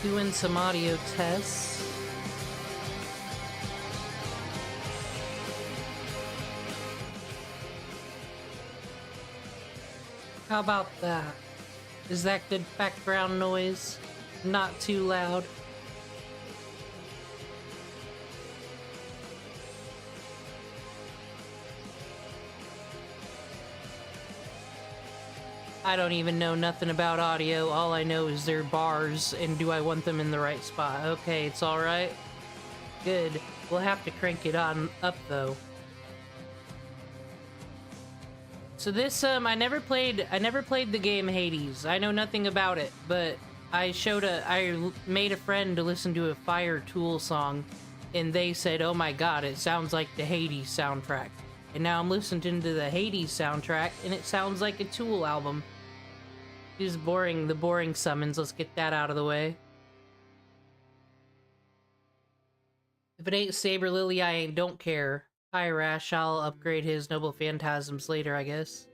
Doing some audio tests. How about that? Is that good background noise? Not too loud? I don't even know nothing about audio. All I know is they're bars, and do I want them in the right spot? Okay, it's alright. Good. We'll have to crank it on up, though. So this, I never played the game Hades. I know nothing about it, but I made a friend to listen to a Fire Tool song, and they said, oh my god, it sounds like the Hades soundtrack. And now I'm listening to the Hades soundtrack, and it sounds like a Tool album. It's boring, the boring summons. Let's get that out of the way. If it ain't Saber Lily, I don't care. Hi, Rash. I'll upgrade his Noble Phantasms later, I guess.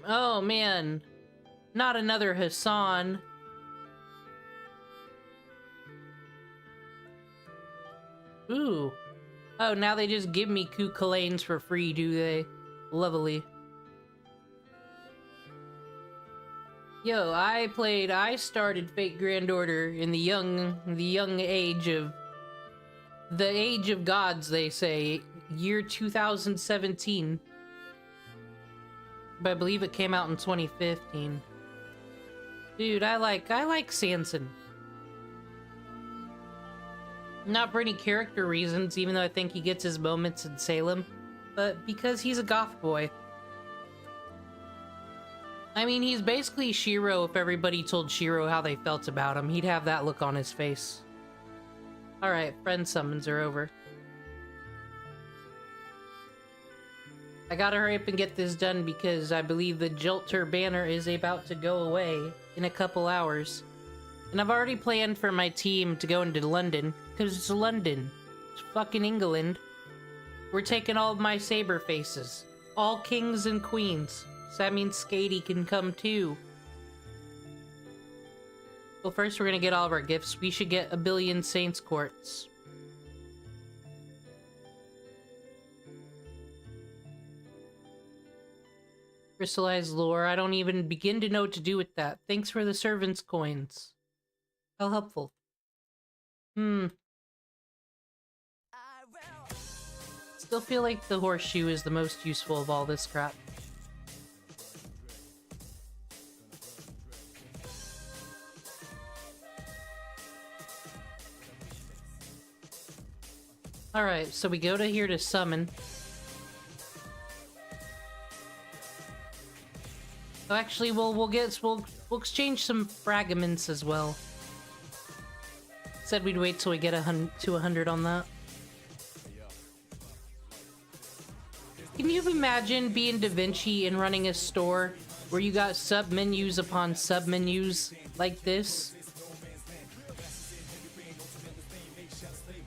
Oh, man. Not another Hassan. Ooh. Oh, now they just give me Kukalanes for free, do they? Lovely. Yo, I started Fate Grand Order in the young age of... The age of gods, they say. Year 2017. But I believe it came out in 2015. Dude, I like Sanson. Not for any character reasons, even though I think he gets his moments in Salem, but because he's a goth boy. I mean, he's basically Shiro if everybody told Shiro how they felt about him. He'd have that look on his face. Alright, friend summons are over. I gotta hurry up and get this done because I believe the Jalter banner is about to go away in a couple hours. And I've already planned for my team to go into London, because it's London. It's fucking England. We're taking all of my saber faces. All kings and queens. So that means Skady can come too. Well, first we're gonna get all of our gifts. We should get 1 billion Saints Quartz. Crystallized lore. I don't even begin to know what to do with that. Thanks for the servants' coins. How helpful. Still feel like the horseshoe is the most useful of all this crap. Alright, so we go to here to summon. Oh, actually, we'll exchange some fragments as well. Said we'd wait till we get 100 on that. Can you imagine being Da Vinci and running a store where you got sub-menus upon sub-menus like this?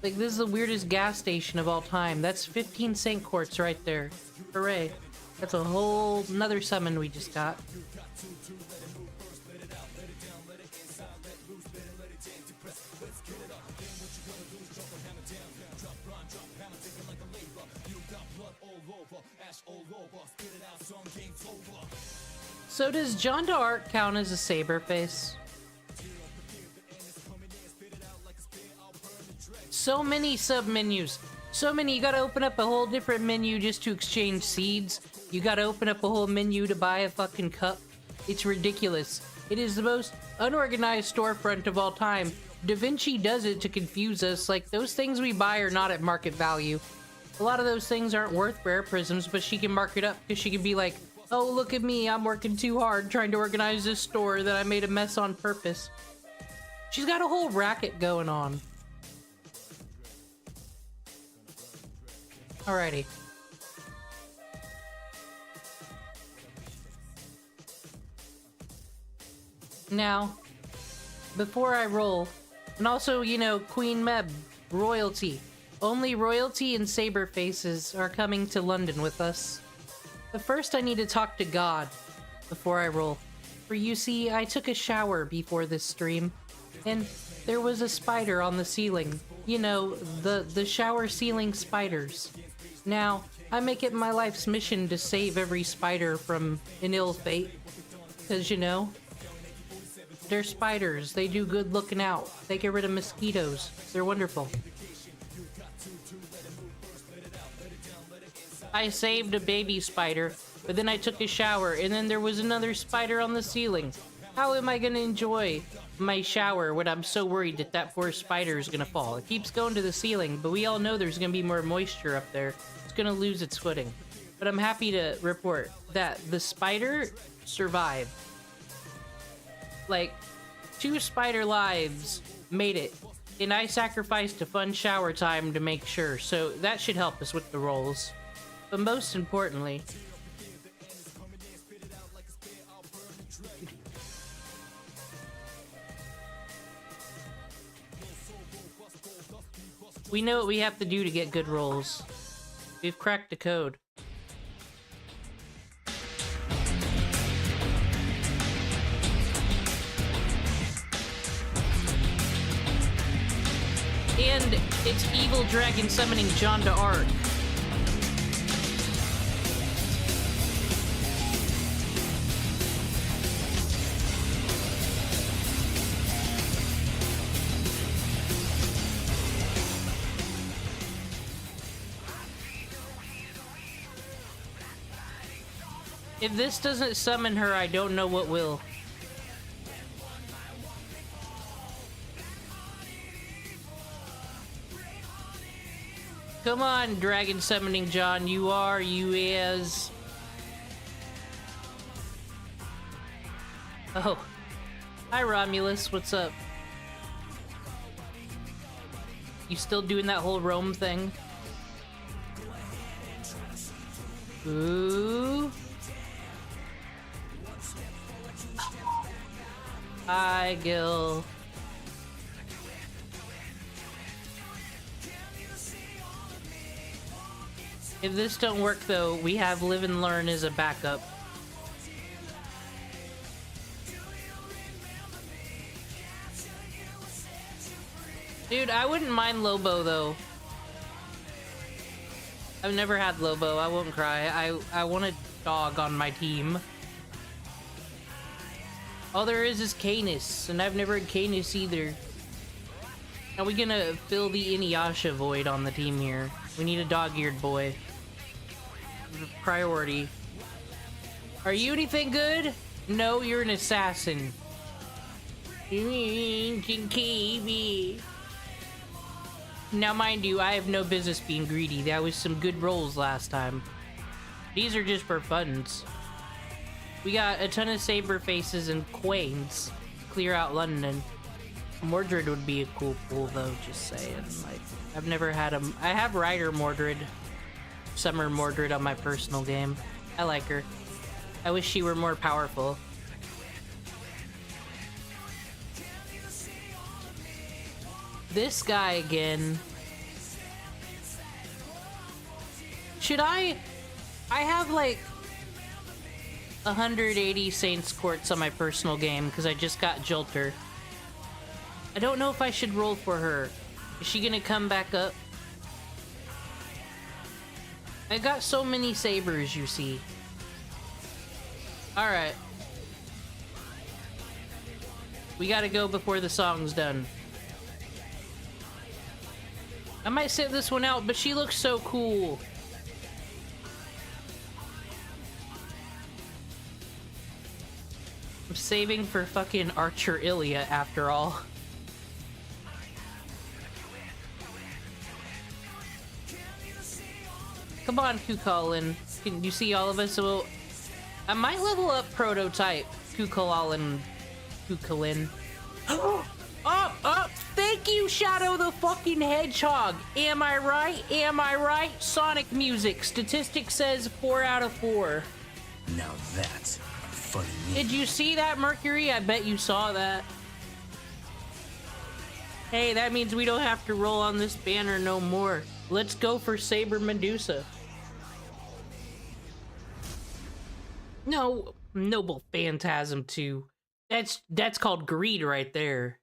Like, this is the weirdest gas station of all time. That's 15 Saint Quartz right there. Hooray. That's a whole nother summon we just got. So does John d'Arc count as a saber face? So many sub-menus. So many. You gotta open up a whole different menu just to exchange seeds. You gotta open up a whole menu to buy a fucking cup. It's ridiculous. It is the most unorganized storefront of all time. Da Vinci does it to confuse us. Like, those things we buy are not at market value. A lot of those things aren't worth rare prisms, but she can mark it up because she can be like, oh, look at me, I'm working too hard trying to organize this store that I made a mess on purpose. She's got a whole racket going on. Alrighty. Now, before I roll, and also, you know, Queen Meb, royalty. Only royalty and saber faces are coming to London with us. But first I need to talk to God before I roll. For you see, I took a shower before this stream, and there was a spider on the ceiling. You know, the shower ceiling spiders. Now, I make it my life's mission to save every spider from an ill fate. Because, you know, they're spiders. They do good looking out. They get rid of mosquitoes. They're wonderful. I saved a baby spider, but then I took a shower, and then there was another spider on the ceiling. How am I gonna enjoy my shower when I'm so worried that that poor spider is gonna fall? It keeps going to the ceiling, but we all know there's gonna be more moisture up there. It's gonna lose its footing. But I'm happy to report that the spider survived. Like, 2 spider lives made it, and I sacrificed a fun shower time to make sure, so that should help us with the rolls. But most importantly, we know what we have to do to get good rolls. We've cracked the code. And it's evil dragon summoning John d'Arc. If this doesn't summon her, I don't know what will. Come on, Dragon Summoning John, you is. Oh. Hi, Romulus, what's up? You still doing that whole roam thing? Ooh. Hi, Gil. If this don't work though, we have Live and Learn as a backup. Dude, I wouldn't mind Lobo though. I've never had Lobo, I won't cry. I want a dog on my team. All there is Canis, and I've never had Canis either. Are we gonna fill the Inuyasha void on the team here? We need a dog-eared boy. Priority. Are you anything good? No, you're an assassin. Now, mind you, I have no business being greedy. That was some good rolls last time. These are just for funs. We got a ton of saber faces and quains. Clear out London. Mordred would be a cool pool though, just saying. Like, I've never had him. I have Rider Mordred. Summer Mordred on my personal game. I like her. I wish she were more powerful. This guy again. Should I have like 180 Saints Courts on my personal game because I just got Jalter. I don't know if I should roll for her. Is she gonna come back up? I got so many sabers, you see. Alright. We gotta go before the song's done. I might sit this one out, but she looks so cool. I'm saving for fucking Archer Ilya after all. Come on, Kukulin. Can you see all of us? Well, I might level up Prototype. Kukulin. Oh, thank you, Shadow the fucking Hedgehog. Am I right? Am I right? Sonic music. Statistic says 4 out of 4. Now that's funny. Did you see that, Mercury? I bet you saw that. Hey, that means we don't have to roll on this banner no more. Let's go for Saber Medusa. No, Noble Phantasm 2. That's called greed right there.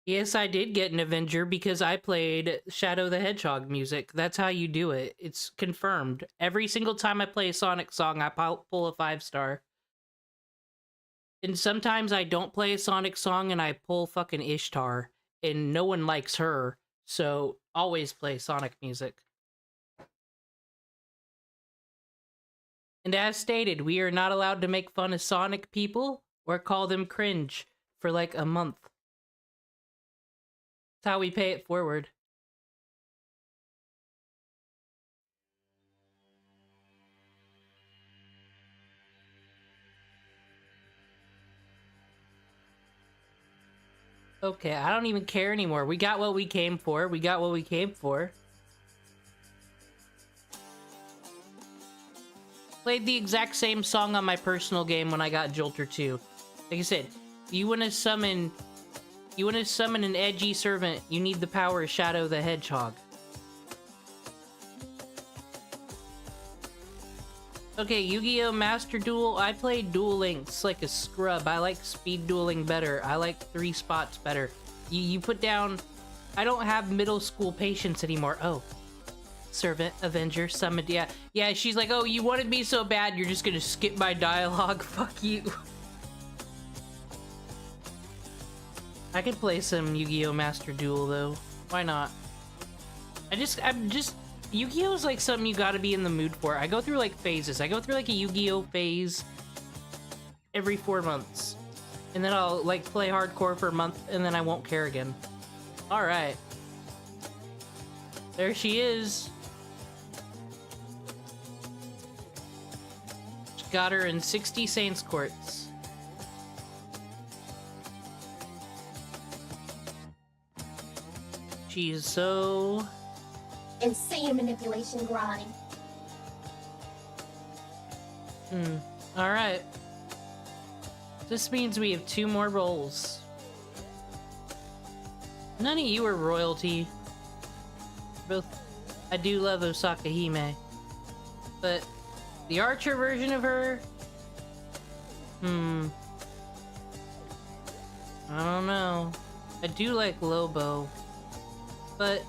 Yes, I did get an Avenger because I played Shadow the Hedgehog music. That's how you do it. It's confirmed. Every single time I play a Sonic song, I pull a 5-star. And sometimes I don't play a Sonic song and I pull fucking Ishtar. And no one likes her. So always play Sonic music. And as stated, we are not allowed to make fun of Sonic people or call them cringe for like a month. That's how we pay it forward. Okay, I don't even care anymore. We got what we came for. We got what we came for. Played the exact same song on my personal game when I got Jalter 2. Like I said, you want to summon an edgy servant, you need the power of Shadow the Hedgehog. Okay, Yu-Gi-Oh! Master Duel. I played Duel Links like a scrub. I like speed dueling better. I like 3 spots better. You put down... I don't have middle school patience anymore. Oh. Servant, Avenger, summoned. Yeah, she's like, oh, you wanted me so bad, you're just gonna skip my dialogue. Fuck you. I could play some Yu-Gi-Oh! Master Duel, though. Why not? I'm just... Yu-Gi-Oh! Is like something you gotta be in the mood for. I go through, like, phases. I go through, like, a Yu-Gi-Oh! phase every 4 months. And then I'll, like, play hardcore for a month, and then I won't care again. Alright. There she is. Got her in 60 Saints Courts. She's so... insane manipulation grind. Alright. This means we have 2 more roles. None of you are royalty. Both... I do love Osaka Hime. But... the Archer version of her? I don't know. I do like Lobo. But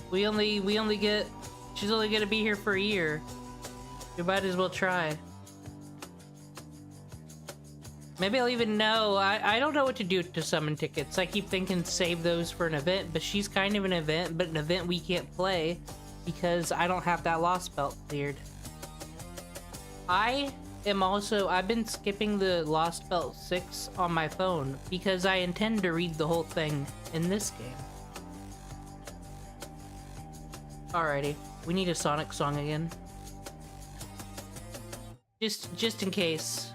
we only get... she's only gonna be here for a year. You might as well try. Maybe I'll even know. I don't know what to do to summon tickets. I keep thinking save those for an event, but she's kind of an event, but an event we can't play because I don't have that Lost Belt cleared. I've been skipping the Lost Belt 6 on my phone because I intend to read the whole thing in this game. Alrighty, we need a Sonic song again. Just in case.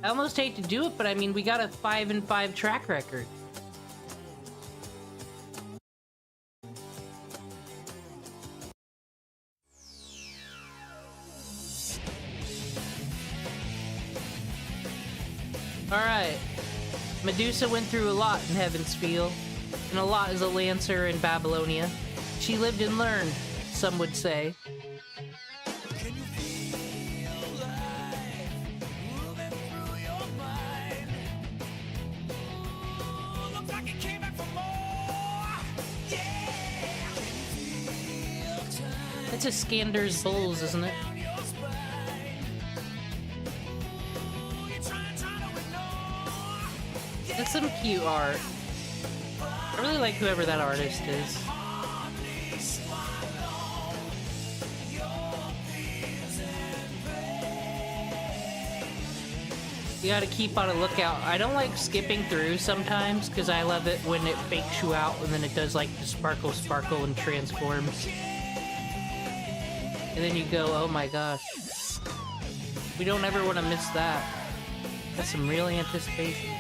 I almost hate to do it, but I mean, we got a 5-5 track record. Alright. Medusa went through a lot in Heaven's Feel, and a lot as a Lancer in Babylonia. She lived and learned, some would say. It's a Skander's Bulls, isn't it? That's some cute art. I really like whoever that artist is. You gotta keep on a lookout. I don't like skipping through sometimes because I love it when it fakes you out and then it does like the sparkle sparkle and transforms. And then you go, oh my gosh. We don't ever want to miss that. That's some real anticipation.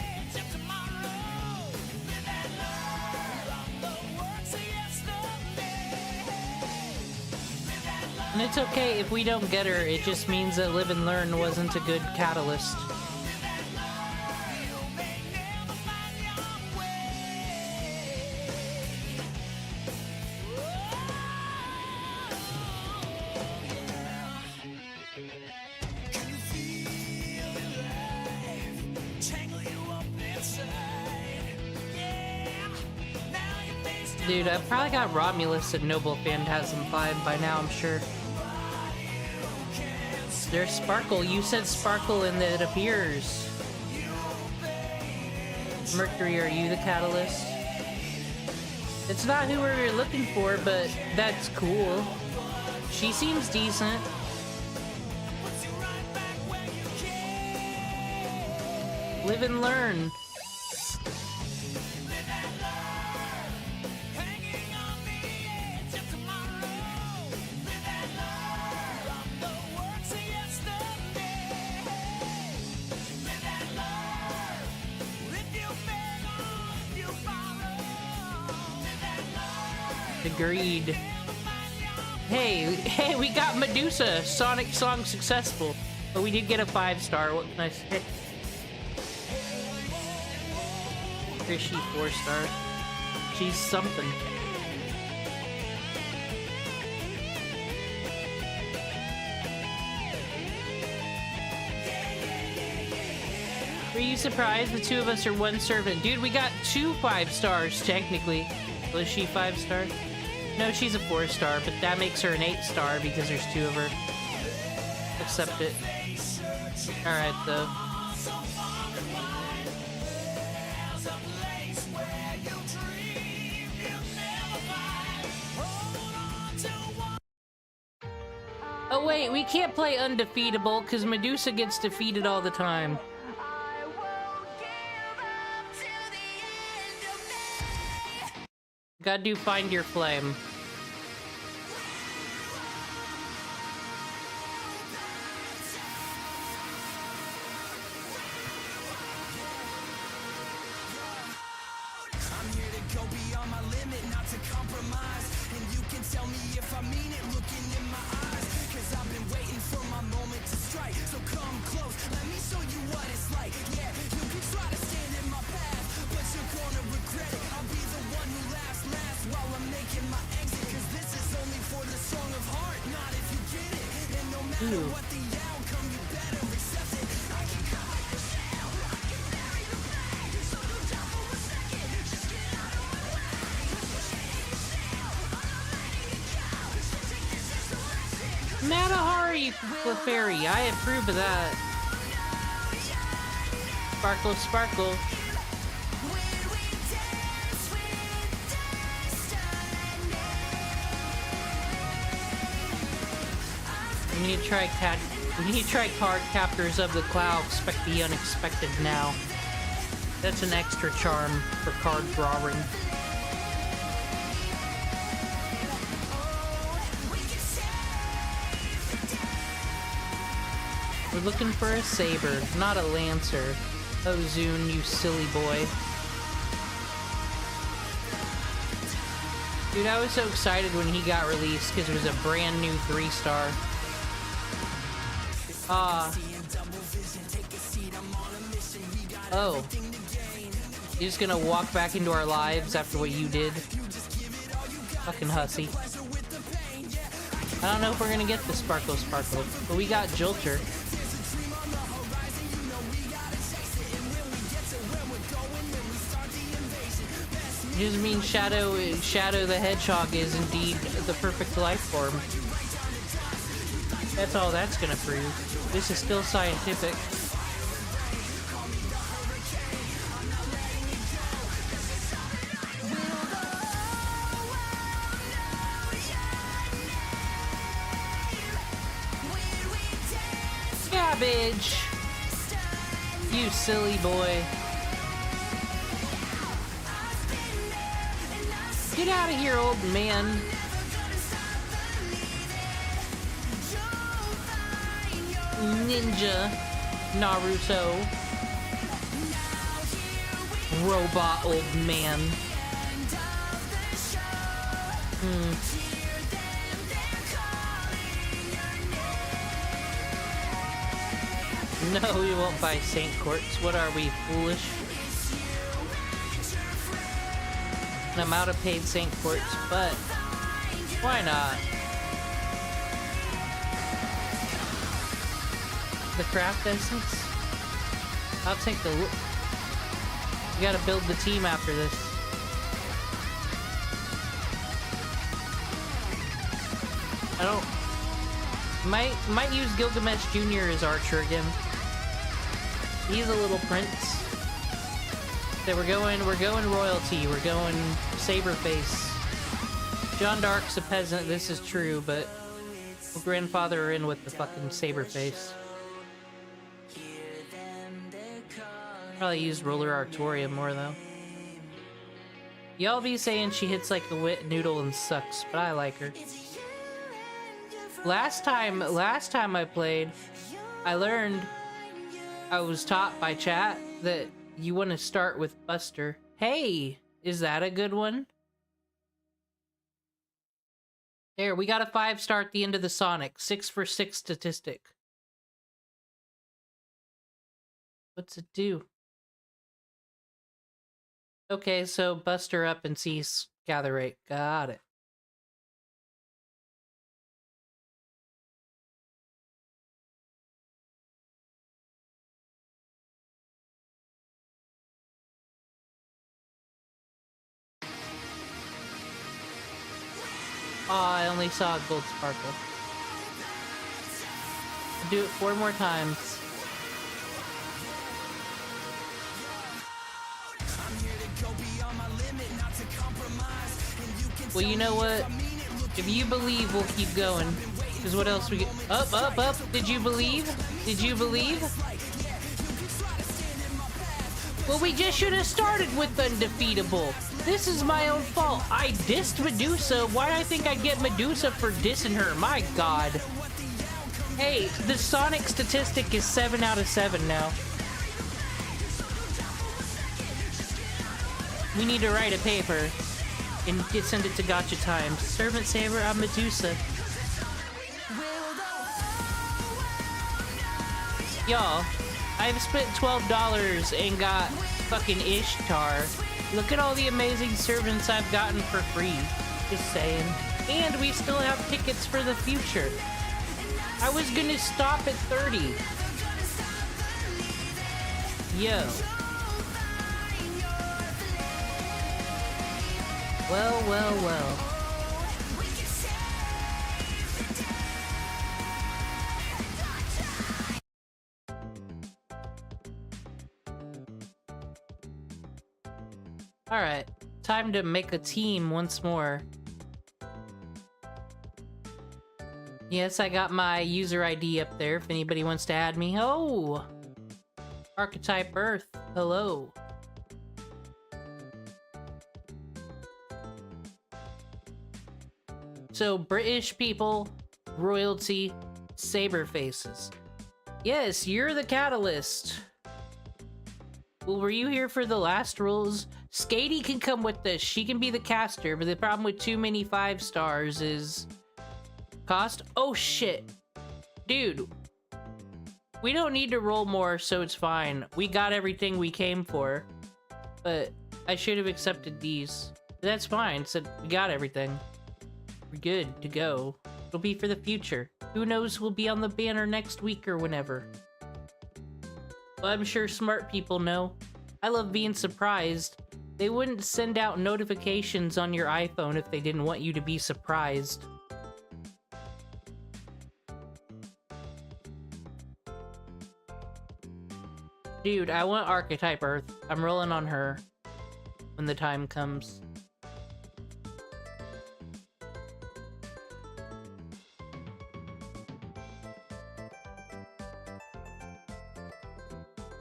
And it's okay if we don't get her, it just means that Live and Learn wasn't a good catalyst. Dude, I probably got Romulus and Noble Phantasm 5 by now, I'm sure. There's Sparkle. You said Sparkle and it appears. Mercury, are you the catalyst? It's not who we were looking for, but that's cool. She seems decent. Live and learn. Agreed. Hey, we got Medusa! Sonic song successful. But we did get a 5-star, what can I say? Is she 4-star? She's something. Were you surprised the two of us are one servant? Dude, we got 2 5-stars, technically. Was she 5-star? No, she's a 4-star, but that makes her an 8-star because there's 2 of her. Accept it. Alright, though. Oh wait, we can't play undefeatable because Medusa gets defeated all the time. Gotta do Find Your Flame. I'm here to go beyond my limit, not to compromise. And you can tell me if I mean it, looking in my eyes. Cause I've been waiting for my moment to strike. So come close, let me show you what it's like. Yeah, you can try to stand in my path, but you're gonna regret it. I'll be the one who laughs last while I'm making my exit. Cause this is only for the strong of heart, not if you get it. And no matter what the outcome, you better accept it. I can cut like the shell, I can bury the flag. So don't doubt for a second, just get out of my way. Push me in the cell, I'm not letting it go. So take this as a lesson. Matahari Fairy, I approve of that. Sparkle, sparkle. We need to try card captors of the cloud. Expect the unexpected now. That's an extra charm for card drawing. We're looking for a saber, not a lancer. Oh, Zune, you silly boy. Dude, I was so excited when he got released because it was a brand new 3-star. Oh. You're just gonna walk back into our lives after what you did? Fucking hussy. I don't know if we're gonna get the Sparkle Sparkle, but we got Jalter. It just means Shadow the Hedgehog is indeed the perfect life form. That's all that's gonna prove. This is still scientific. Cabbage! You silly boy. Get out of here, old man. Ninja. Naruto. Robot old man. No, we won't buy Saint Courts. What are we, foolish? And I'm out of paid Saint Courts, but why not? The craft essence? I'll take the look. We gotta build the team after this. I don't... Might use Gilgamesh Jr. as Archer again. He's a little prince. So we're going royalty. We're going Saberface. John Dark's a peasant, this is true, but we'll grandfather her in with the fucking Saberface. Probably use Ruler Artoria more though. Y'all be saying she hits like a wet noodle and sucks, but I like her. Last time I played, I learned, I was taught by chat that you want to start with Buster. Hey, is that a good one? There, we got a 5-star at the end of the Sonic. 6 for 6 statistic. What's it do? Okay, so Buster up and cease gather rate. Got it. Oh, I only saw a gold sparkle. I'll do it 4 more times. Well, you know what? If you believe, we'll keep going. Because what else we get? Up, up, up! Did you believe? Did you believe? Well, we just should have started with Undefeatable. This is my own fault. I dissed Medusa. Why do I think I get Medusa for dissing her? My god. Hey, the Sonic statistic is 7 out of 7 now. We need to write a paper and send it to Gacha Times. Servant Saber on Medusa. Y'all, I've spent $12 and got fucking Ishtar. Look at all the amazing servants I've gotten for free. Just saying. And we still have tickets for the future. I was gonna stop at 30. Yo. Well, well, well. Alright, time to make a team once more. Yes, I got my user ID up there if anybody wants to add me. Oh! Archetype Earth, hello. So, British people, royalty, saber faces. Yes, you're the catalyst. Well, were you here for the last rules? Skady can come with this. She can be the caster, but the problem with too many 5 stars is... cost? Oh, shit. Dude. We don't need to roll more, so it's fine. We got everything we came for. But I should have accepted these. That's fine. So we got everything. We're good to go. It'll be for the future. Who knows who'll be on the banner next week or whenever. Well, I'm sure smart people know. I love being surprised. They wouldn't send out notifications on your iPhone if they didn't want you to be surprised. Dude, I want Archetype Earth. I'm rolling on her when the time comes.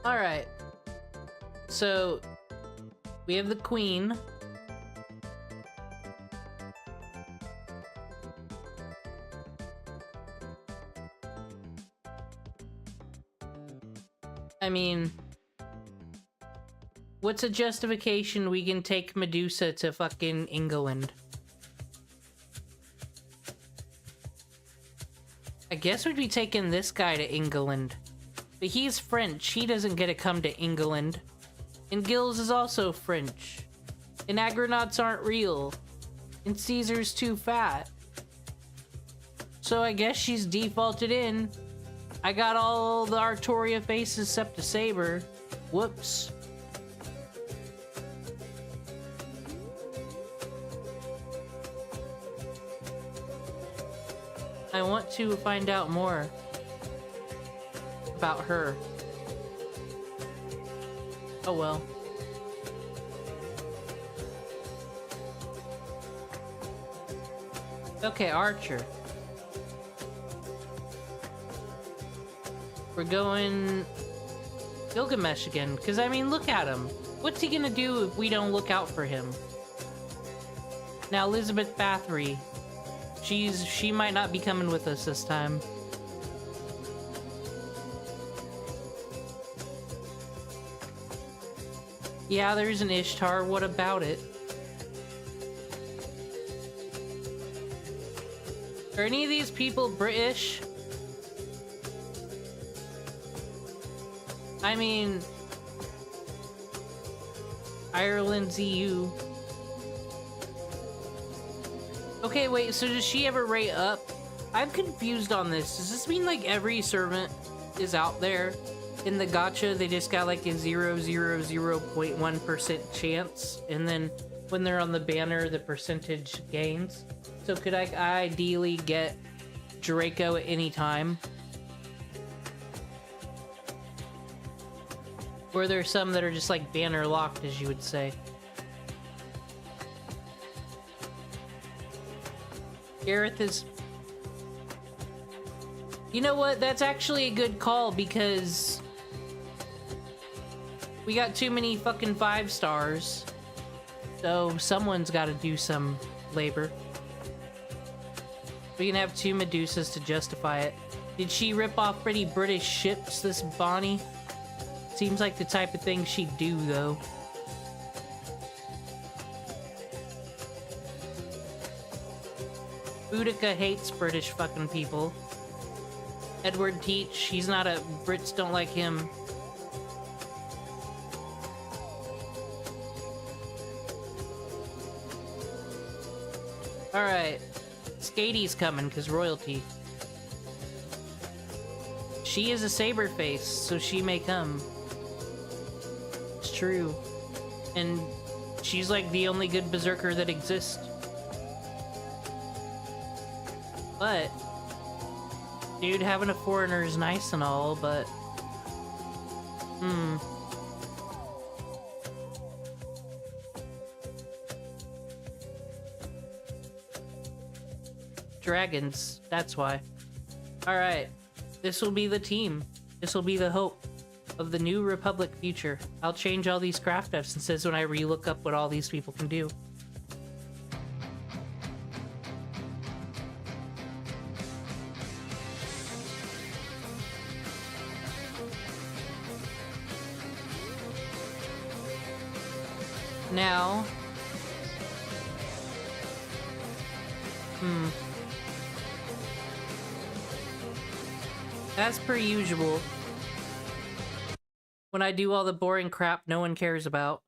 Alright. So, we have the Queen. I mean, what's a justification we can take Medusa to fucking England? I guess we'd be taking this guy to England. But he's French, he doesn't get to come to England. And Gills is also French. And Agronauts aren't real. And Caesar's too fat. So I guess she's defaulted in. I got all the Artoria faces except the Saber. Whoops. I want to find out more about her. Oh well. Okay, Archer. We're going Gilgamesh again, because I mean, look at him. What's he gonna do if we don't look out for him? Now, Elizabeth Bathory. She might not be coming with us this time. Yeah, there's an Ishtar. What about it? Are any of these people British? I mean, Ireland's EU. Okay, wait, so does she ever rate up? I'm confused on this. Does this mean like every servant is out there in the gacha? They just got like a 0.1% chance, and then when they're on the banner, the percentage gains. So could I ideally get Draco at any time? Or are there some that are just like banner locked, as you would say? Gareth is... You know what? That's actually a good call, because we got too many fucking 5 stars. So someone's got to do some labor. We can have 2 Medusas to justify it. Did she rip off pretty British ships, this Bonnie? Seems like the type of thing she'd do, though. Boudica hates British fucking people. Edward Teach, he's not a... Brits don't like him. Alright. Skaty's coming, because royalty. She is a saber face, so she may come. It's true. And she's like the only good berserker that exists. But, dude, having a foreigner is nice and all, but... Dragons, that's why. Alright, this will be the team. This will be the hope of the new Republic future. I'll change all these craft essences when I re-look up what all these people can do. Now... As per usual, when I do all the boring crap no one cares about,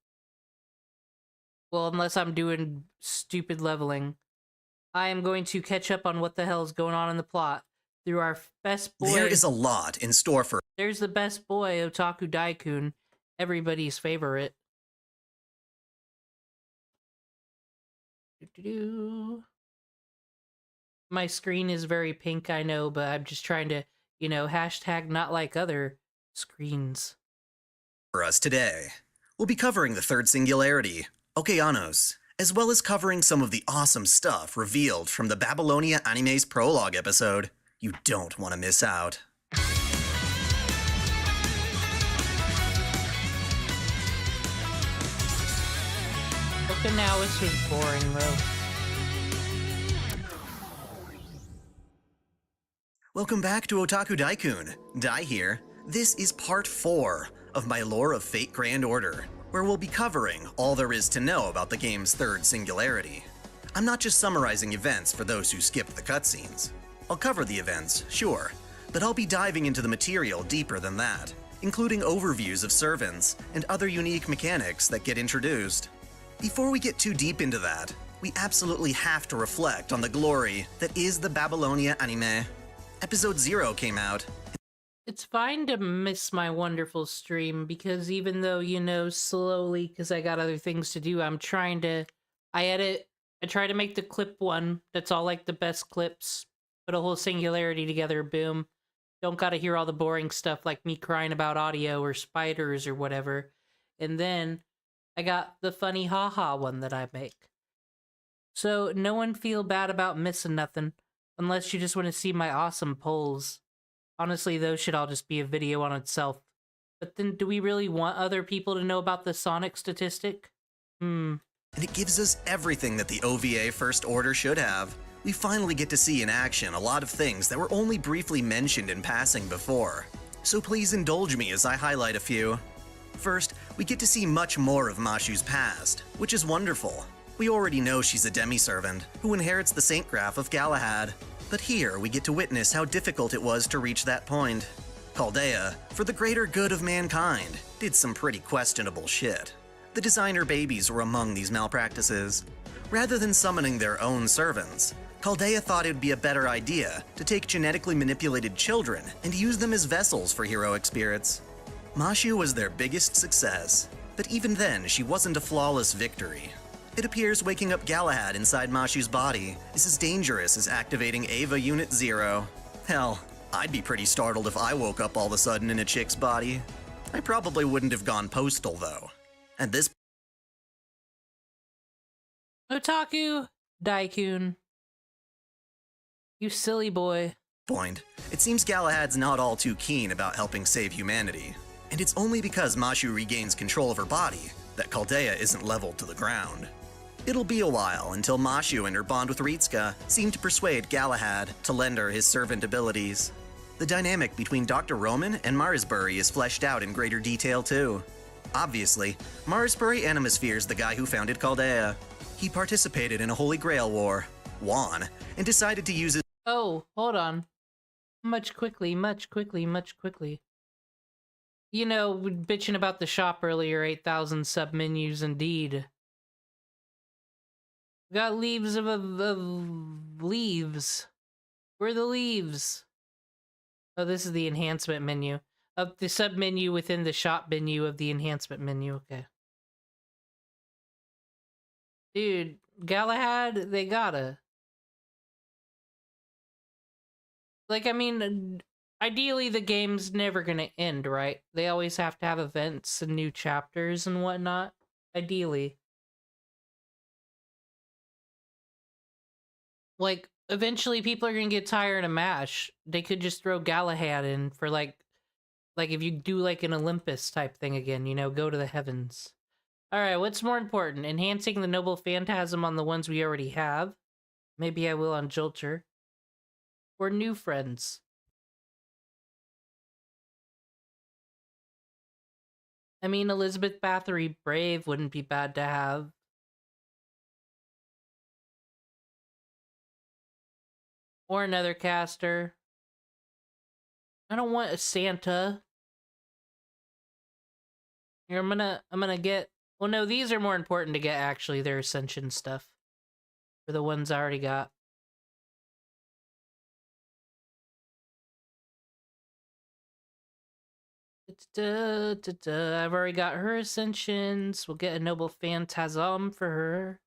well, unless I'm doing stupid leveling, I am going to catch up on what the hell is going on in the plot through our best boy. There is a lot in store for... There's the best boy, Otaku Daikun, everybody's favorite. Doo-doo-doo. My screen is very pink, I know, but I'm just trying to, you know, hashtag not like other screens. For us today, we'll be covering the third Singularity, Okeanos, as well as covering some of the awesome stuff revealed from the Babylonia Anime's prologue episode. You don't want to miss out. Okinawa was boring, though. Welcome back to Otaku Daikun. Dai here. This is part 4 of my Lore of Fate Grand Order, where we'll be covering all there is to know about the game's third Singularity. I'm not just summarizing events for those who skipped the cutscenes. I'll cover the events, sure, but I'll be diving into the material deeper than that, including overviews of servants and other unique mechanics that get introduced. Before we get too deep into that, we absolutely have to reflect on the glory that is the Babylonia anime. Episode 0 came out. It's fine to miss my wonderful stream, because even though, you know, slowly, because I got other things to do, I'm trying to... I try to make the clip one, that's all like the best clips, Put a whole Singularity together, boom. Don't gotta hear all the boring stuff like me crying about audio or spiders or whatever. And then I got the funny haha one that I make. So no one feel bad about missing nothing, unless you just want to see my awesome polls. Honestly, those should all just be a video on itself. But then do we really want other people to know about the Sonic statistic? And it gives us everything that the OVA First Order should have. We finally get to see in action a lot of things that were only briefly mentioned in passing before. So please indulge me as I highlight a few. First, we get to see much more of Mashu's past, which is wonderful. We already know she's a demi-servant who inherits the Saint Graph of Galahad, but here we get to witness how difficult it was to reach that point. Chaldea, for the greater good of mankind, did some pretty questionable shit. The designer babies were among these malpractices. Rather than summoning their own servants, Chaldea thought it would be a better idea to take genetically manipulated children and use them as vessels for heroic spirits. Mashu was their biggest success, but even then she wasn't a flawless victory. It appears waking up Galahad inside Mashu's body is as dangerous as activating Ava Unit 0. Hell, I'd be pretty startled if I woke up all of a sudden in a chick's body. I probably wouldn't have gone postal though. At this Otaku Daikun. You silly boy. point, it seems Galahad's not all too keen about helping save humanity. And it's only because Mashu regains control of her body that Chaldea isn't leveled to the ground. It'll be a while until Mashu and her bond with Ritsuka seem to persuade Galahad to lend her his servant abilities. The dynamic between Dr. Roman and Marisbury is fleshed out in greater detail too. Obviously, Marisbury Animosphere's the guy who founded Chaldea. He participated in a Holy Grail war, won, and decided to use his— Oh, hold on. Much quickly. You know, bitching about the shop earlier, 8,000 sub-menus indeed. Got leaves of leaves. Where are the leaves? Oh, this is the enhancement menu. Of the sub-menu within the shop menu of the enhancement menu, okay. Dude, Galahad, they gotta. Like, I mean, ideally the game's never gonna end, right? They always have to have events and new chapters and whatnot. Ideally. Like, eventually people are gonna get tired of MASH. They could just throw Galahad in for, like if you do, like, an Olympus type thing again, you know, go to the heavens. Alright, what's more important? Enhancing the noble phantasm on the ones we already have? Maybe I will on Jalter. Or new friends? I mean, Elizabeth Bathory Brave wouldn't be bad to have. Or another caster. I don't want a Santa. Here, I'm gonna get... Well, no, these are more important to get, actually. They're Ascension stuff. For the ones I already got. I've already got her Ascensions. We'll get a Noble Phantasm for her.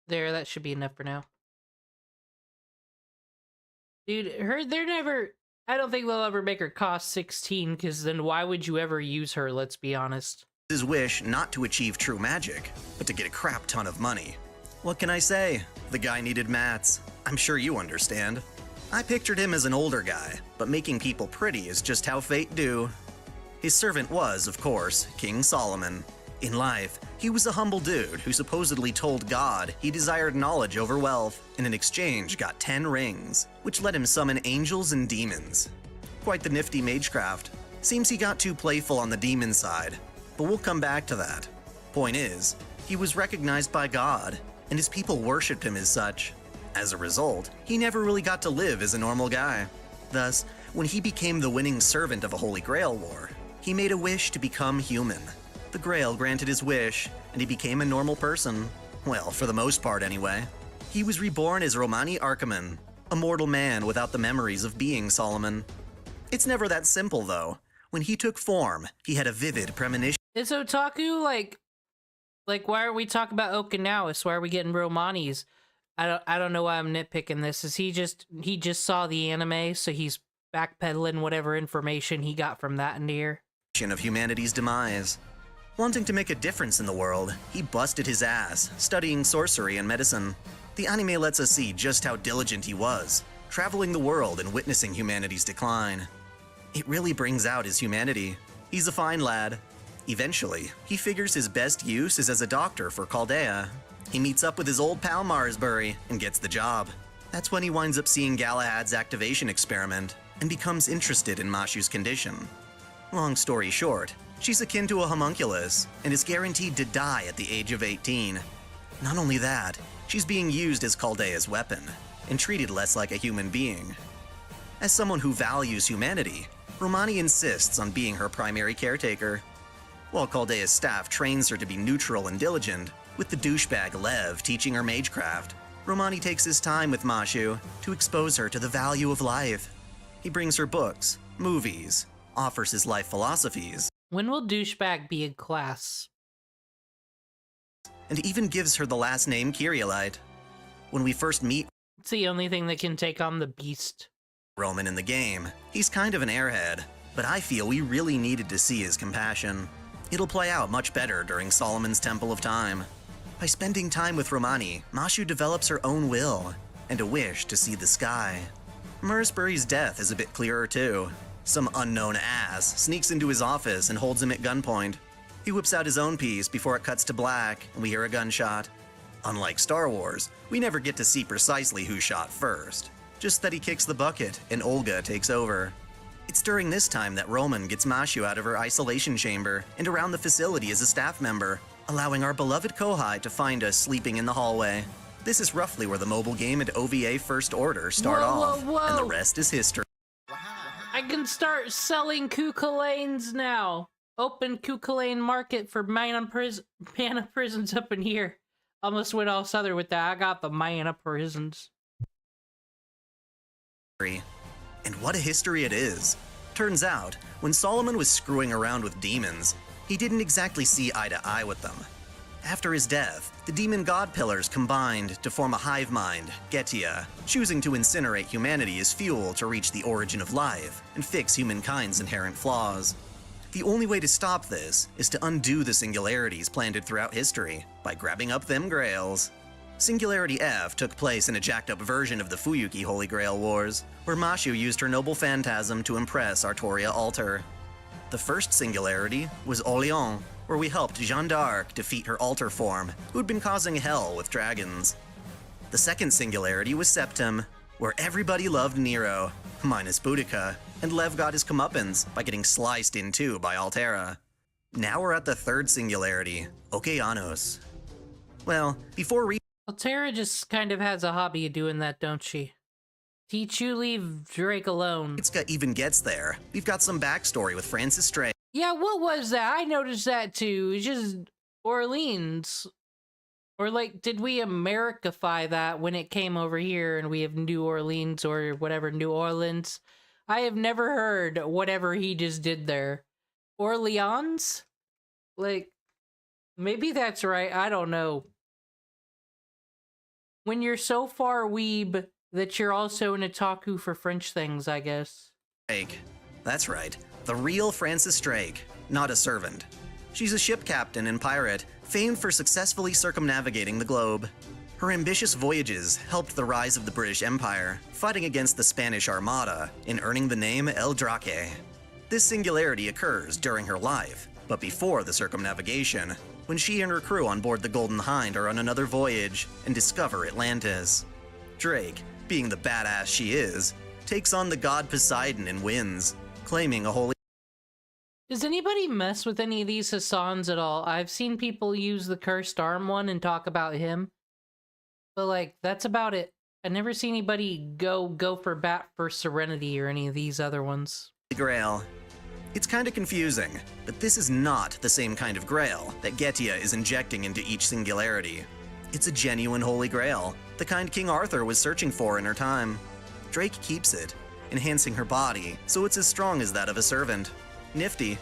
There, that should be enough for now. Dude, they're never... I don't think they'll ever make her cost 16, because then why would you ever use her, let's be honest. his wish not to achieve true magic, but to get a crap ton of money. What can I say? The guy needed mats. I'm sure you understand. I pictured him as an older guy, but making people pretty is just how fate do. His servant was, of course, King Solomon. In life, he was a humble dude who supposedly told God he desired knowledge over wealth, and in exchange got 10 rings, which let him summon angels and demons. Quite the nifty magecraft. Seems he got too playful on the demon side, but we'll come back to that. Point is, he was recognized by God, and his people worshipped him as such. As a result, he never really got to live as a normal guy. Thus, when he became the winning servant of a Holy Grail war, he made a wish to become human. The Grail granted his wish, and he became a normal person. Well, for the most part anyway. He was reborn as Romani Archiman, a mortal man without the memories of being Solomon. It's never that simple, though. When he took form, he had a vivid premonition. Is Otaku like why are we talking about Okinawas? Why are we getting Romani's? I don't know why I'm nitpicking this. Is he just saw the anime, so he's backpedaling whatever information he got from that into here? Of humanity's demise. Wanting to make a difference in the world, he busted his ass, studying sorcery and medicine. The anime lets us see just how diligent he was, traveling the world and witnessing humanity's decline. It really brings out his humanity. He's a fine lad. Eventually, he figures his best use is as a doctor for Chaldea. He meets up with his old pal Marsbury and gets the job. That's when he winds up seeing Galahad's activation experiment and becomes interested in Mashu's condition. Long story short, she's akin to a homunculus and is guaranteed to die at the age of 18. Not only that, she's being used as Chaldea's weapon and treated less like a human being. As someone who values humanity, Romani insists on being her primary caretaker. While Chaldea's staff trains her to be neutral and diligent, with the douchebag Lev teaching her magecraft, Romani takes his time with Mashu to expose her to the value of life. He brings her books, movies, offers his life philosophies, When will douchebag be in class? and even gives her the last name Kyrielite. When we first meet It's the only thing that can take on the beast. Roman in the game, he's kind of an airhead, but I feel we really needed to see his compassion. It'll play out much better during Solomon's Temple of Time. By spending time with Romani, Mashu develops her own will and a wish to see the sky. Marsbury's death is a bit clearer too. Some unknown ass sneaks into his office and holds him at gunpoint. He whips out his own piece before it cuts to black and we hear a gunshot. Unlike Star Wars, we never get to see precisely who shot first. Just that he kicks the bucket and Olga takes over. It's during this time that Roman gets Mashu out of her isolation chamber and around the facility as a staff member, allowing our beloved Kohai to find us sleeping in the hallway. This is roughly where the mobile game and OVA First Order start off, and the rest is history. I can start selling Kukulanes now. Open Kukulane market for mana prisons up in here. Almost went all southern with that. I got the mana prisons. And what a history it is. Turns out, when Solomon was screwing around with demons, he didn't exactly see eye to eye with them. After his death, the demon god pillars combined to form a hive mind, Getia, choosing to incinerate humanity as fuel to reach the origin of life and fix humankind's inherent flaws. The only way to stop this is to undo the singularities planted throughout history by grabbing up them grails. Singularity F took place in a jacked up version of the Fuyuki Holy Grail Wars, where Mashu used her noble phantasm to impress Artoria Alter. The first Singularity was Orléans, where we helped Jeanne d'Arc defeat her alter form, who'd been causing hell with dragons. The second Singularity was Septim, where everybody loved Nero, minus Boudica, and Lev got his comeuppance by getting sliced in two by Altera. Now we're at the third Singularity, Okeanos. Well, before Altera just kind of has a hobby of doing that, don't she? Teach you leave Drake alone. Itsuka even gets there, we've got some backstory with Francis Drake. Yeah, what was that? I noticed that too. It's just Orleans. Or like, did we Americify that when it came over here and we have New Orleans or whatever, New Orleans? I have never heard whatever he just did there. Orleans? Like, maybe that's right. I don't know. When you're so far weeb that you're also an otaku for French things, I guess. Drake. That's right. The real Francis Drake, not a servant. She's a ship captain and pirate, famed for successfully circumnavigating the globe. Her ambitious voyages helped the rise of the British Empire, fighting against the Spanish Armada and earning the name El Drake. This singularity occurs during her life, but before the circumnavigation, when she and her crew on board the Golden Hind are on another voyage and discover Atlantis. Drake, being the badass she is, takes on the god Poseidon and wins, claiming a holy... Does anybody mess with any of these Hassans at all? I've seen people use the cursed arm one and talk about him. But like, that's about it. I never see anybody go for bat for Serenity or any of these other ones. Grail. It's kinda confusing, but this is not the same kind of grail that Getia is injecting into each singularity. It's a genuine holy grail, the kind King Arthur was searching for in her time. Drake keeps it, enhancing her body so it's as strong as that of a servant. Nifty.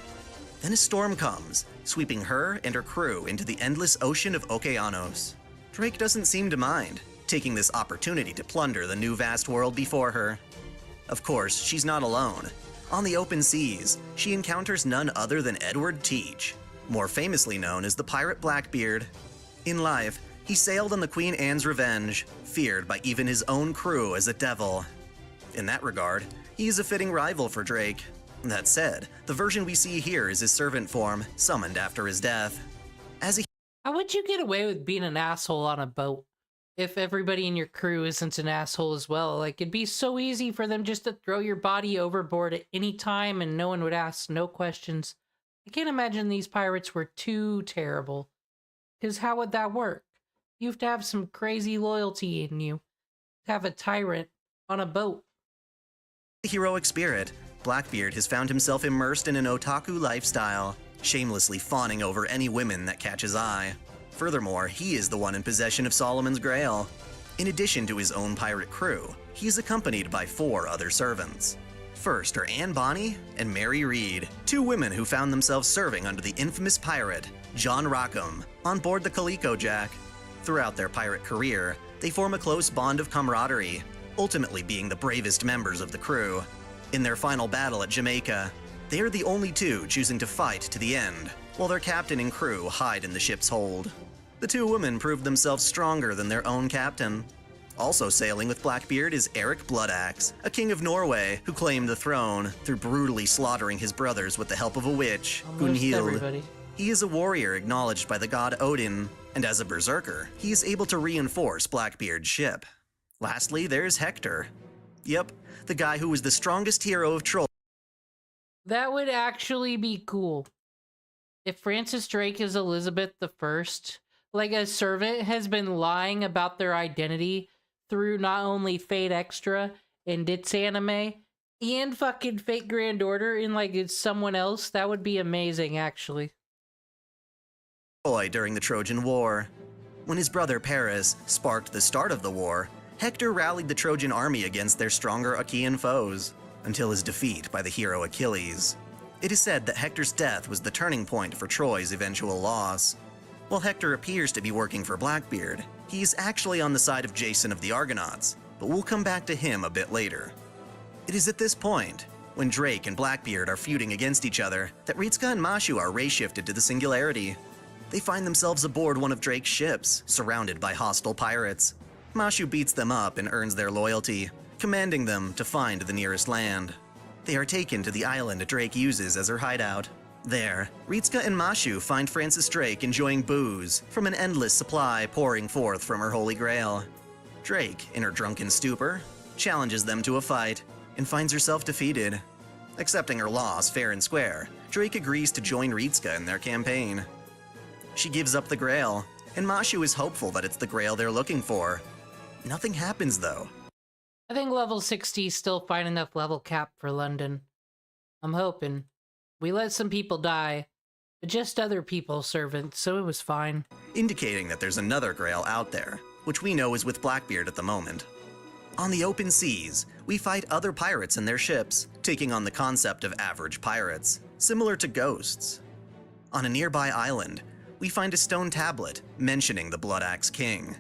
Then a storm comes, sweeping her and her crew into the endless ocean of Okeanos. Drake doesn't seem to mind, taking this opportunity to plunder the new vast world before her. Of course, she's not alone. On the open seas, she encounters none other than Edward Teach, more famously known as the pirate Blackbeard. In life, he sailed on the Queen Anne's Revenge, feared by even his own crew as a devil. In that regard, he is a fitting rival for Drake. That said, the version we see here is his servant form, summoned after his death. As a How would you get away with being an asshole on a boat if everybody in your crew isn't an asshole as well? Like, it'd be so easy for them just to throw your body overboard at any time and no one would ask no questions. I can't imagine these pirates were too terrible. Because how would that work? You have to have some crazy loyalty in you to have a tyrant on a boat. heroic spirit, Blackbeard has found himself immersed in an otaku lifestyle, shamelessly fawning over any women that catch his eye. Furthermore, he is the one in possession of Solomon's Grail. In addition to his own pirate crew, he is accompanied by 4 other servants. First are Anne Bonny and Mary Reed, 2 women who found themselves serving under the infamous pirate, John Rockham, on board the Calico Jack. Throughout their pirate career, they form a close bond of camaraderie, ultimately being the bravest members of the crew. In their final battle at Jamaica, they are the only 2 choosing to fight to the end, while their captain and crew hide in the ship's hold. The 2 women proved themselves stronger than their own captain. Also sailing with Blackbeard is Eric Bloodaxe, a king of Norway who claimed the throne through brutally slaughtering his brothers with the help of a witch, Gunhild. Everybody. He is a warrior acknowledged by the god Odin, and as a berserker, he is able to reinforce Blackbeard's ship. Lastly, there's Hector. Yep, the guy who was the strongest hero of Troy. That would actually be cool. If Francis Drake is Elizabeth I, like a servant has been lying about their identity through not only Fate Extra and its anime, and fucking Fate Grand Order in like it's someone else, that would be amazing actually. During the Trojan War. When his brother Paris sparked the start of the war, Hector rallied the Trojan army against their stronger Achaean foes, until his defeat by the hero Achilles. It is said that Hector's death was the turning point for Troy's eventual loss. While Hector appears to be working for Blackbeard, he is actually on the side of Jason of the Argonauts, but we'll come back to him a bit later. It is at this point, when Drake and Blackbeard are feuding against each other, that Ritsuka and Mashu are ray-shifted to the Singularity. They find themselves aboard one of Drake's ships, surrounded by hostile pirates. Mashu beats them up and earns their loyalty, commanding them to find the nearest land. They are taken to the island Drake uses as her hideout. There, Ritsuka and Mashu find Francis Drake enjoying booze from an endless supply pouring forth from her holy grail. Drake, in her drunken stupor, challenges them to a fight and finds herself defeated. Accepting her loss fair and square, Drake agrees to join Ritsuka in their campaign. She gives up the grail, and Mashu is hopeful that it's the grail they're looking for. Nothing happens though. I think level 60 is still fine enough level cap for London. I'm hoping. We let some people die, but just other people's servants, so it was fine. Indicating that there's another grail out there, which we know is with Blackbeard at the moment. On the open seas, we fight other pirates in their ships, taking on the concept of average pirates, similar to ghosts. On a nearby island, we find a stone tablet mentioning the Bloodaxe King.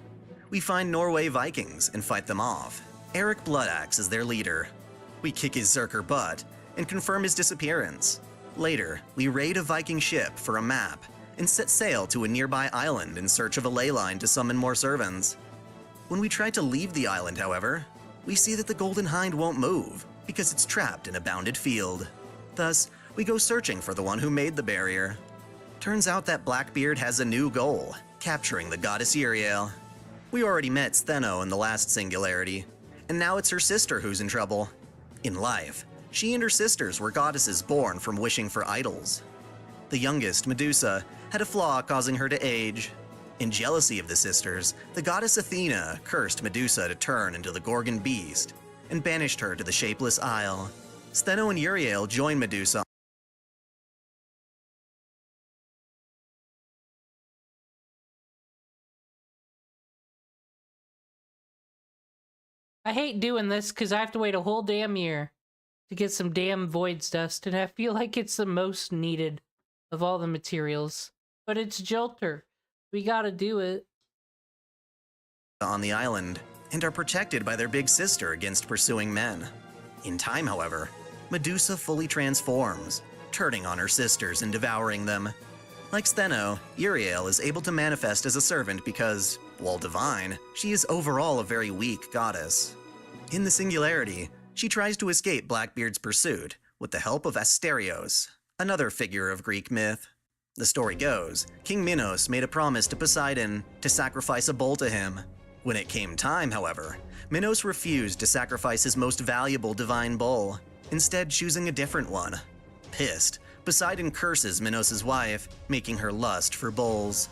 We find Norway Vikings and fight them off. Eric Bloodaxe is their leader. We kick his Zerker butt and confirm his disappearance. Later, we raid a Viking ship for a map and set sail to a nearby island in search of a ley line to summon more servants. When we try to leave the island, however, we see that the Golden Hind won't move because it's trapped in a bounded field. Thus, we go searching for the one who made the barrier. Turns out that Blackbeard has a new goal, capturing the goddess Uriel. We already met Stheno in the last Singularity, and now it's her sister who's in trouble. In life, she and her sisters were goddesses born from wishing for idols. The youngest, Medusa, had a flaw causing her to age. In jealousy of the sisters, the goddess Athena cursed Medusa to turn into the Gorgon beast and banished her to the Shapeless Isle. Stheno and Uriel join Medusa I hate doing this because I have to wait a whole damn year to get some damn void's dust, and I feel like it's the most needed of all the materials. But it's Jalter. We gotta do it. On the island, and are protected by their big sister against pursuing men. In time, however, Medusa fully transforms, turning on her sisters and devouring them. Like Stheno, Uriel is able to manifest as a servant because, while divine, she is overall a very weak goddess. In the Singularity, she tries to escape Blackbeard's pursuit with the help of Asterios, another figure of Greek myth. The story goes, King Minos made a promise to Poseidon to sacrifice a bull to him. When it came time, however, Minos refused to sacrifice his most valuable divine bull, instead choosing a different one. Pissed, Poseidon curses Minos' wife, making her lust for bulls.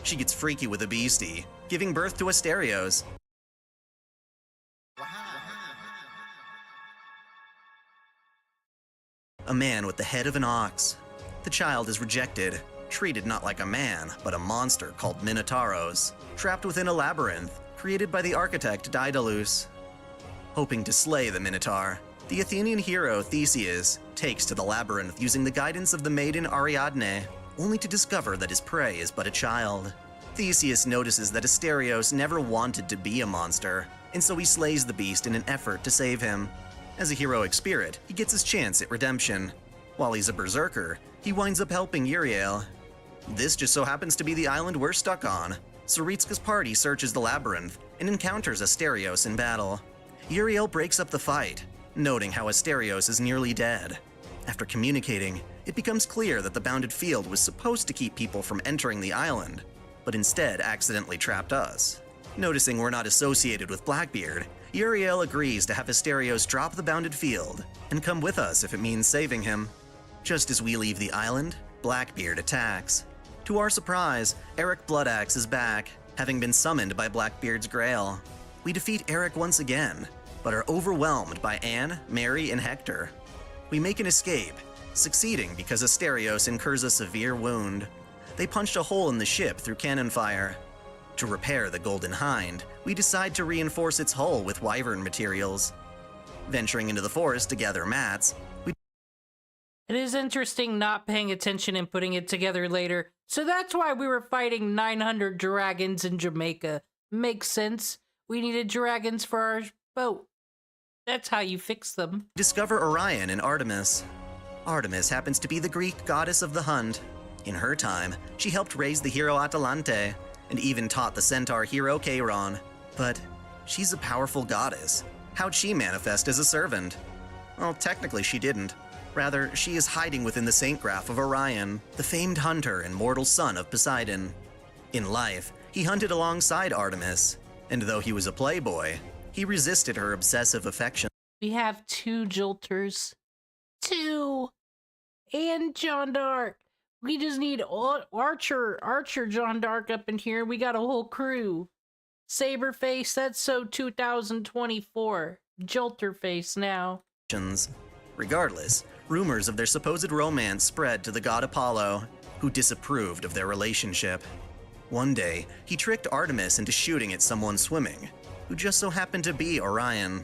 She gets freaky with a beastie, giving birth to Asterios. A man with the head of an ox. The child is rejected, treated not like a man, but a monster called Minotauros, trapped within a labyrinth created by the architect Daedalus. Hoping to slay the Minotaur, the Athenian hero Theseus takes to the labyrinth using the guidance of the maiden Ariadne, only to discover that his prey is but a child. Theseus notices that Asterios never wanted to be a monster, and so he slays the beast in an effort to save him. As a heroic spirit, he gets his chance at redemption. While he's a berserker, he winds up helping Uriel. This just so happens to be the island we're stuck on. Saritska's party searches the labyrinth and encounters Asterios in battle. Uriel breaks up the fight, noting how Asterios is nearly dead. After communicating, it becomes clear that the bounded field was supposed to keep people from entering the island, but instead accidentally trapped us. Noticing we're not associated with Blackbeard, Uriel agrees to have Asterios drop the bounded field and come with us if it means saving him. Just as we leave the island, Blackbeard attacks. To our surprise, Eric Bloodaxe is back, having been summoned by Blackbeard's Grail. We defeat Eric once again, but are overwhelmed by Anne, Mary, and Hector. We make an escape, succeeding because Asterios incurs a severe wound. They punched a hole in the ship through cannon fire. To repair the Golden Hind, we decide to reinforce its hull with wyvern materials. Venturing into the forest to gather mats, It is interesting not paying attention and putting it together later. So that's why we were fighting 900 dragons in Jamaica. Makes sense. We needed dragons for our boat. That's how you fix them. discover Orion and Artemis. Artemis happens to be the Greek goddess of the hunt. In her time, she helped raise the hero Atalante, and even taught the centaur hero Cheiron. But she's a powerful goddess. How'd she manifest as a servant? Well, technically she didn't. Rather, she is hiding within the Saint Graph of Orion, the famed hunter and mortal son of Poseidon. In life, he hunted alongside Artemis, and though he was a playboy, he resisted her obsessive affection. We have 2 Jolters. 2! And John Dark. We just need Archer John Dark up in here. We got a whole crew. Saberface, that's so 2024. Jolterface now. Regardless, rumors of their supposed romance spread to the god Apollo, who disapproved of their relationship. One day, he tricked Artemis into shooting at someone swimming, who just so happened to be Orion.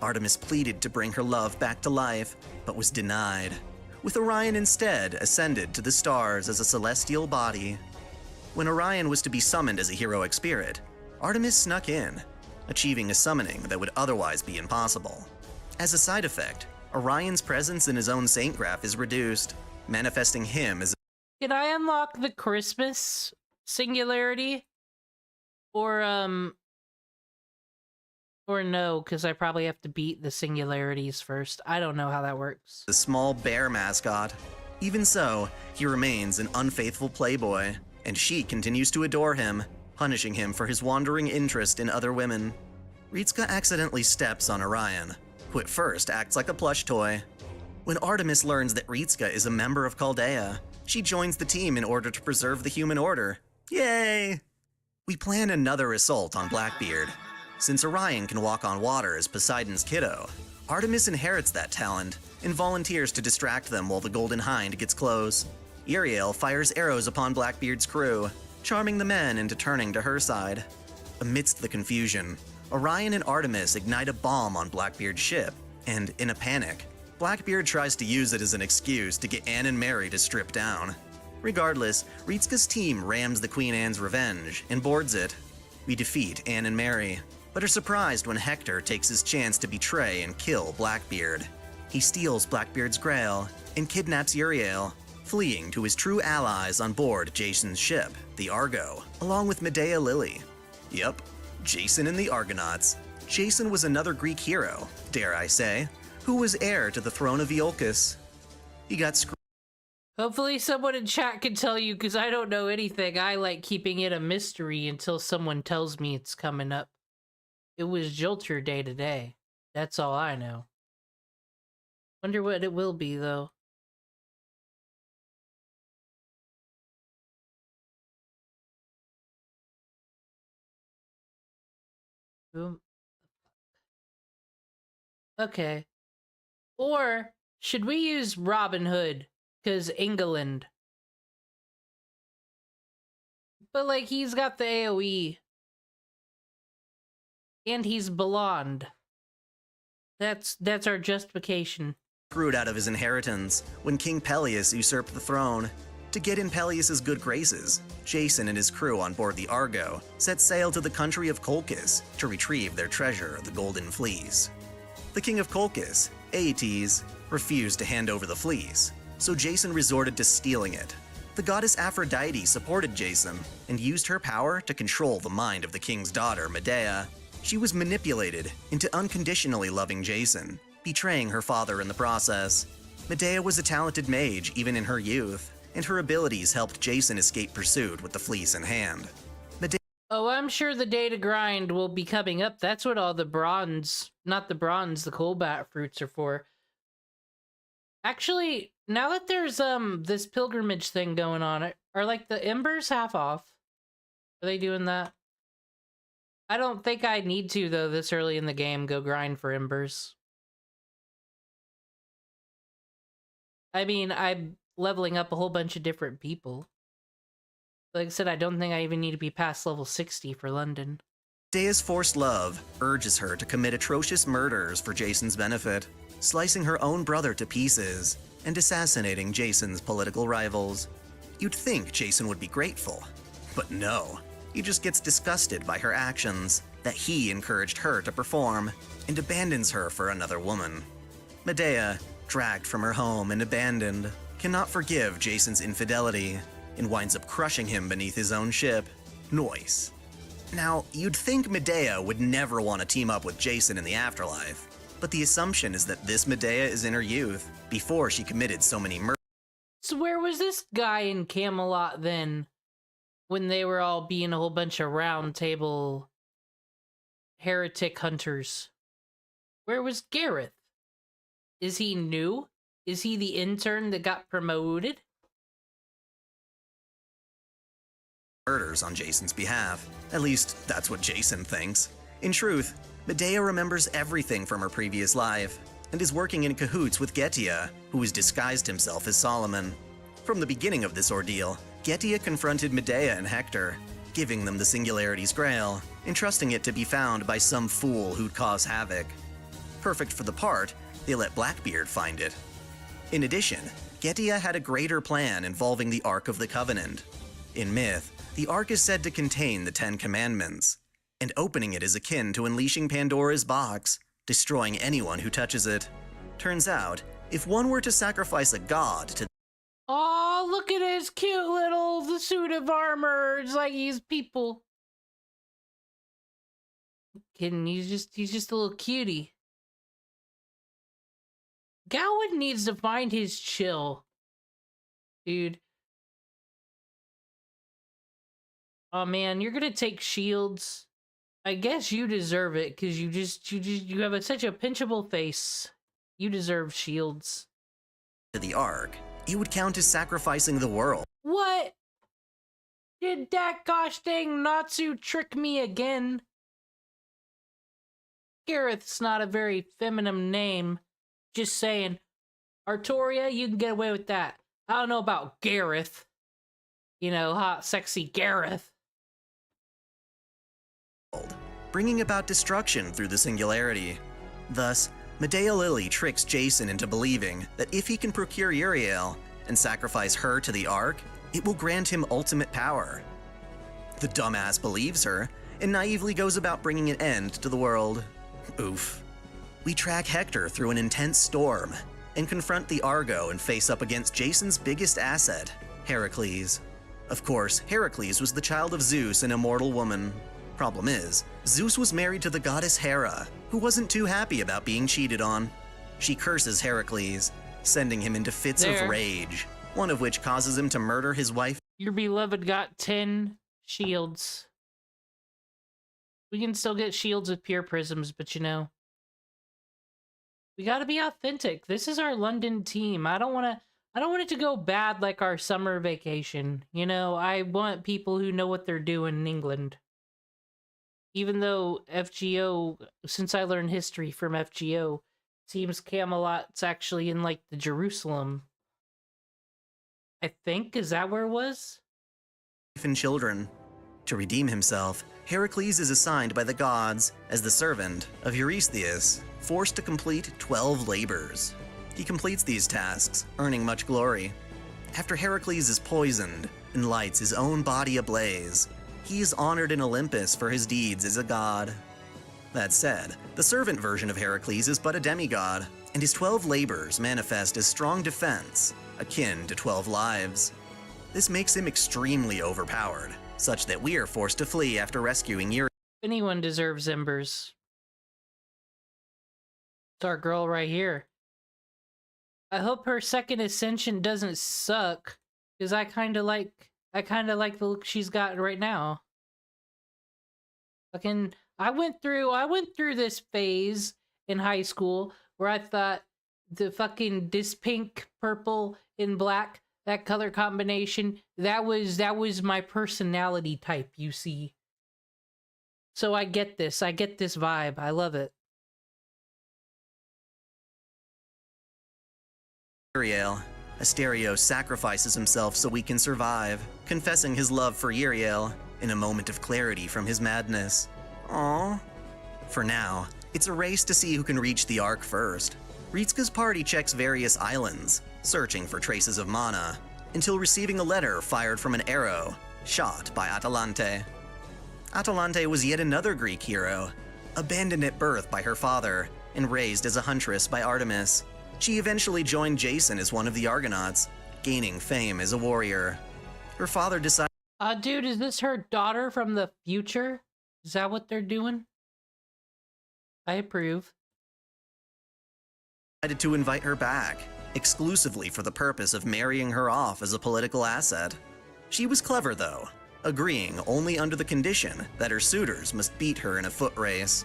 Artemis pleaded to bring her love back to life, but was denied, with Orion instead ascended to the stars as a celestial body. When Orion was to be summoned as a heroic spirit, Artemis snuck in, achieving a summoning that would otherwise be impossible. As a side effect, Orion's presence in his own Saint Graph is reduced, manifesting him as Can I unlock the Christmas Singularity? Or no, because I probably have to beat the Singularities first. I don't know how that works. a small bear mascot. Even so, he remains an unfaithful playboy, and she continues to adore him, punishing him for his wandering interest in other women. Ritska accidentally steps on Orion, who at first acts like a plush toy. When Artemis learns that Ritska is a member of Chaldea, she joins the team in order to preserve the human order. Yay! We plan another assault on Blackbeard. Since Orion can walk on water as Poseidon's kiddo, Artemis inherits that talent and volunteers to distract them while the Golden Hind gets close. Uriel fires arrows upon Blackbeard's crew, charming the men into turning to her side. Amidst the confusion, Orion and Artemis ignite a bomb on Blackbeard's ship, and in a panic, Blackbeard tries to use it as an excuse to get Anne and Mary to strip down. Regardless, Ritsuka's team rams the Queen Anne's Revenge and boards it. We defeat Anne and Mary, but are surprised when Hector takes his chance to betray and kill Blackbeard. He steals Blackbeard's grail and kidnaps Uriel, fleeing to his true allies on board Jason's ship, the Argo, along with Medea Lily. Yup, Jason and the Argonauts. Jason was another Greek hero, dare I say, who was heir to the throne of Iolcus. He got screwed. Hopefully someone in chat can tell you, because I don't know anything. I like keeping it a mystery until someone tells me it's coming up. It was Jalter Day today. That's all I know. Wonder what it will be, though. Boom. Okay. Or should we use Robin Hood? Because England. But, like, he's got the AoE. And he's blonde. That's our justification. Screwed out of his inheritance when King Peleus usurped the throne. To get in Peleus's good graces, Jason and his crew on board the Argo set sail to the country of Colchis to retrieve their treasure, the Golden Fleece. The king of Colchis, Aeetes, refused to hand over the fleece, so Jason resorted to stealing it. The goddess Aphrodite supported Jason and used her power to control the mind of the king's daughter, Medea. She was manipulated into unconditionally loving Jason, betraying her father in the process. Medea was a talented mage even in her youth, and her abilities helped Jason escape pursuit with the fleece in hand. Oh, I'm sure the day to grind will be coming up. That's what all the bronze, not the bronze, the cobalt fruits are for. Actually, now that there's this pilgrimage thing going on, are like the embers half off? Are they doing that? I don't think I need to, though, this early in the game, go grind for embers. I mean, I'm leveling up a whole bunch of different people. Like I said, I don't think I even need to be past level 60 for London. Medea's forced love urges her to commit atrocious murders for Jason's benefit, slicing her own brother to pieces and assassinating Jason's political rivals. You'd think Jason would be grateful, but no. He just gets disgusted by her actions that he encouraged her to perform and abandons her for another woman. Medea, dragged from her home and abandoned, cannot forgive Jason's infidelity and winds up crushing him beneath his own ship, Noise. Now, you'd think Medea would never want to team up with Jason in the afterlife, but the assumption is that this Medea is in her youth, before she committed so many murders. So where was this guy in Camelot then, when they were all being a whole bunch of round table heretic hunters? Where was Gareth? Is he new? Is he the intern that got promoted? Murders on Jason's behalf. At least, that's what Jason thinks. In truth, Medea remembers everything from her previous life, and is working in cahoots with Getia, who has disguised himself as Solomon. From the beginning of this ordeal, Getia confronted Medea and Hector, giving them the Singularity's grail, entrusting it to be found by some fool who'd cause havoc. Perfect for the part, they let Blackbeard find it. In addition, Getia had a greater plan involving the Ark of the Covenant. In myth, the Ark is said to contain the 10 Commandments, and opening it is akin to unleashing Pandora's box, destroying anyone who touches it. Turns out, if one were to sacrifice a god to— Oh, look at his cute little suit of armor. It's like he's people. Kidding, he's just a little cutie. Gawain needs to find his chill. Dude. Oh man, you're gonna take shields. I guess you deserve it, because you have such a pinchable face. You deserve shields. the Ark, it would count as sacrificing the world. What? Did that gosh dang Natsu trick me again? Gareth's not a very feminine name. Just saying. Artoria, you can get away with that. I don't know about Gareth. You know, hot, sexy Gareth. bringing about destruction through the Singularity. Thus, Medea Lily tricks Jason into believing that if he can procure Uriel and sacrifice her to the Ark, it will grant him ultimate power. The dumbass believes her and naively goes about bringing an end to the world. Oof. We track Hector through an intense storm and confront the Argo and face up against Jason's biggest asset, Heracles. Of course, Heracles was the child of Zeus, an immortal woman. Problem is, Zeus was married to the goddess Hera, who wasn't too happy about being cheated on. She curses Heracles, sending him into fits of rage, one of which causes him to murder his wife. Your beloved got 10 shields. We can still get shields with pure prisms, but you know, we gotta be authentic. This is our London team. I don't want it to go bad like our summer vacation. You know, I want people who know what they're doing in England. Even though FGO, since I learned history from FGO, seems Camelot's actually in, like, the Jerusalem. I think, is that where it was? And children. To redeem himself, Heracles is assigned by the gods as the servant of Eurystheus, forced to complete 12 labors. He completes these tasks, earning much glory. After Heracles is poisoned and lights his own body ablaze, he is honored in Olympus for his deeds as a god. That said, the servant version of Heracles is but a demigod, and his 12 labors manifest as strong defense, akin to 12 lives. This makes him extremely overpowered, such that we are forced to flee after rescuing Uriel. Anyone deserves embers. It's our girl right here. I hope her second ascension doesn't suck, because I kinda like the look she's got right now. Fucking, I went through this phase in high school where I thought this pink, purple, and black, that color combination, that was my personality type, you see. So I get this vibe. I love it. Uriel. Asterios sacrifices himself so we can survive, confessing his love for Uriel in a moment of clarity from his madness. Aww. For now, it's a race to see who can reach the Ark first. Ritska's party checks various islands, searching for traces of mana, until receiving a letter fired from an arrow, shot by Atalante. Atalante was yet another Greek hero, abandoned at birth by her father, and raised as a huntress by Artemis. She eventually joined Jason as one of the Argonauts, gaining fame as a warrior. Her father decided— dude, is this her daughter from the future? Is that what they're doing? I approve. to invite her back, exclusively for the purpose of marrying her off as a political asset. She was clever, though, agreeing only under the condition that her suitors must beat her in a foot race.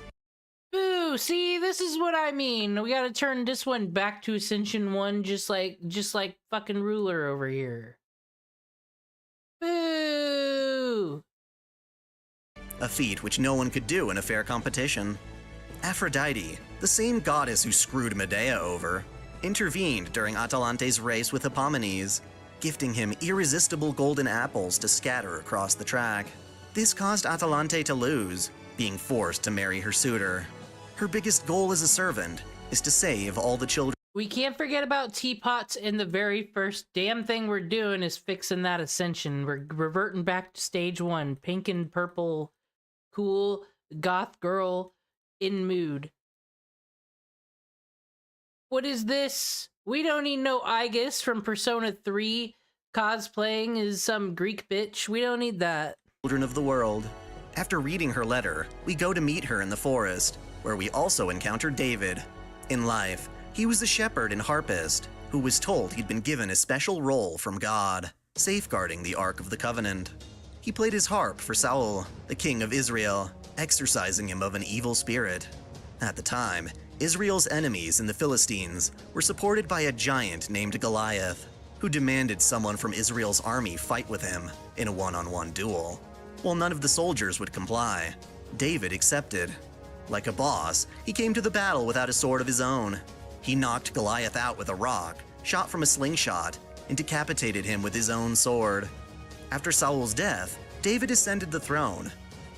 Boo! See, this is what I mean. We gotta turn this one back to Ascension 1, just like fucking Ruler over here. Boo! A feat which no one could do in a fair competition. Aphrodite, the same goddess who screwed Medea over, intervened during Atalante's race with Hippomenes, gifting him irresistible golden apples to scatter across the track. This caused Atalante to lose, being forced to marry her suitor. Her biggest goal as a servant is to save all the children. We can't forget about teapots, and the very first damn thing we're doing is fixing that Ascension. We're reverting back to stage 1, pink and purple, cool, goth girl in mood. What is this? We don't need no Aegis from Persona 3 cosplaying as some Greek bitch. We don't need that. Children of the world. After reading her letter, we go to meet her in the forest, where we also encounter David. In life, he was a shepherd and harpist who was told he'd been given a special role from God, safeguarding the Ark of the Covenant. He played his harp for Saul, the king of Israel, exorcising him of an evil spirit. At the time, Israel's enemies in the Philistines were supported by a giant named Goliath, who demanded someone from Israel's army fight with him in a one-on-one duel. While none of the soldiers would comply, David accepted. Like a boss, he came to the battle without a sword of his own. He knocked Goliath out with a rock, shot from a slingshot, and decapitated him with his own sword. After Saul's death, David ascended the throne,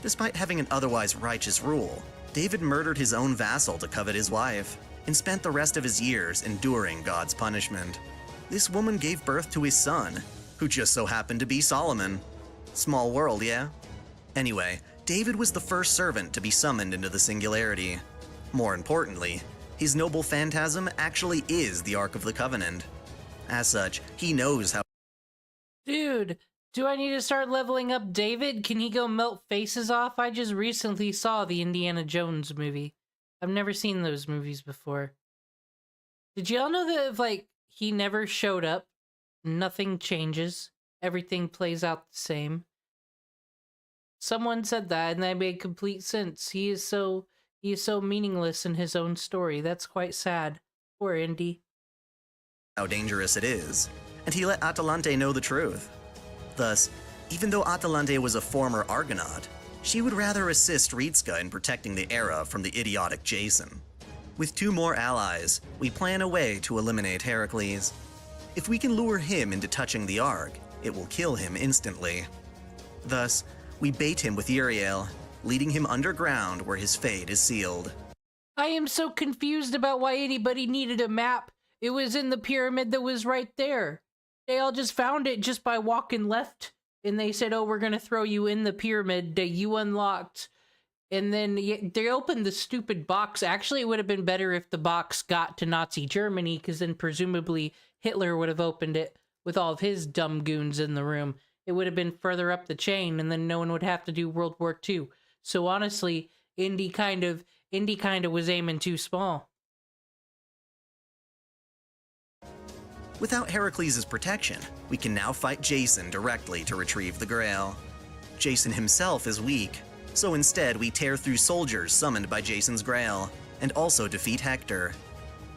Despite having an otherwise righteous rule, David murdered his own vassal to covet his wife, and spent the rest of his years enduring God's punishment. This woman gave birth to his son, who just so happened to be Solomon. Small world, yeah? Anyway, David was the first servant to be summoned into the Singularity. More importantly, his noble phantasm actually is the Ark of the Covenant. As such, he knows how— Dude, do I need to start leveling up David? Can he go melt faces off? I just recently saw the Indiana Jones movie. I've never seen those movies before. Did y'all know that if, like, he never showed up, nothing changes? Everything plays out the same? Someone said that, and that made complete sense. He is so meaningless in his own story. That's quite sad. Poor Indy. how dangerous it is, and he let Atalante know the truth. Thus, even though Atalante was a former Argonaut, she would rather assist Ritska in protecting the Era from the idiotic Jason. With 2 more allies, we plan a way to eliminate Heracles. If we can lure him into touching the Ark, it will kill him instantly. Thus, we bait him with Uriel, leading him underground where his fate is sealed. I am so confused about why anybody needed a map. It was in the pyramid that was right there. They all just found it just by walking left. And they said, oh, we're going to throw you in the pyramid that you unlocked. And then they opened the stupid box. Actually, it would have been better if the box got to Nazi Germany, because then presumably Hitler would have opened it with all of his dumb goons in the room. It would have been further up the chain, and then no one would have to do World War II. So honestly, Indy kind of was aiming too small. Without Heracles' protection, we can now fight Jason directly to retrieve the Grail. Jason himself is weak, so instead we tear through soldiers summoned by Jason's Grail, and also defeat Hector.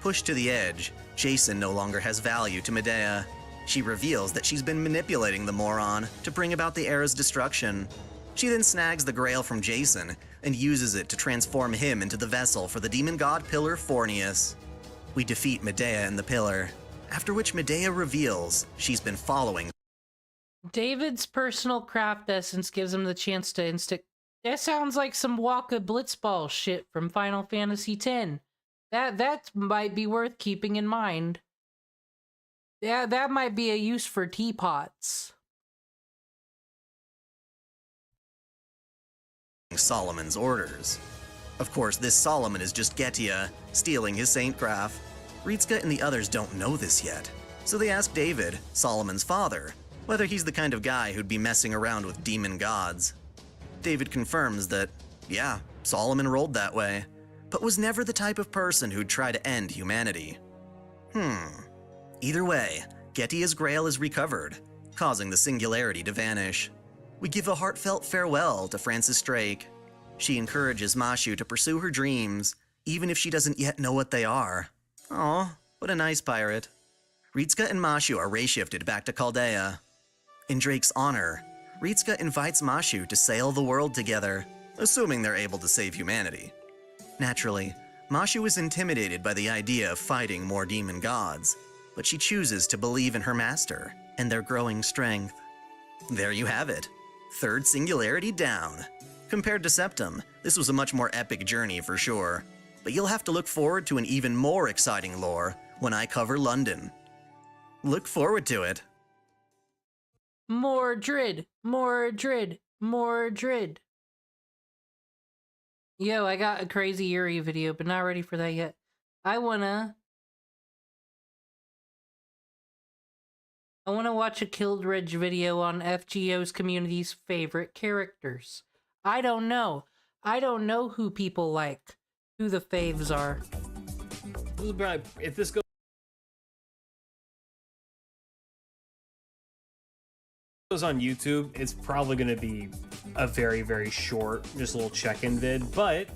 Pushed to the edge, Jason no longer has value to Medea. She reveals that she's been manipulating the moron to bring about the Era's destruction. She then snags the Grail from Jason and uses it to transform him into the vessel for the demon god pillar Fornius. We defeat Medea in the pillar, after which Medea reveals she's been following. David's personal craft essence gives him the chance to That sounds like some Waka Blitzball shit from Final Fantasy X. That might be worth keeping in mind. Yeah, that might be a use for teapots. Solomon's orders. Of course, this Solomon is just Getia, stealing his saintcraft. Ritska and the others don't know this yet, so they ask David, Solomon's father, whether he's the kind of guy who'd be messing around with demon gods. David confirms that, yeah, Solomon rolled that way, but was never the type of person who'd try to end humanity. Either way, Getia's Grail is recovered, causing the Singularity to vanish. We give a heartfelt farewell to Francis Drake. She encourages Mashu to pursue her dreams, even if she doesn't yet know what they are. Aw, what a nice pirate. Ritska and Mashu are ray-shifted back to Chaldea. In Drake's honor, Ritska invites Mashu to sail the world together, assuming they're able to save humanity. Naturally, Mashu is intimidated by the idea of fighting more demon gods, but she chooses to believe in her master and their growing strength. There you have it. 3rd Singularity down. Compared to Septum, this was a much more epic journey for sure, but you'll have to look forward to an even more exciting lore when I cover London. Look forward to it. Mordred, Mordred, Mordred. Yo, I got a crazy Yuri video, but not ready for that yet. I wanna watch a Kildredge video on FGO's community's favorite characters. I don't know who people like, who the faves are. If this goes on YouTube, it's probably going to be a very, very short, just a little check-in vid, but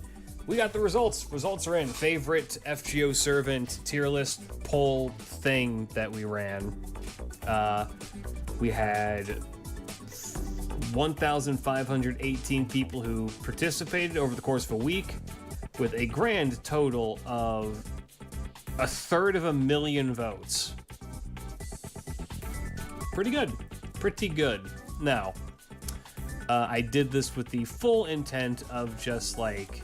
we got the results. Results are in. Favorite FGO servant tier list poll thing that we ran. We had 1,518 people who participated over the course of a week, with a grand total of 1/3 votes. Pretty good. Pretty good. Now, I did this with the full intent of just like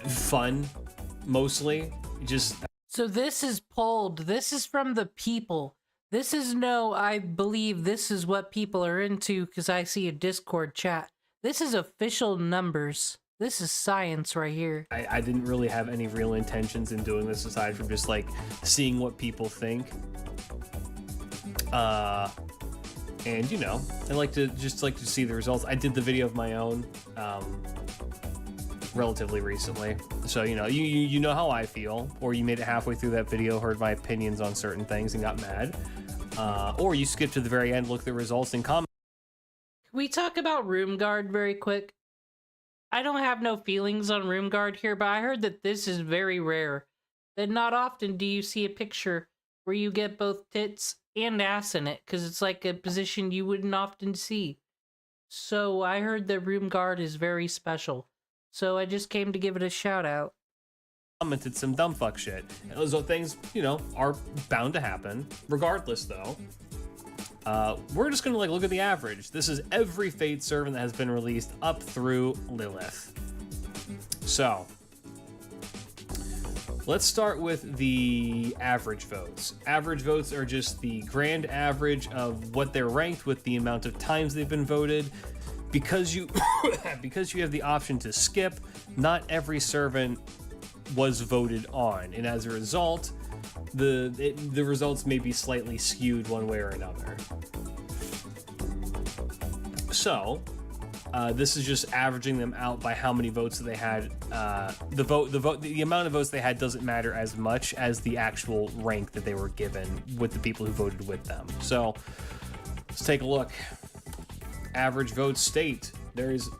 fun, mostly. Just So this is polled. This is from the people. This is no, I believe this is what people are into because I see a Discord chat. This is official numbers. This is science right here. I didn't really have any real intentions in doing this aside from just like seeing what people think. And you know, I like to see the results. I did the video of my own relatively recently, so you know, you know how I feel, or you made it halfway through that video, heard my opinions on certain things and got mad, or you skipped to the very end, looked at the results and comment. Can we talk about Room Guard very quick? I don't have no feelings on Room Guard here, but I heard that this is very rare. That not often do you see a picture where you get both tits and ass in it, because it's like a position you wouldn't often see. So I heard that Room Guard is very special. So I just came to give it a shout out. Commented some dumb fuck shit. And those things, you know, are bound to happen. Regardless, though, we're just gonna like look at the average. This is every Fate servant that has been released up through Lilith. So let's start with the average votes. Average votes are just the grand average of what they're ranked with the amount of times they've been voted. Because you because you have the option to skip, not every servant was voted on, and as a result, the results may be slightly skewed one way or another. So this is just averaging them out by how many votes they had. The amount of votes they had doesn't matter as much as the actual rank that they were given with the people who voted with them. So let's take a look. Average vote state. There's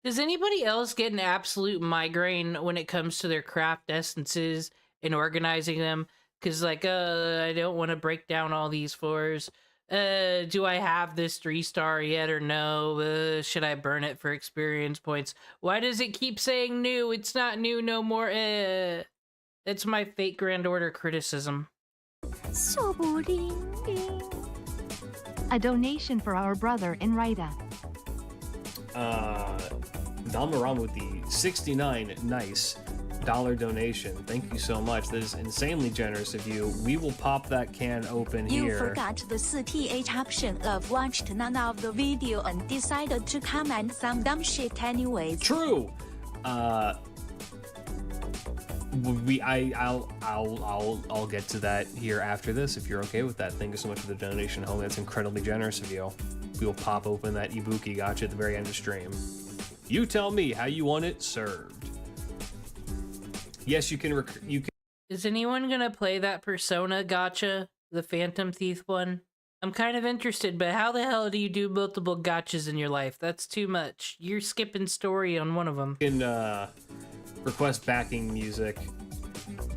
Does anybody else get an absolute migraine when it comes to their craft essences and organizing them? Because, like, I don't want to break down all these floors. Do I have this 3-star yet or no? Should I burn it for experience points? Why does it keep saying new? It's not new no more. That's my Fate Grand Order criticism. A donation for our brother in Rida. Dalmaram with the 69 nice dollar donation. Thank you so much. That is insanely generous of you. We will pop that can open You here. forgot the CTH option of watched none of the video and decided to comment some dumb shit anyways. True. I'll get to that here after this if you're okay with that. Thank you so much for the donation, homie. That's incredibly generous of you. We will pop open that Ibuki gacha at the very end of stream. You tell me how you want it served. Yes, you can. Is anyone gonna play that Persona gacha, the Phantom Thief one? I'm kind of interested, but how the hell do you do multiple gachas in your life? That's too much. You're skipping story on one of them. You can request backing music.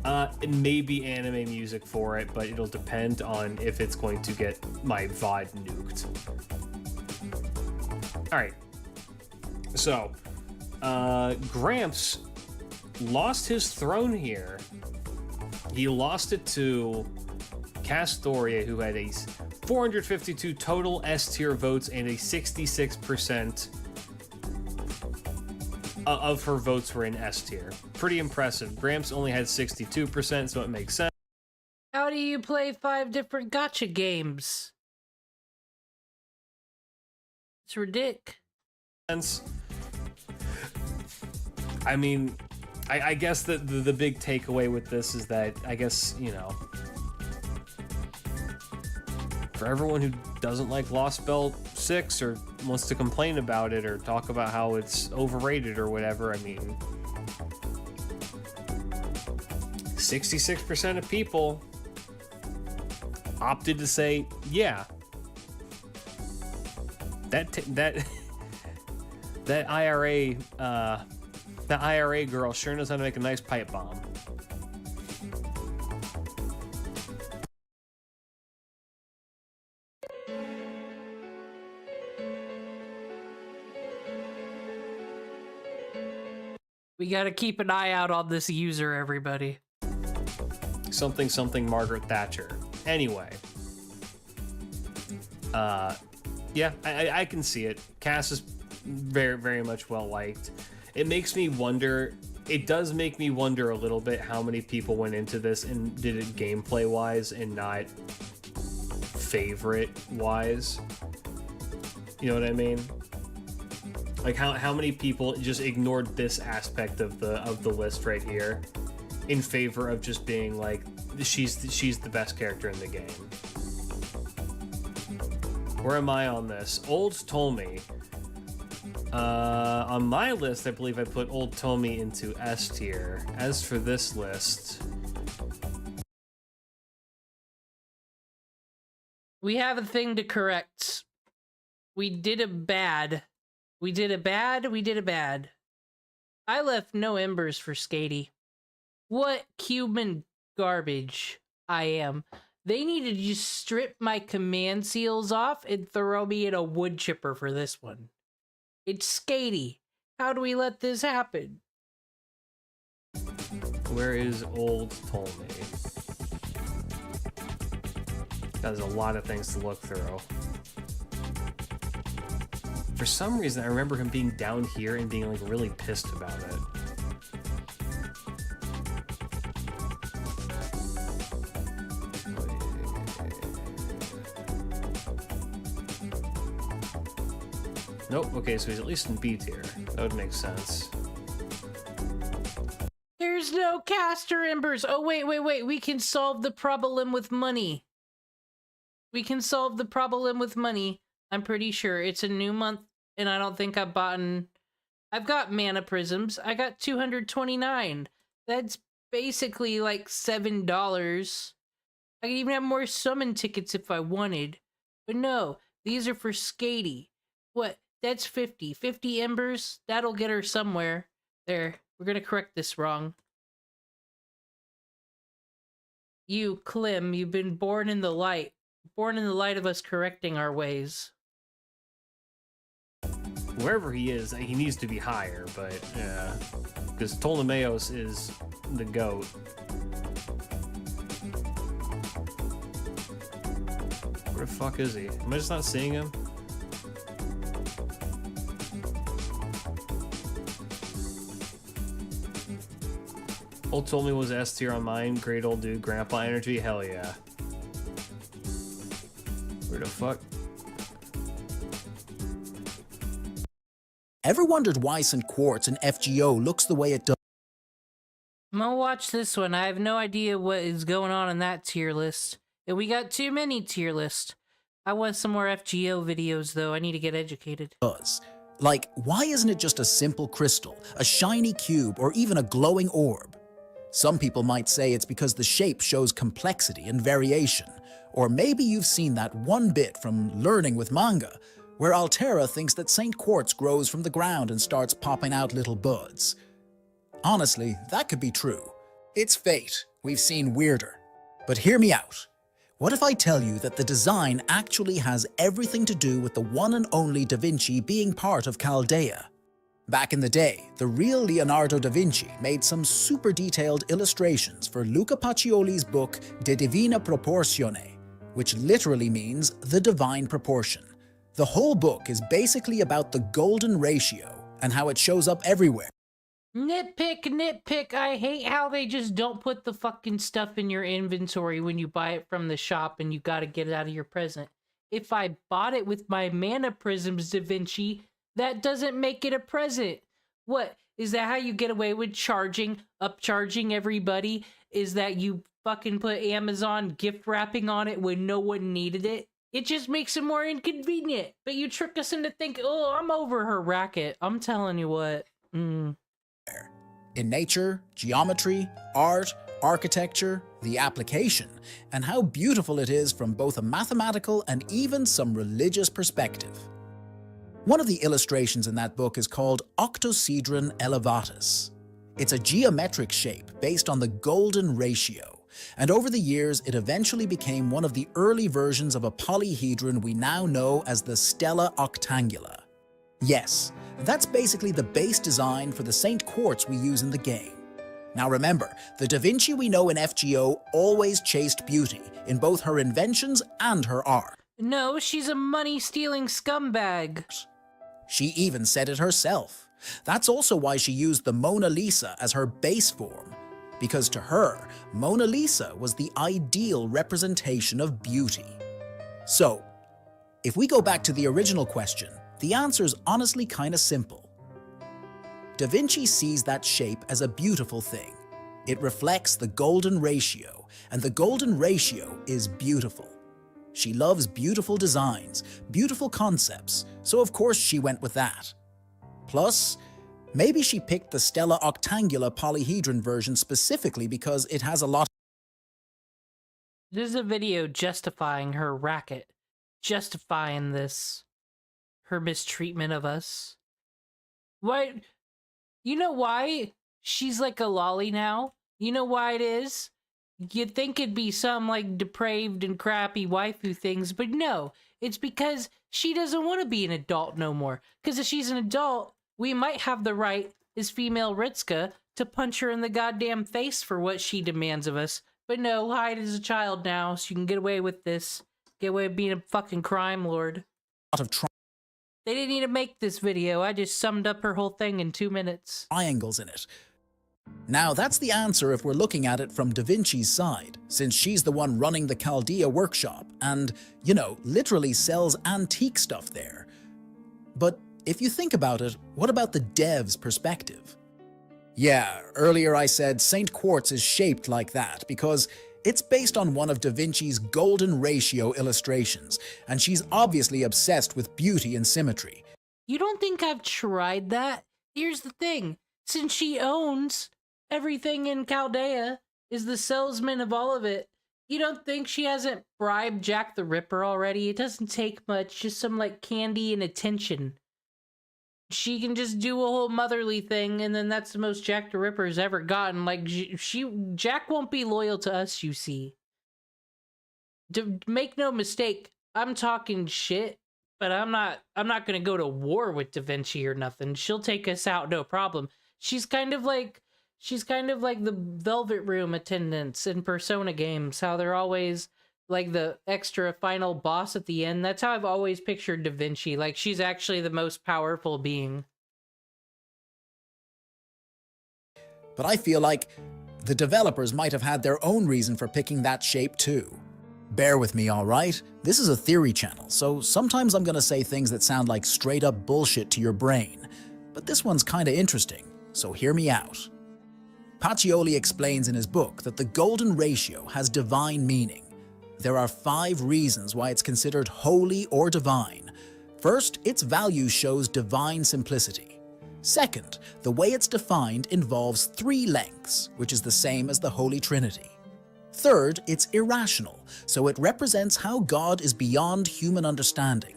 It may be anime music for it, but it'll depend on if it's going to get my VOD nuked. Alright. So, Gramps lost his throne here. He lost it to Castoria, who had a 452 total S-tier votes and a 66% of her votes were in S-tier. Pretty impressive. Gramps only had 62%, so it makes sense. How do you play 5 different gacha games? It's ridiculous. I mean, I guess that the big takeaway with this is that, I guess, you know, for everyone who doesn't like Lost Belt 6 or wants to complain about it or talk about how it's overrated or whatever, I mean, 66% of people opted to say, yeah, that IRA girl sure knows how to make a nice pipe bomb. We gotta keep an eye out on this user, everybody. something something Margaret Thatcher. Anyway. Yeah, I can see it. Cast is very, very much well liked. It makes me wonder, it does make me wonder a little bit how many people went into this and did it gameplay wise and not favorite wise. You know what I mean? Like how many people just ignored this aspect of the list right here in favor of just being like she's the best character in the game. Where am I on this? Old Tomi. On my list, I believe I put Old Tomi into S tier. As for this list, we have a thing to correct. We did a bad. We did a bad. I left no embers for Skatey. What human garbage I am. They need to just strip my command seals off and throw me in a wood chipper for this one. It's Skatey. How do we let this happen? where is Old Tomi? There's a lot of things to look through. For some reason, I remember him being down here and being like really pissed about it. Nope, okay, so he's at least in B tier. That would make sense. There's no caster embers! Oh, wait, we can solve the problem with money. We can solve the problem with money. I'm pretty sure. It's a new month, and I don't think I've got mana prisms. I got 229. That's basically like $7. I could even have more summon tickets if I wanted. But no, these are for Skatey. What? That's 50. 50 embers? That'll get her somewhere. There. We're gonna correct this wrong. You, Klim, you've been born in the light. Born in the light of us correcting our ways. Wherever he is, he needs to be higher, but yeah. Because Ptolemaeus is the GOAT. Where the fuck is he? Am I just not seeing him? Old Tomi was S tier on mine. Great old dude, grandpa energy, hell yeah. Where the fuck? Ever wondered why St. Quartz in FGO looks the way it does? I'm gonna watch this one. I have no idea what is going on in that tier list. And we got too many tier lists. I want some more FGO videos though. I need to get educated. Like, why isn't it just a simple crystal, a shiny cube, or even a glowing orb? Some people might say it's because the shape shows complexity and variation. Or maybe you've seen that one bit from Learning with Manga, where Altera thinks that St. Quartz grows from the ground and starts popping out little buds. Honestly, that could be true. It's fate. We've seen weirder. But hear me out. What if I tell you that the design actually has everything to do with the one and only Da Vinci being part of Chaldea? Back in the day, the real Leonardo da Vinci made some super detailed illustrations for Luca Pacioli's book De Divina Proportione, which literally means the divine proportion. The whole book is basically about the golden ratio and how it shows up everywhere. Nitpick. I hate how they just don't put the fucking stuff in your inventory when you buy it from the shop and you gotta get it out of your present. If I bought it with my mana prisms, Da Vinci, that doesn't make it a present. What? Is that how you get away with upcharging everybody? Is that you fucking put Amazon gift wrapping on it when no one needed it? It just makes it more inconvenient. But you trick us into thinking, oh, I'm over her racket. I'm telling you what. In nature, geometry, art, architecture, the application, and how beautiful it is from both a mathematical and even some religious perspective. One of the illustrations in that book is called Octohedron Elevatus. It's a geometric shape based on the golden ratio, and over the years it eventually became one of the early versions of a polyhedron we now know as the Stella Octangula. Yes, that's basically the base design for the St. Quartz we use in the game. Now remember, the Da Vinci we know in FGO always chased beauty in both her inventions and her art. No, she's a money-stealing scumbag. She even said it herself. That's also why she used the Mona Lisa as her base form, because to her, Mona Lisa was the ideal representation of beauty. So, if we go back to the original question, the answer's honestly kinda simple. Da Vinci sees that shape as a beautiful thing. It reflects the golden ratio, and the golden ratio is beautiful. She loves beautiful designs, beautiful concepts, so of course she went with that. Plus, maybe she picked the Stella Octangula polyhedron version specifically because it has a lot. This is a video justifying her racket, justifying this, her mistreatment of us. What? You know why she's like a lolly now? You know why it is? You'd think it'd be some like depraved and crappy waifu things, but no. It's because she doesn't want to be an adult no more. Because if she's an adult, we might have the right, as female Ritsuka, to punch her in the goddamn face for what she demands of us. But no, Hyde is a child now, so you can get away with this. Get away with being a fucking crime lord. They didn't need to make this video, I just summed up her whole thing in 2 minutes. Triangles in it. Now that's the answer if we're looking at it from Da Vinci's side, since she's the one running the Chaldea workshop and, you know, literally sells antique stuff there. But if you think about it, what about the dev's perspective? Yeah, earlier I said St. Quartz is shaped like that because it's based on one of Da Vinci's golden ratio illustrations, and she's obviously obsessed with beauty and symmetry. You don't think I've tried that? Here's the thing. Since she owns everything in Chaldea, is the salesman of all of it, you don't think she hasn't bribed Jack the Ripper already? It doesn't take much, just some like candy and attention. She can just do a whole motherly thing, and then that's the most Jack the Ripper's ever gotten. Like, Jack won't be loyal to us, you see. Make no mistake, I'm talking shit, but I'm not gonna go to war with Da Vinci or nothing. She'll take us out, no problem. She's kind of like the Velvet Room attendants in Persona games, how they're always like the extra final boss at the end. That's how I've always pictured Da Vinci. Like, she's actually the most powerful being. But I feel like the developers might have had their own reason for picking that shape too. Bear with me, alright? This is a theory channel, so sometimes I'm gonna say things that sound like straight up bullshit to your brain. But this one's kinda interesting, so hear me out. Pacioli explains in his book that the golden ratio has divine meaning. There are 5 reasons why it's considered holy or divine. First, its value shows divine simplicity. Second, the way it's defined involves 3 lengths, which is the same as the Holy Trinity. Third, it's irrational, so it represents how God is beyond human understanding.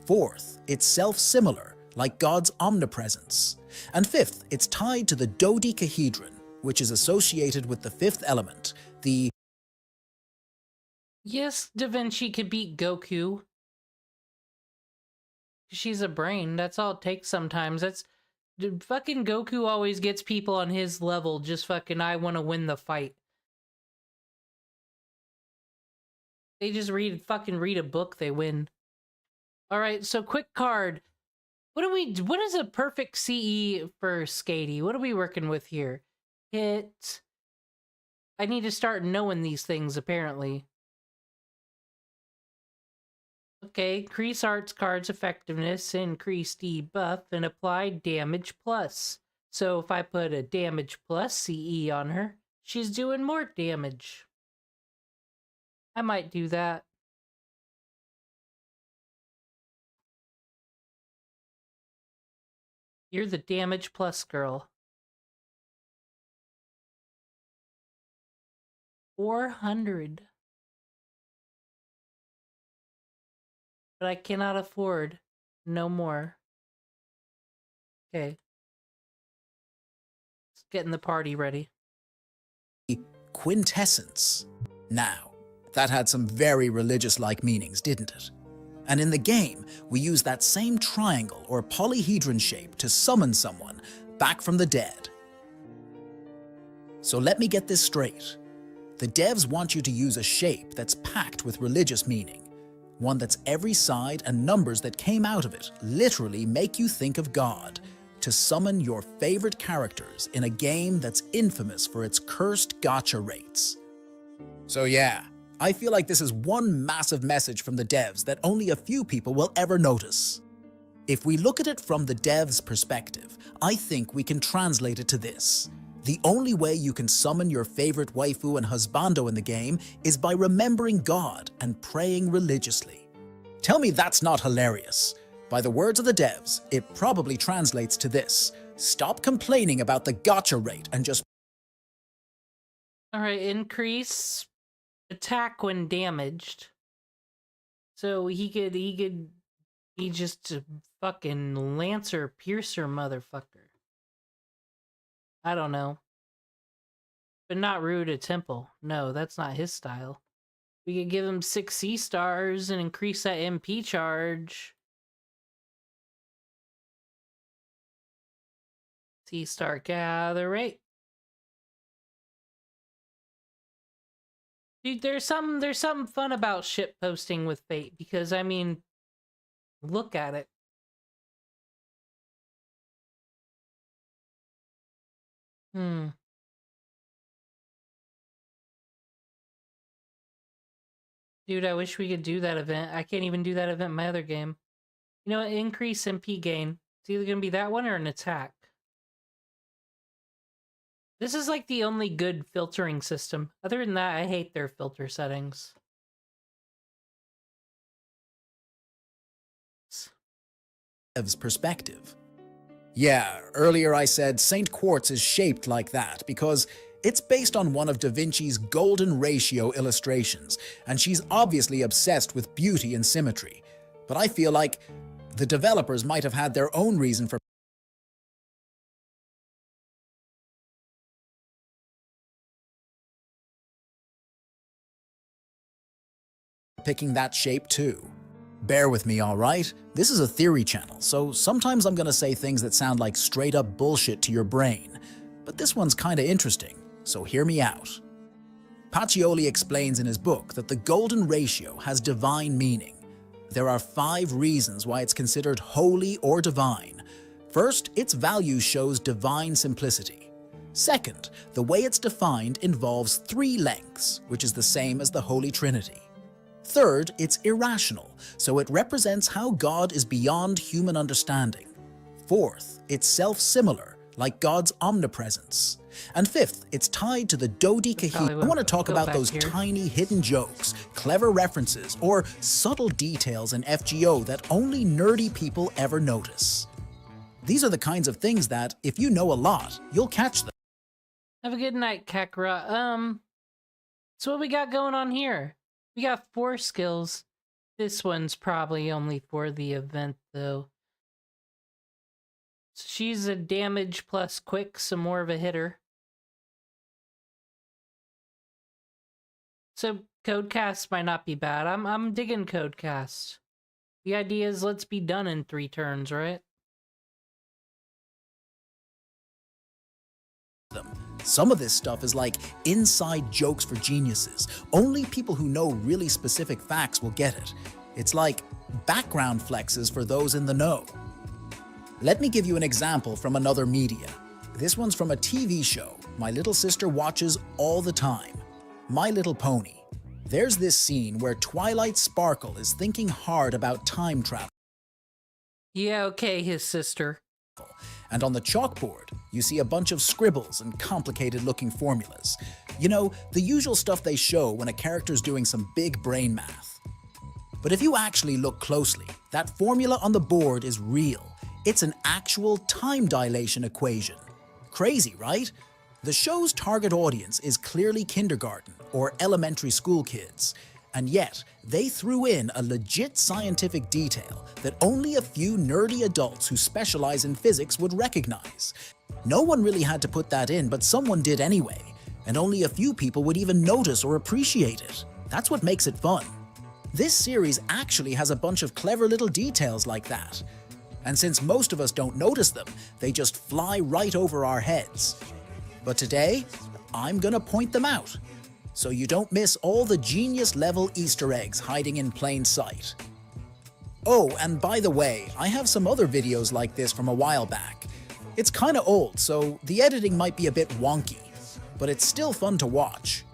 Fourth, it's self-similar, like God's omnipresence. And fifth, it's tied to the dodecahedron, which is associated with the 5th element, the... Yes, Da Vinci could beat Goku. She's a brain, that's all it takes sometimes. That's... Fucking Goku always gets people on his level, just fucking, I want to win the fight. They just fucking read a book, they win. Alright, so quick card. What is a perfect CE for Skady? What are we working with here? Hit. I need to start knowing these things, apparently. Okay, increase arts cards effectiveness, increase debuff, and apply damage plus. So if I put a damage plus CE on her, she's doing more damage. I might do that. You're the damage plus girl. 400. But I cannot afford no more. Okay. Let's get the party ready. Quintessence. Now, that had some very religious-like meanings, didn't it? And in the game, we use that same triangle or polyhedron shape to summon someone back from the dead. So let me get this straight. The devs want you to use a shape that's packed with religious meaning, one that's every side and numbers that came out of it literally make you think of God, to summon your favorite characters in a game that's infamous for its cursed gacha rates. So yeah, I feel like this is one massive message from the devs that only a few people will ever notice. If we look at it from the devs' perspective, I think we can translate it to this. The only way you can summon your favorite waifu and husbando in the game is by remembering God and praying religiously. Tell me that's not hilarious. By the words of the devs, it probably translates to this: stop complaining about the gacha rate and just... Alright, increase attack when damaged. So he just a fucking Lancer Piercer motherfucker. I don't know. But not Rude at Temple. No, that's not his style. We could give him 6 C stars and increase that MP charge. C star gather rate. Dude, there's something fun about ship posting with Fate, because I mean, look at it. Dude, I wish we could do that event. I can't even do that event in my other game. You know what? Increase MP gain. It's either gonna be that one or an attack. This is like the only good filtering system. Other than that, I hate their filter settings. Perspective. Yeah, earlier I said Saint Quartz is shaped like that because it's based on one of Da Vinci's golden ratio illustrations, and she's obviously obsessed with beauty and symmetry. But I feel like the developers might have had their own reason for picking that shape too. Bear with me, alright? This is a theory channel, so sometimes I'm gonna say things that sound like straight up bullshit to your brain. But this one's kinda interesting, so hear me out. Pacioli explains in his book that the golden ratio has divine meaning. There are 5 reasons why it's considered holy or divine. First, its value shows divine simplicity. Second, the way it's defined involves 3 lengths, which is the same as the Holy Trinity. Third, it's irrational, so it represents how God is beyond human understanding. Fourth, it's self-similar, like God's omnipresence. And fifth, it's tied to the dodecahedron. I want to talk about those tiny hidden jokes, clever references, or subtle details in FGO that only nerdy people ever notice. These are the kinds of things that, if you know a lot, you'll catch them. Have a good night, Kakra. So what we got going on here? We got 4 skills. This one's probably only for the event, though. She's a damage plus quick, so more of a hitter. So Codecast might not be bad. I'm digging Codecast. The idea is let's be done in 3 turns, right? Some of this stuff is like inside jokes for geniuses. Only people who know really specific facts will get it. It's like background flexes for those in the know. Let me give you an example from another media. This one's from a TV show my little sister watches all the time, My Little Pony. There's this scene where Twilight Sparkle is thinking hard about time travel. Yeah, okay, his sister. And on the chalkboard, you see a bunch of scribbles and complicated-looking formulas. You know, the usual stuff they show when a character's doing some big brain math. But if you actually look closely, that formula on the board is real. It's an actual time dilation equation. Crazy, right? The show's target audience is clearly kindergarten or elementary school kids. And yet, they threw in a legit scientific detail that only a few nerdy adults who specialize in physics would recognize. No one really had to put that in, but someone did anyway, and only a few people would even notice or appreciate it. That's what makes it fun. This series actually has a bunch of clever little details like that. And since most of us don't notice them, they just fly right over our heads. But today, I'm gonna point them out, so you don't miss all the genius-level Easter eggs hiding in plain sight. Oh, and by the way, I have some other videos like this from a while back. It's kinda old, so the editing might be a bit wonky, but it's still fun to watch.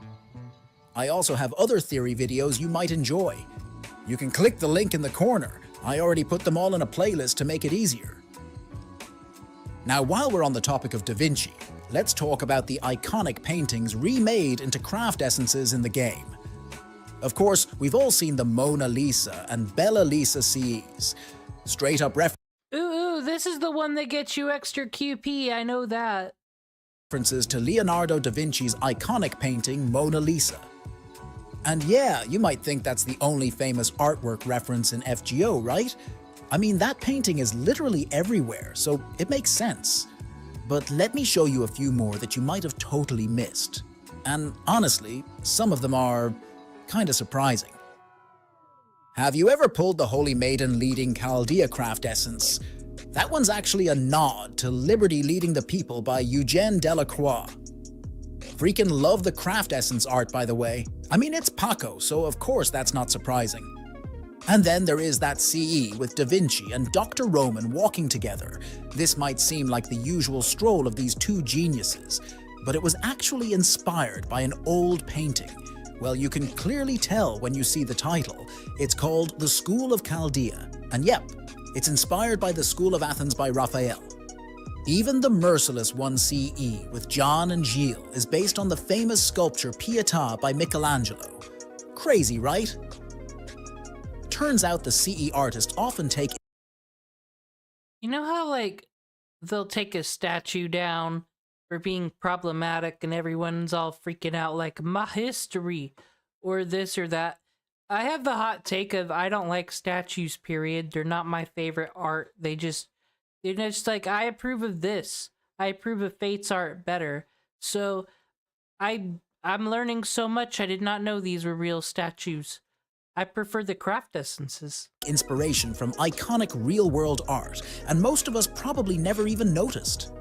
I also have other theory videos you might enjoy. You can click the link in the corner. I already put them all in a playlist to make it easier. Now, while we're on the topic of Da Vinci, let's talk about the iconic paintings remade into craft essences in the game. Of course, we've all seen the Mona Lisa and Bella Lisa CEs. Straight up Ooh, this is the one that gets you extra QP, I know that. references to Leonardo da Vinci's iconic painting Mona Lisa. And yeah, you might think that's the only famous artwork reference in FGO, right? I mean, that painting is literally everywhere, so it makes sense. But let me show you a few more that you might have totally missed. And honestly, some of them are kinda surprising. Have you ever pulled the Holy Maiden leading Chaldea craft essence? That one's actually a nod to Liberty Leading the People by Eugène Delacroix. Freaking love the craft essence art, by the way. I mean, it's Paco, so of course that's not surprising. And then there is that CE with Da Vinci and Dr. Roman walking together. This might seem like the usual stroll of these two geniuses, but it was actually inspired by an old painting. Well, you can clearly tell when you see the title. It's called The School of Chaldea. And yep, it's inspired by the School of Athens by Raphael. Even the Merciless 1 CE with John and Gilles is based on the famous sculpture Pietà by Michelangelo. Crazy, right? Turns out the CE artists often take... You know how, like, they'll take a statue down for being problematic and everyone's all freaking out like, my history, or this or that? I have the hot take of I don't like statues, period. They're not my favorite art. They're just like, I approve of this. I approve of Fate's art better. So I'm learning so much. I did not know these were real statues. I prefer the craft essences. Inspiration from iconic real-world art, and most of us probably never even noticed.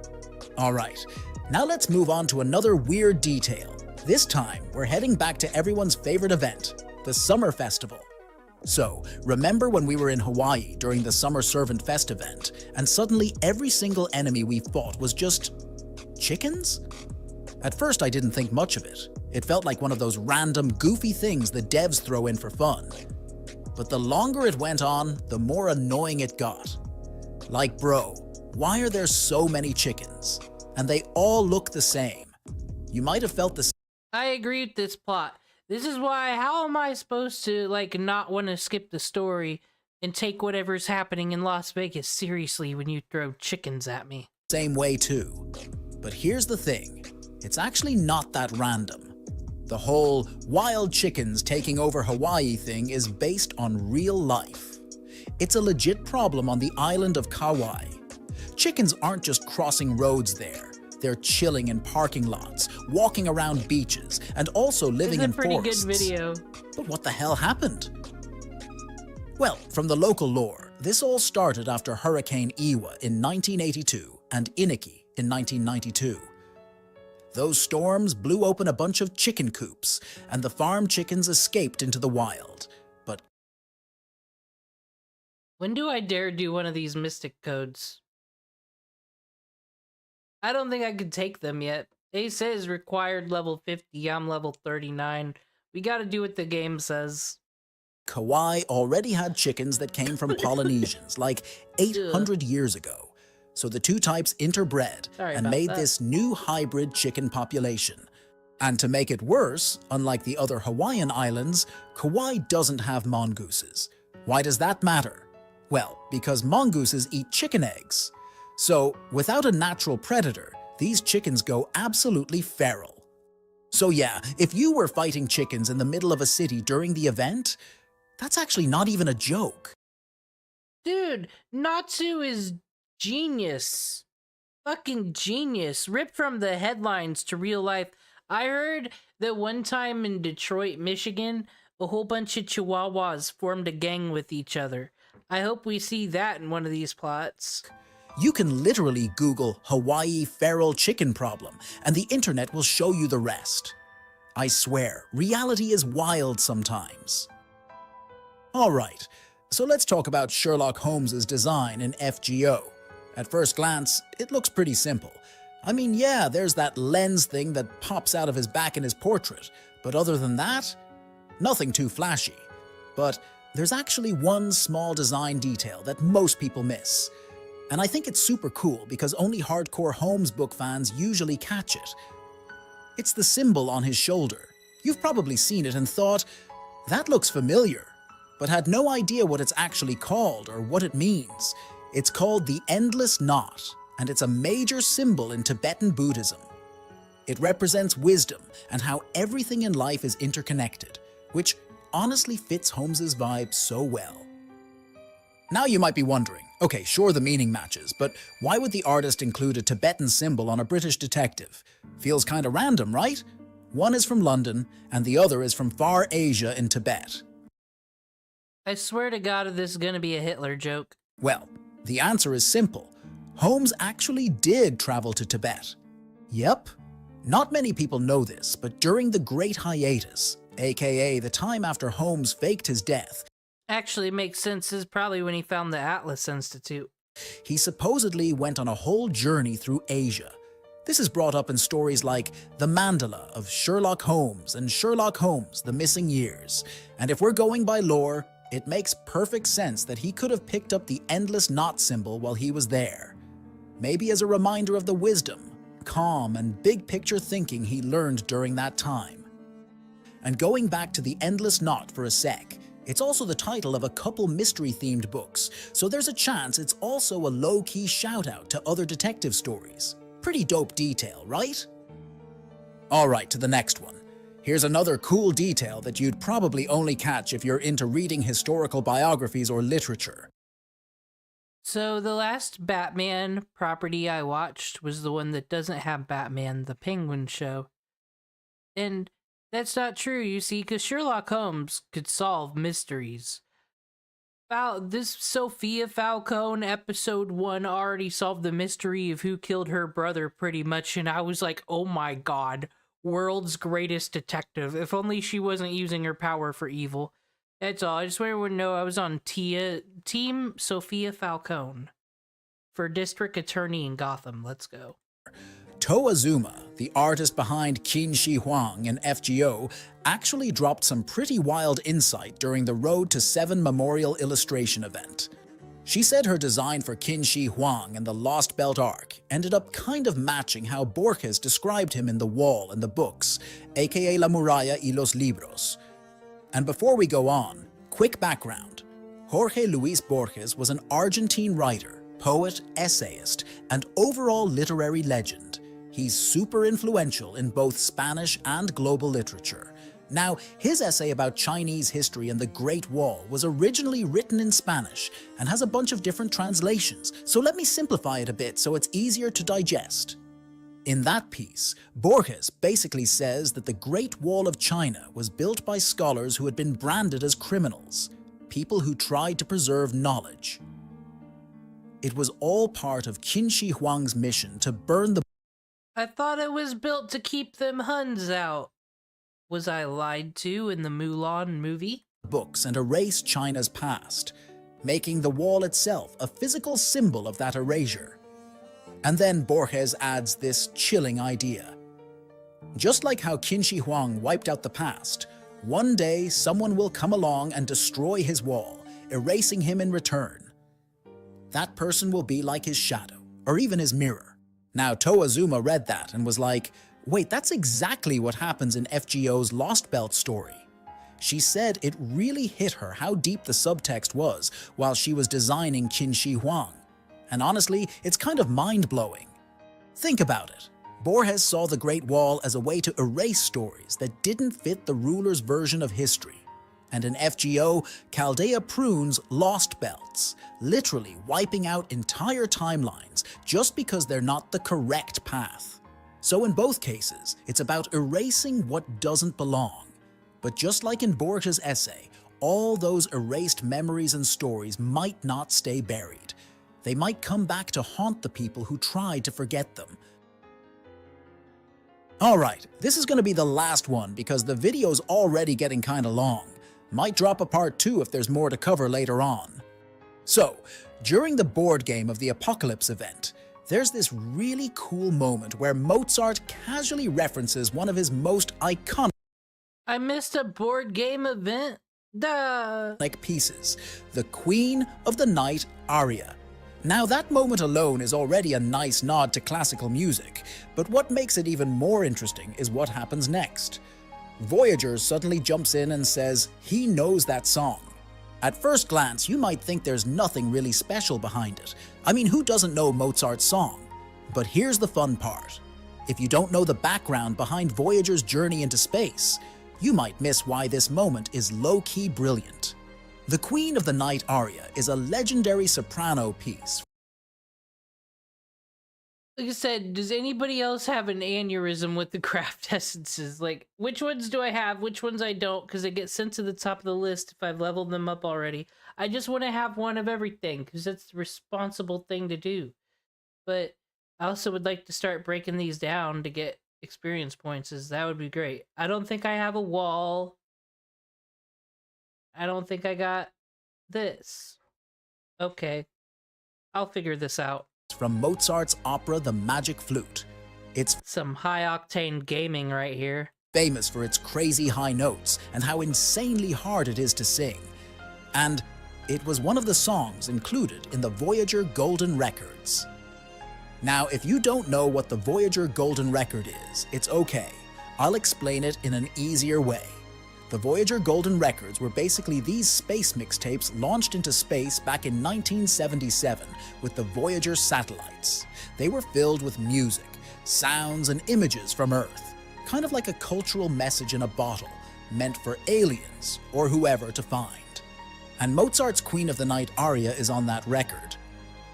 Alright, now let's move on to another weird detail. This time, we're heading back to everyone's favorite event, the Summer Festival. So, remember when we were in Hawaii during the Summer Servant Fest event, and suddenly every single enemy we fought was just... chickens? At first I didn't think much of it. It felt like one of those random, goofy things the devs throw in for fun. But the longer it went on, the more annoying it got. Like, bro, why are there so many chickens? And they all look the same. You might have felt the... I agree with this plot. This is why, how am I supposed to, like, not want to skip the story and take whatever's happening in Las Vegas seriously when you throw chickens at me? Same way too. But here's the thing. It's actually not that random. The whole wild chickens taking over Hawaii thing is based on real life. It's a legit problem on the island of Kauai. Chickens aren't just crossing roads there. They're chilling in parking lots, walking around beaches, and also living in forests. It's a pretty good video. But what the hell happened? Well, from the local lore, this all started after Hurricane Iwa in 1982 and Iniki in 1992. Those storms blew open a bunch of chicken coops, and the farm chickens escaped into the wild. But when do I dare do one of these mystic codes? I don't think I could take them yet. It says required level 50, I'm level 39. We gotta do what the game says. Kauai already had chickens that came from Polynesians like 800 years ago. So the two types interbred and made this new hybrid chicken population. And to make it worse, unlike the other Hawaiian islands, Kauai doesn't have mongooses. Why does that matter? Well, because mongooses eat chicken eggs. So, without a natural predator, these chickens go absolutely feral. So yeah, if you were fighting chickens in the middle of a city during the event, that's actually not even a joke. Dude, Natsu is genius. Fucking genius. Ripped from the headlines to real life. I heard that one time in Detroit, Michigan, a whole bunch of Chihuahuas formed a gang with each other. I hope we see that in one of these plots. You can literally Google Hawaii feral chicken problem, and the internet will show you the rest. I swear, reality is wild sometimes. Alright, so let's talk about Sherlock Holmes's design in FGO. At first glance, it looks pretty simple. I mean, yeah, there's that lens thing that pops out of his back in his portrait, but other than that, nothing too flashy. But there's actually one small design detail that most people miss. And I think it's super cool because only hardcore Holmes book fans usually catch it. It's the symbol on his shoulder. You've probably seen it and thought, that looks familiar, but had no idea what it's actually called or what it means. It's called the Endless Knot, and it's a major symbol in Tibetan Buddhism. It represents wisdom and how everything in life is interconnected, which honestly fits Holmes's vibe so well. Now you might be wondering, okay, sure the meaning matches, but why would the artist include a Tibetan symbol on a British detective? Feels kinda random, right? One is from London, and the other is from far Asia in Tibet. I swear to God if this is gonna be a Hitler joke. Well, the answer is simple. Holmes actually did travel to Tibet. Yep. Not many people know this, but during the Great Hiatus, aka the time after Holmes faked his death, Actually, it makes sense. This is probably when he found the Atlas Institute. he supposedly went on a whole journey through Asia. This is brought up in stories like The Mandala of Sherlock Holmes and Sherlock Holmes, The Missing Years. And if we're going by lore, it makes perfect sense that he could have picked up the endless knot symbol while he was there. Maybe as a reminder of the wisdom, calm, and big picture thinking he learned during that time. And going back to the endless knot for a sec, it's also the title of a couple mystery-themed books, so there's a chance it's also a low-key shout-out to other detective stories. Pretty dope detail, right? Alright, to the next one. Here's another cool detail that you'd probably only catch if you're into reading historical biographies or literature. So the last Batman property I watched was the one that doesn't have Batman, the Penguin show. And that's not true, you see, because Sherlock Holmes could solve mysteries. This Sophia Falcone episode 1 already solved the mystery of who killed her brother pretty much, and I was like, oh my god, world's greatest detective. If only she wasn't using her power for evil. That's all. I just want everyone to know I was on Team Sophia Falcone for District Attorney in Gotham. Let's go. Toa Azuma, the artist behind Qin Shi Huang and FGO, actually dropped some pretty wild insight during the Road to 7 Memorial Illustration event. She said her design for Qin Shi Huang and the Lost Belt arc ended up kind of matching how Borges described him in The Wall and the books, aka La Muralla y los Libros. And before we go on, quick background. Jorge Luis Borges was an Argentine writer, poet, essayist, and overall literary legend. He's super influential in both Spanish and global literature. Now, his essay about Chinese history and the Great Wall was originally written in Spanish and has a bunch of different translations, so let me simplify it a bit so it's easier to digest. In that piece, Borges basically says that the Great Wall of China was built by scholars who had been branded as criminals, people who tried to preserve knowledge. It was all part of Qin Shi Huang's mission to burn the I thought it was built to keep them Huns out. Was I lied to in the Mulan movie? books and erase China's past, making the wall itself a physical symbol of that erasure. And then Borges adds this chilling idea. Just like how Qin Shi Huang wiped out the past, one day someone will come along and destroy his wall, erasing him in return. That person will be like his shadow, or even his mirror. Now, Toa Azuma read that and was like, wait, that's exactly what happens in FGO's Lost Belt story. She said it really hit her how deep the subtext was while she was designing Qin Shi Huang. And honestly, it's kind of mind-blowing. Think about it. Borges saw the Great Wall as a way to erase stories that didn't fit the ruler's version of history. And in FGO, Chaldea prunes lost belts, literally wiping out entire timelines just because they're not the correct path. So in both cases, it's about erasing what doesn't belong. But just like in Borges' essay, all those erased memories and stories might not stay buried. they might come back to haunt the people who tried to forget them. Alright, this is going to be the last one because the video's already getting kinda long. Might drop a part 2 if there's more to cover later on. So, during the board game of the Apocalypse event, there's this really cool moment where Mozart casually references one of his most iconic I missed a board game event? Duh! pieces, the Queen of the Night aria. Now that moment alone is already a nice nod to classical music, but what makes it even more interesting is what happens next. Voyager suddenly jumps in and says he knows that song. At first glance, you might think there's nothing really special behind it. I mean, who doesn't know Mozart's song? But here's the fun part. If you don't know the background behind Voyager's journey into space, you might miss why this moment is low-key brilliant. The Queen of the Night aria is a legendary soprano piece. Like I said, does anybody else have an aneurysm with the craft essences? Like, which ones do I have, which ones I don't? Because they get sent to the top of the list if I've leveled them up already. I just want to have one of everything, because that's the responsible thing to do. But I also would like to start breaking these down to get experience points, as that would be great. I don't think I have a wall. I don't think I got this. Okay. I'll figure this out. From Mozart's opera The Magic Flute. It's Some high-octane gaming right here. famous for its crazy high notes and how insanely hard it is to sing. And it was one of the songs included in the Voyager Golden Records. Now, if you don't know what the Voyager Golden Record is, it's okay. I'll explain it in an easier way. The Voyager Golden Records were basically these space mixtapes launched into space back in 1977 with the Voyager satellites. They were filled with music, sounds, and images from Earth, kind of like a cultural message in a bottle, meant for aliens or whoever to find. And Mozart's Queen of the Night aria is on that record.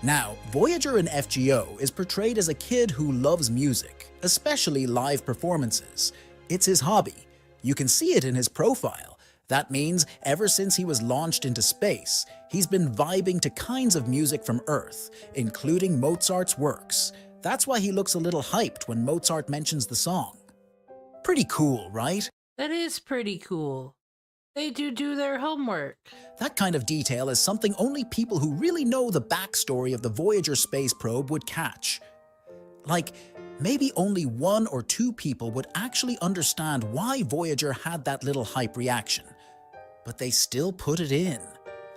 Now, Voyager in FGO is portrayed as a kid who loves music, especially live performances. It's his hobby. You can see it in his profile. That means ever since he was launched into space, he's been vibing to kinds of music from Earth, including Mozart's works. That's why he looks a little hyped when Mozart mentions the song. Pretty cool, right? That is pretty cool. They do their homework. That kind of detail is something only people who really know the backstory of the Voyager space probe would catch. Like, maybe only 1 or 2 people would actually understand why Voyager had that little hype reaction. But they still put it in.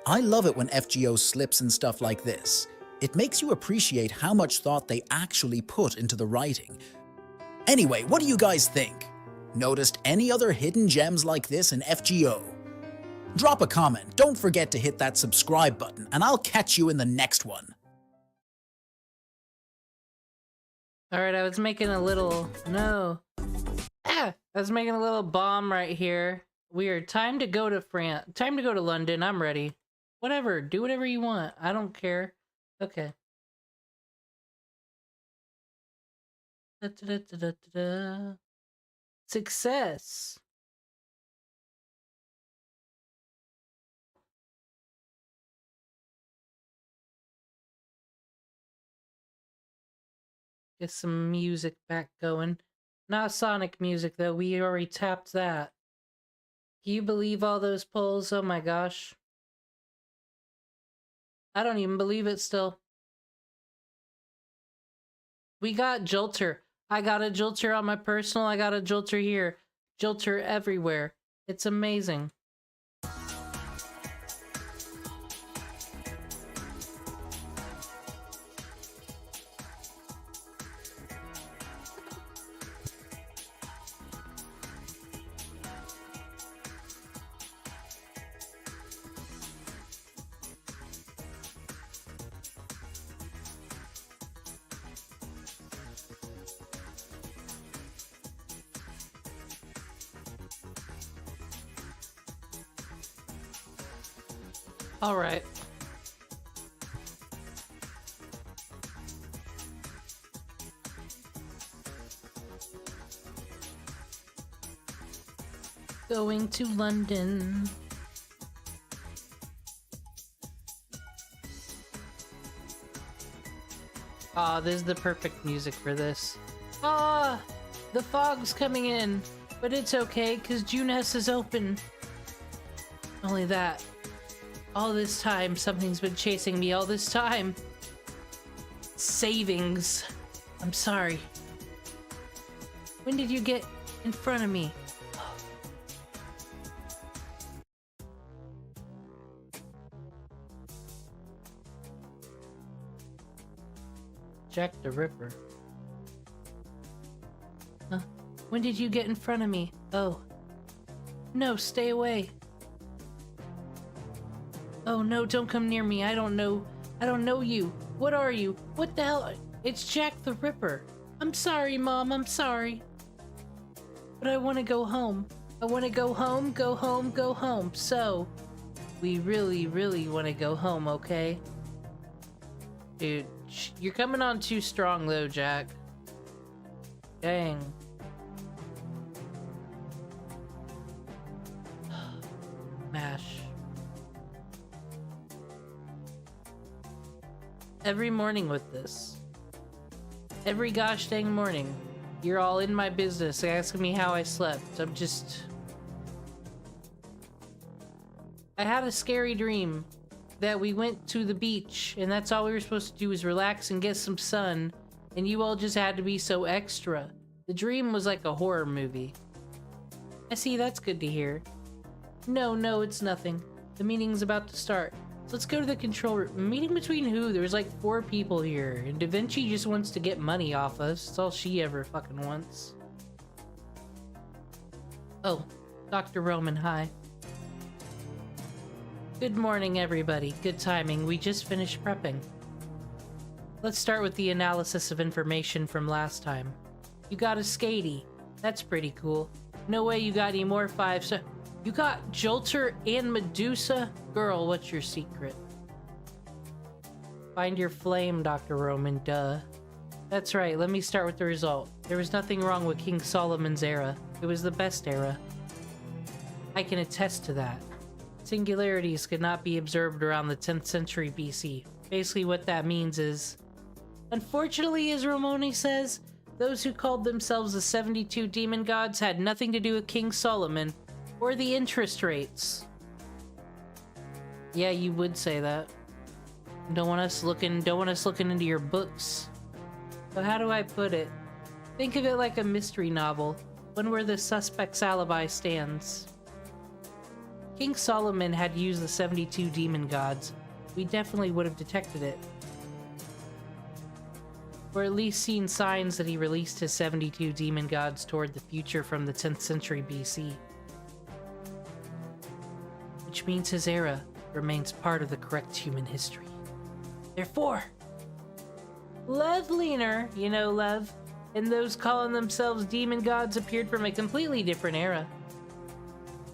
I love it when FGO slips in stuff like this. It makes you appreciate how much thought they actually put into the writing. Anyway, what do you guys think? Noticed any other hidden gems like this in FGO? Drop a comment, don't forget to hit that subscribe button, and I'll catch you in the next one. Alright, I was making a little... No. I was making a little bomb right here. Weird. Time to go to France. Time to go to London. I'm ready. Whatever. Do whatever you want. I don't care. Okay. Da-da-da-da-da-da. Success. Get some music back going. Not Sonic music, though. We already tapped that. Can you believe all those polls? Oh my gosh. I don't even believe it still. We got Jalter. I got a Jalter on my personal. I got a Jalter here. Jalter everywhere. It's amazing. All right. Going to London. Aw, this is the perfect music for this. Ah, the fog's coming in, but it's okay, cause Junes is open. Only that. All this time, something's been chasing me all this time. Savings. I'm sorry. When did you get in front of me? Jack the Ripper. Huh? When did you get in front of me? Oh. No, stay away. Oh no, don't come near me. I don't know you. What are you? What the hell? It's Jack the Ripper. I'm sorry, Mom, I'm sorry. But I want to go home. I want to go home, go home, go home. So, we really, really want to go home, okay? Dude, you're coming on too strong though, Jack. Dang. Mash. Every morning with this. Every gosh dang morning. You're all in my business asking me how I slept. I had a scary dream that we went to the beach and that's all we were supposed to do was relax and get some sun, and you all just had to be so extra. The dream was like a horror movie. I see, that's good to hear. No, it's nothing. The meeting's about to start. So let's go to the control room. Meeting between who? There's like 4 people here, and Da Vinci just wants to get money off us. That's all she ever fucking wants. Oh, Dr. Roman, hi. Good morning, everybody. Good timing. We just finished prepping. Let's start with the analysis of information from last time. You got a skatey. That's pretty cool. No way you got any more 5-star. You got Jalter and Medusa? Girl, what's your secret? Find your flame, Dr. Roman, duh. That's right, let me start with the result. There was nothing wrong with King Solomon's era. It was the best era. I can attest to that. Singularities could not be observed around the 10th century BC. Basically what that means is... Unfortunately, as Romoni says, those who called themselves the 72 demon gods had nothing to do with King Solomon, or the interest rates. Yeah, you would say that. Don't want us looking into your books. But how do I put it? Think of it like a mystery novel, one where the suspect's alibi stands. King Solomon had used the 72 demon gods. We definitely would have detected it. Or at least seen signs that he released his 72 demon gods toward the future from the 10th century BC. Which means his era remains part of the correct human history. Therefore, Lev Leaner, you know Lev, and those calling themselves demon gods appeared from a completely different era.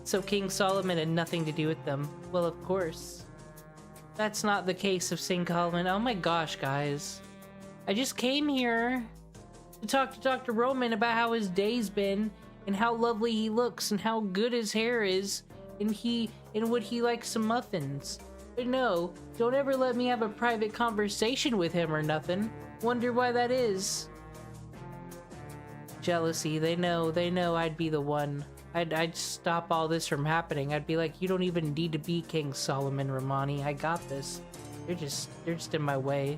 So King Solomon had nothing to do with them. Well, of course. That's not the case of King Solomon. Oh my gosh, guys. I just came here to talk to Dr. Roman about how his day's been, and how lovely he looks, and how good his hair is, and would he like some muffins? But no, don't ever let me have a private conversation with him or nothing. Wonder why that is. Jealousy, they know I'd be the one. I'd stop all this from happening. I'd be like, you don't even need to be King Solomon, Romani. I got this. They're just in my way.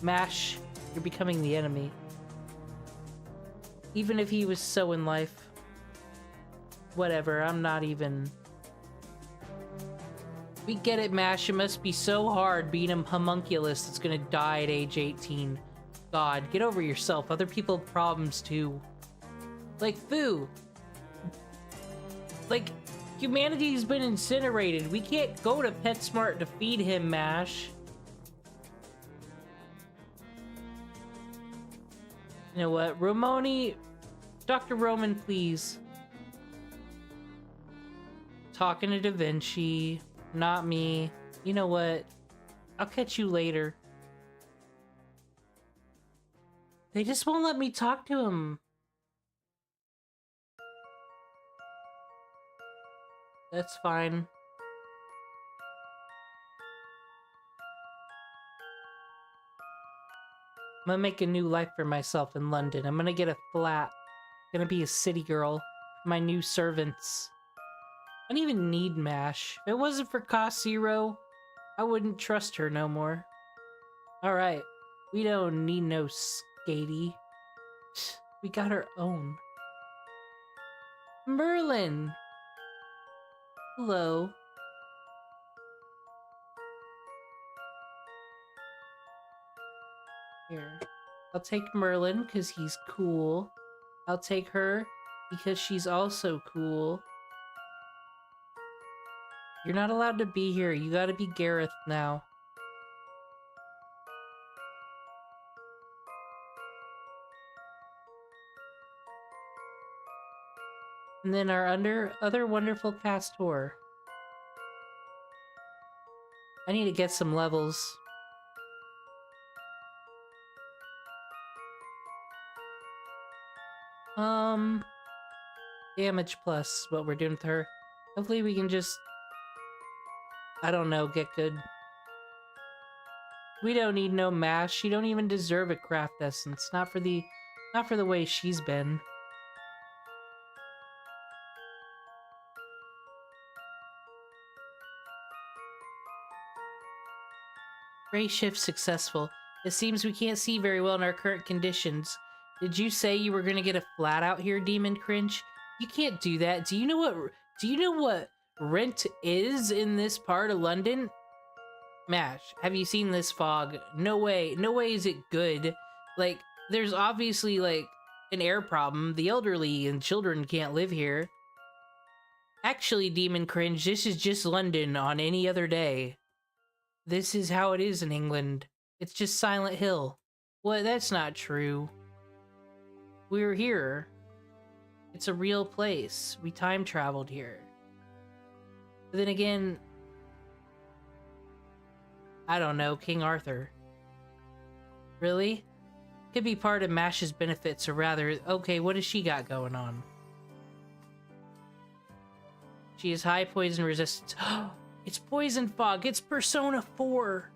Mash, you're becoming the enemy. Even if he was so in life. Whatever, I'm not even... We get it, Mash. It must be so hard being a homunculus that's gonna die at age 18. God, get over yourself. Other people have problems too. Like, Fu. Like, humanity's been incinerated. We can't go to PetSmart to feed him, Mash. You know what? Romoni... Dr. Roman, please. Talking to Da Vinci. Not me. You know what? I'll catch you later. They just won't let me talk to him. That's fine. I'm gonna make a new life for myself in London. I'm gonna get a flat. I'm gonna be a city girl. My new servants. I don't even need MASH. If it wasn't for Cost Zero, I wouldn't trust her no more. Alright. We don't need no skatey. We got our own. Merlin! Hello. Here. I'll take Merlin because he's cool. I'll take her because she's also cool. You're not allowed to be here. You gotta be Gareth now. And then our other wonderful castor. I need to get some levels. Damage plus what we're doing with her. Hopefully we can just, I don't know, get good. We don't need no MASH. She don't even deserve a craft essence. Not for the way she's been. Gray shift successful. It seems we can't see very well in our current conditions. Did you say you were gonna get a flat out here, Demon Cringe? You can't do that. Do you know what rent is in this part of London? MASH, have you seen this fog? No way is it good. Like, there's obviously, like, an air problem. The elderly and children can't live here. Actually, Demon Cringe, this is just London on any other day. This is how it is in England. It's just Silent Hill. What? That's not true. We're here. It's a real place. We time traveled here. But then again, I don't know, King Arthur. Really? Could be part of MASH's benefits, or rather, okay, what does she got going on? She has high poison resistance. It's Poison Fog. It's Persona 4.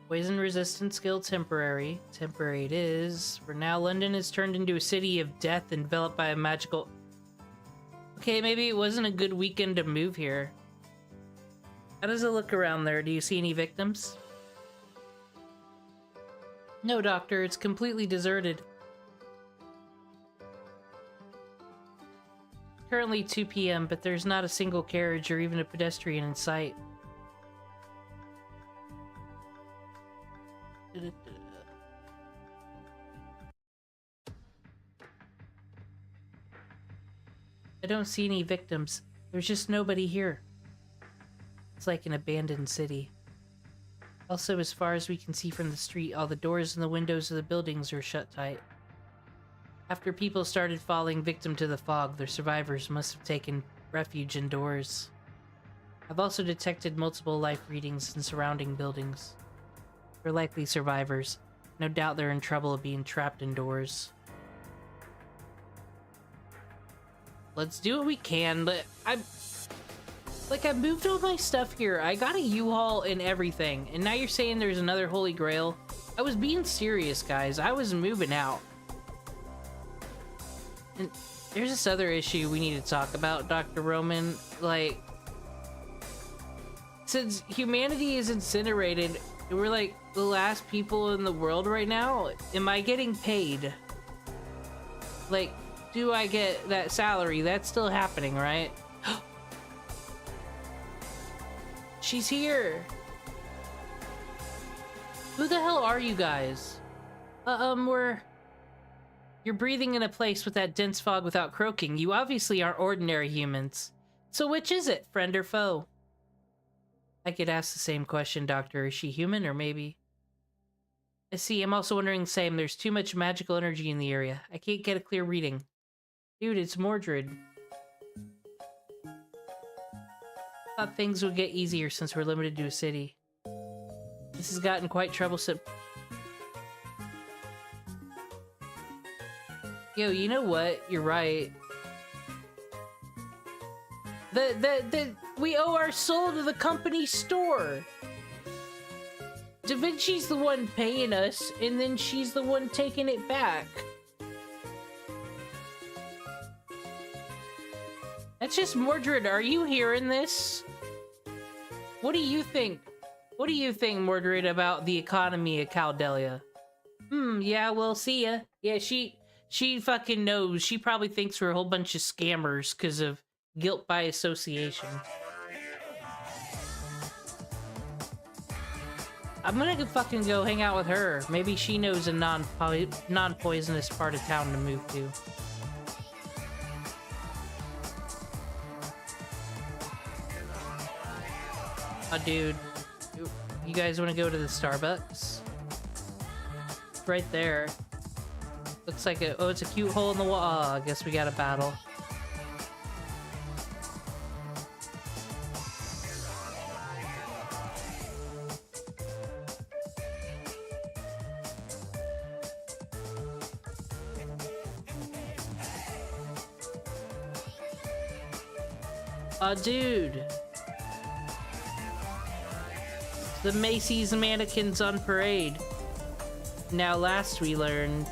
Poison resistant skill temporary. Temporary it is. For now, London is turned into a city of death enveloped by a magical... Okay, maybe it wasn't a good weekend to move here. How does it look around there? Do you see any victims? No, Doctor. It's completely deserted. Currently 2 p.m., but there's not a single carriage or even a pedestrian in sight. I don't see any victims. There's just nobody here. It's like an abandoned city. Also, as far as we can see from the street, all the doors and the windows of the buildings are shut tight. After people started falling victim to the fog, their survivors must have taken refuge indoors. I've also detected multiple life readings in surrounding buildings. They're likely survivors. No doubt they're in trouble of being trapped indoors. Let's do what we can, but I moved all my stuff here. I got a U-Haul and everything, and now you're saying there's another Holy Grail? I was being serious, guys. I was moving out. And there's this other issue we need to talk about, Dr. Roman. Like, since humanity is incinerated, we're like the last people in the world right now. Am I getting paid? Like, do I get that salary? That's still happening, right? She's here. Who the hell are you guys? You're breathing in a place with that dense fog without croaking. You obviously aren't ordinary humans. So which is it, friend or foe? I could ask the same question, Doctor. Is she human or maybe? I see, I'm also wondering the same. There's too much magical energy in the area. I can't get a clear reading. Dude, it's Mordred. Thought things would get easier since we're limited to a city. This has gotten quite troublesome. Yo, you know what? You're right. We owe our soul to the company store. Da Vinci's the one paying us, and then she's the one taking it back. That's just Mordred. Are you hearing this? What do you think? What do you think, Mordred, about the economy of Caldelia? Yeah, well, see ya. Yeah, she fucking knows. She probably thinks we're a whole bunch of scammers because of guilt by association. I'm gonna fucking go hang out with her. Maybe she knows a non-poisonous part of town to move to. Oh, dude. You guys want to go to the Starbucks? It's right there. Looks like oh, it's a cute hole in the wall. Oh, I guess we got a battle. Oh, dude. The Macy's mannequins on parade. Now last we learned,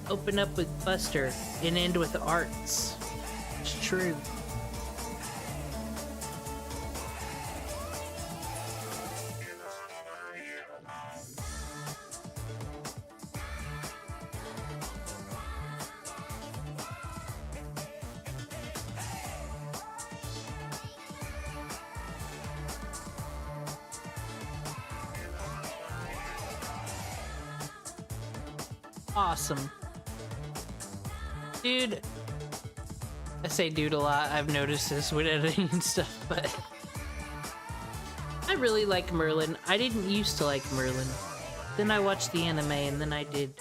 open up with Buster and end with arts. It's true. Awesome. Dude, I say dude a lot. I've noticed this with editing and stuff, but I really like Merlin. I didn't used to like Merlin. Then I watched the anime and then I did.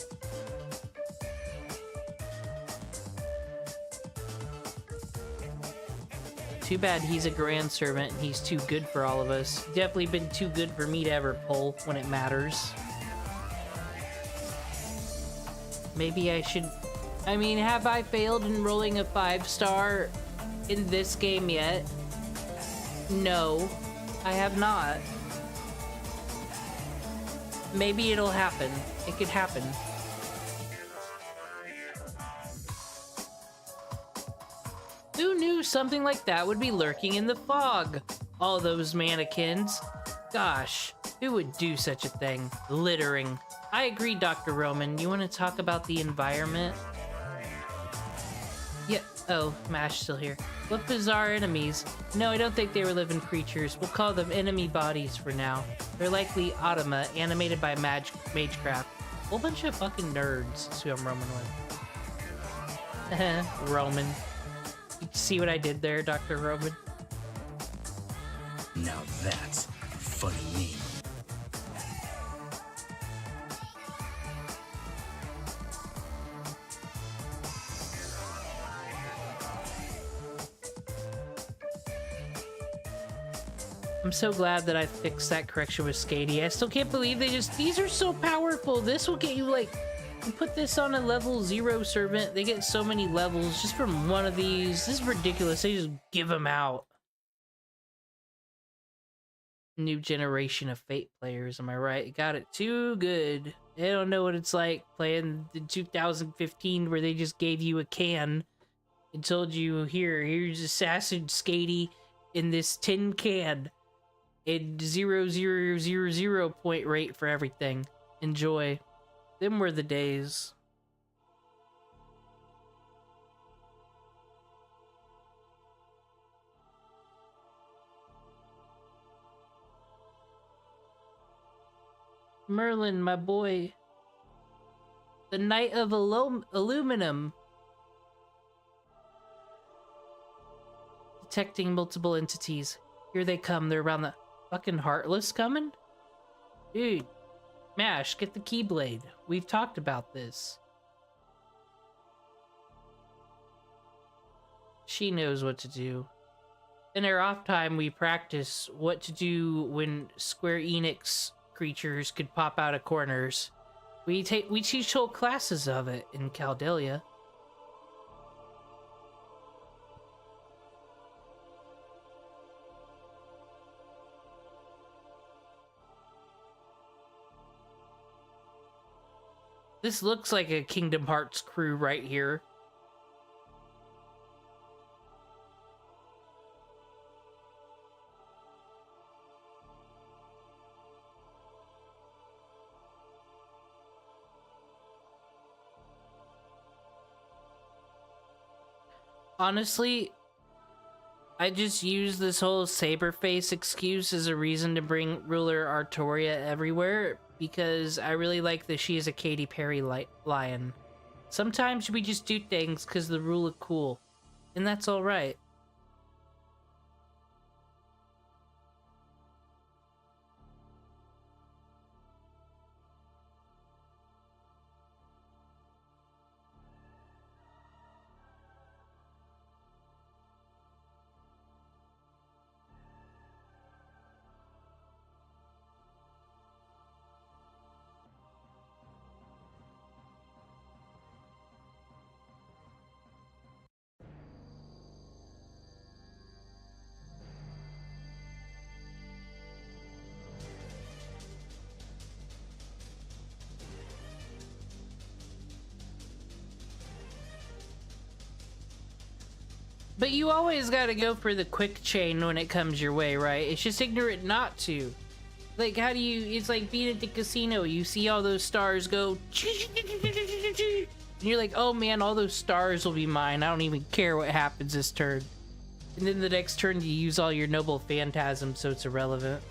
Too bad he's a grand servant and he's too good for all of us. Definitely been too good for me to ever pull when it matters. Maybe I should... I mean, have I failed in rolling a 5-star in this game yet? No, I have not. Maybe it'll happen. It could happen. Who knew something like that would be lurking in the fog? All those mannequins. Gosh, who would do such a thing? Littering. I agree, Dr. Roman. You want to talk about the environment? Yeah. Oh, Mash still here. What bizarre enemies? No, I don't think they were living creatures. We'll call them enemy bodies for now. They're likely Automa, animated by Magecraft. Whole bunch of fucking nerds. That's who I'm roaming with. Roman. You see what I did there, Dr. Roman? Now that's a funny name. I'm so glad that I fixed that correction with Skady. I still can't believe these are so powerful. This will get you, like, you put this on a level 0 servant, they get so many levels just from one of these. This is ridiculous. They just give them out. New generation of Fate players, am I right? Got it too good. They don't know what it's like playing the 2015 where they just gave you a can and told you, here's Assassin Skady in this tin can. And 0.000 point rate for everything. Enjoy. Them were the days. Merlin, my boy. The Knight of Aluminum. Detecting multiple entities. Here they come. They're around the... Fucking Heartless coming? Dude. Mash, get the Keyblade. We've talked about this. She knows what to do. In our off time, we practice what to do when Square Enix creatures could pop out of corners. We teach whole classes of it in Caldelia. This looks like a Kingdom Hearts crew right here. Honestly, I just use this whole Saberface excuse as a reason to bring Ruler Artoria everywhere, because I really like that she is a Katy Perry lion. Sometimes we just do things because the rule is cool, and that's alright. But you always gotta go for the quick chain when it comes your way, right? It's just ignorant not to. Like, how do you... It's like being at the casino. You see all those stars go... And you're like, oh man, all those stars will be mine. I don't even care what happens this turn. And then the next turn you use all your noble phantasm, so it's irrelevant.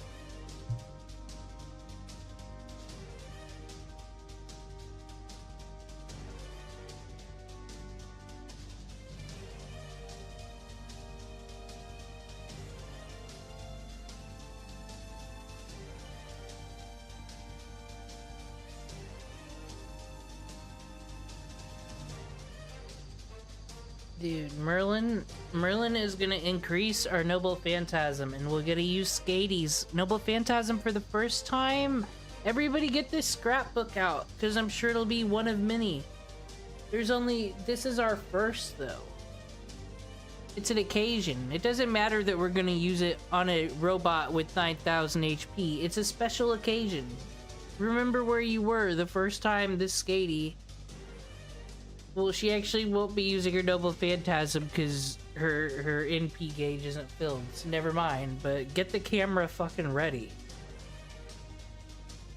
Dude, Merlin is gonna increase our Noble Phantasm, and we're gonna use Skady's Noble Phantasm for the first time. Everybody get this scrapbook out, because I'm sure it'll be one of many. This is our first, though. It's an occasion. It doesn't matter that we're gonna use it on a robot with 9,000 HP. It's a special occasion. Remember where you were the first time this Skady... Well, she actually won't be using her Noble Phantasm because her NP gauge isn't filled. So never mind, but get the camera fucking ready.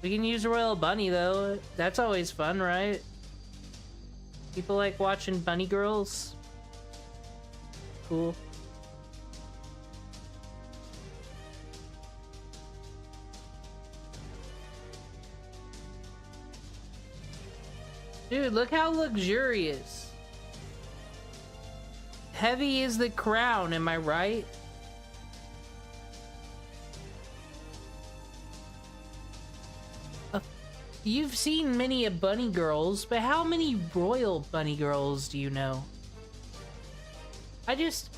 We can use Royal Bunny, though. That's always fun, right? People like watching bunny girls. Cool. Dude, look how luxurious. Heavy is the crown, am I right? You've seen many bunny girls, but how many royal bunny girls do you know? I just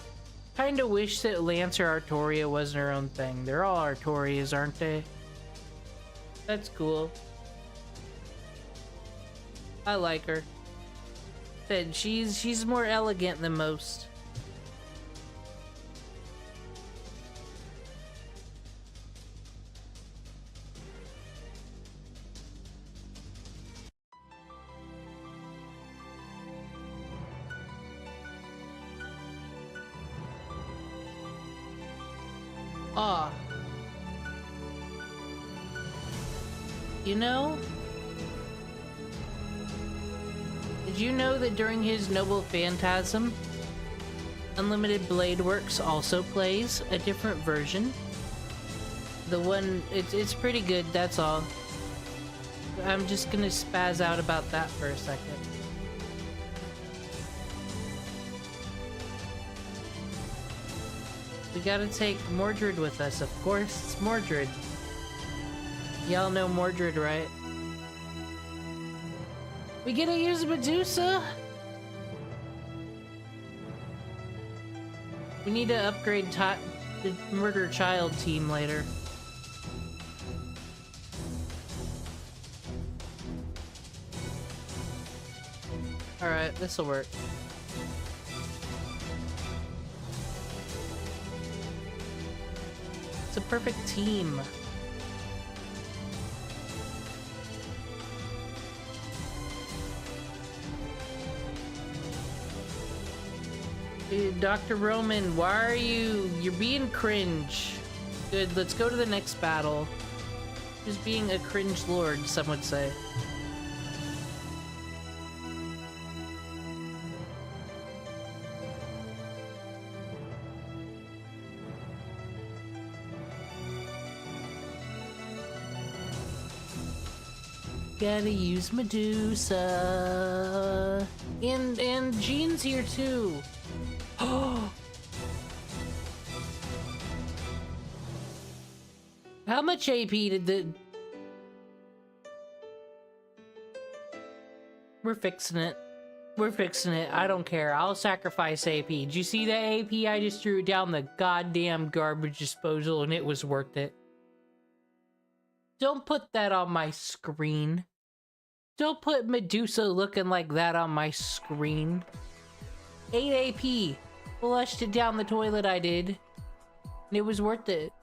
kind of wish that Lancer Artoria wasn't her own thing. They're all Artorias, aren't they? That's cool. I like her. Said she's more elegant than most. Ah. You know? Did you know that during his Noble Phantasm, Unlimited Blade Works also plays a different version? The one, it's pretty good, that's all. I'm just gonna spaz out about that for a second. We gotta take Mordred with us, of course, it's Mordred. Y'all know Mordred, right? We get to use Medusa? We need to upgrade the Murder Child team later. Alright, this'll work. It's a perfect team. Dr. Roman, why are you... You're being cringe. Good, let's go to the next battle. Just being a cringe lord, some would say. Gotta use Medusa. And Jean's here too. Oh. How much AP did the... We're fixing it. We're fixing it. I don't care. I'll sacrifice AP. Did you see that AP? I just threw it down the goddamn garbage disposal and it was worth it. Don't put that on my screen. Don't put Medusa looking like that on my screen. 8 AP. Flushed it down the toilet, I did. And it was worth it.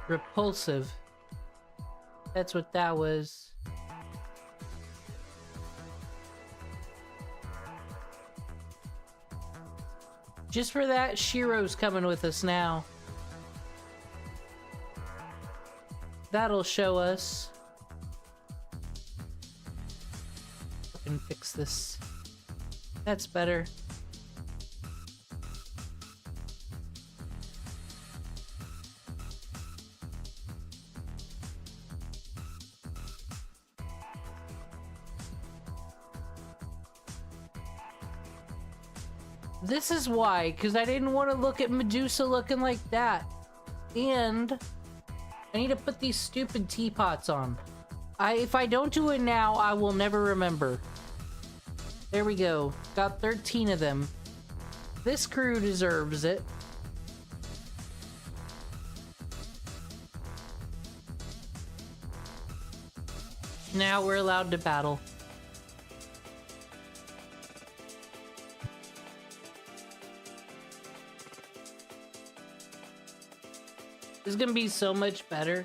Repulsive. That's what that was. Just for that, Shiro's coming with us now. That'll show us. Fucking fix this. That's better. This is why, because I didn't want to look at Medusa looking like that. And I need to put these stupid teapots on. If I don't do it now, I will never remember. There we go. Got 13 of them. This crew deserves it. Now we're allowed to battle. This is gonna be so much better.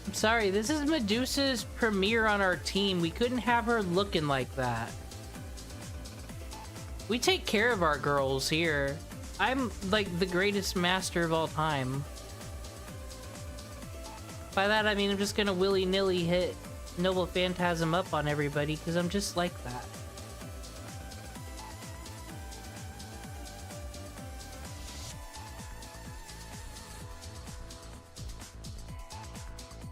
I'm sorry, this is Medusa's premiere on our team. We couldn't have her looking like that. We take care of our girls here. I'm like the greatest master of all time. By that I mean I'm just gonna willy-nilly hit Noble Phantasm up on everybody because I'm just like that.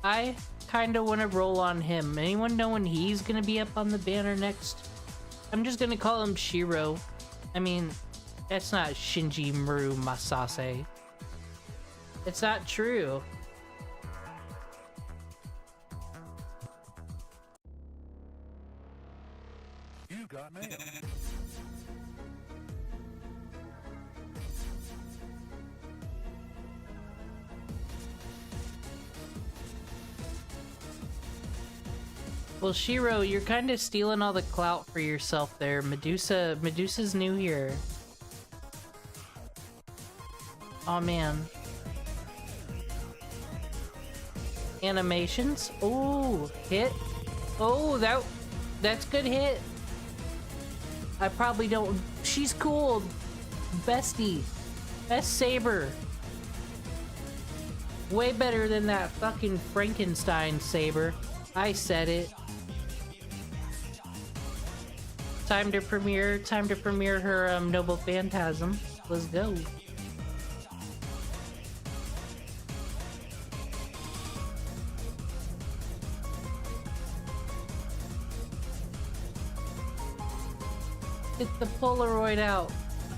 I kinda wanna roll on him. Anyone know when he's gonna be up on the banner next? I'm just gonna call him Shiro. I mean, that's not Shinji Muru Masase. It's not true. You got mail. Well, Shiro, you're kind of stealing all the clout for yourself there. Medusa's new here. Oh man. Animations. Oh, hit. Oh, that's good hit. I probably don't. She's cool. Bestie. Best saber. Way better than that fucking Frankenstein saber. I said it. Time to premiere her Noble Phantasm. Let's go. Get the Polaroid out.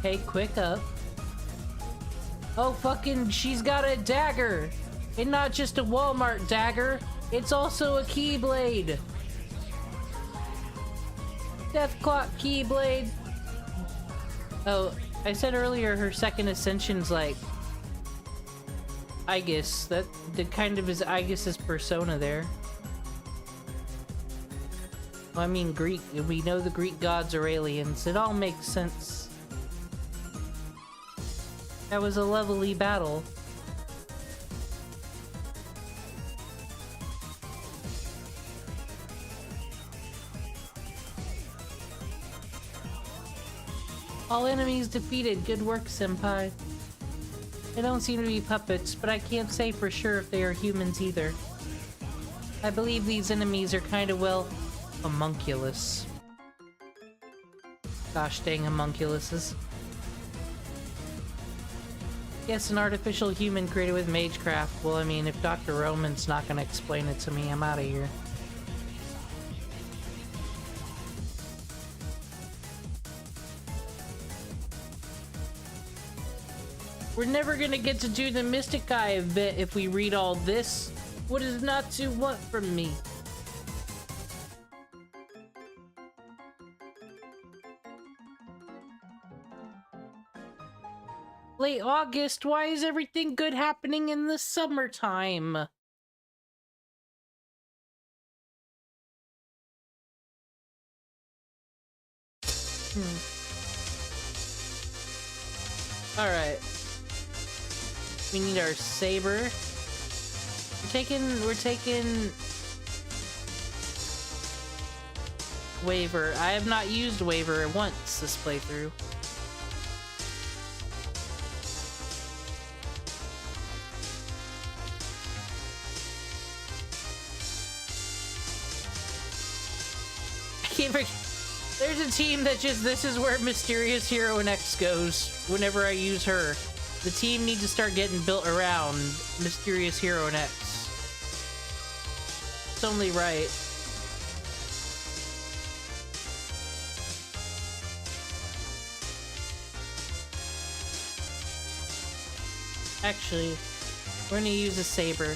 Hey, quick up. Oh, fucking, she's got a dagger. And not just a Walmart dagger. It's also a Keyblade. Deathclock Keyblade. Oh, I said earlier her second ascension's like Aegis. That the kind of is Aegis's persona there. Well, I mean Greek. We know the Greek gods are aliens. It all makes sense. That was a lovely battle. All enemies defeated. Good work, Senpai. They don't seem to be puppets, but I can't say for sure if they are humans either. I believe these enemies are kind of, well, homunculus. Gosh dang homunculuses. Yes, an artificial human created with magecraft. Well, I mean, if Dr. Roman's not gonna explain it to me, I'm out of here. We're never gonna get to do the Mystic Eye event if we read all this. What is not to want from me? Late August, why is everything good happening in the summertime? Alright. We need our saber. We're taking Waver. I have not used Waver once this playthrough. There's a team that just, this is where Mysterious Hero X goes whenever I use her. The team needs to start getting built around Mysterious Hero X. It's only right. Actually, we're gonna use a saber.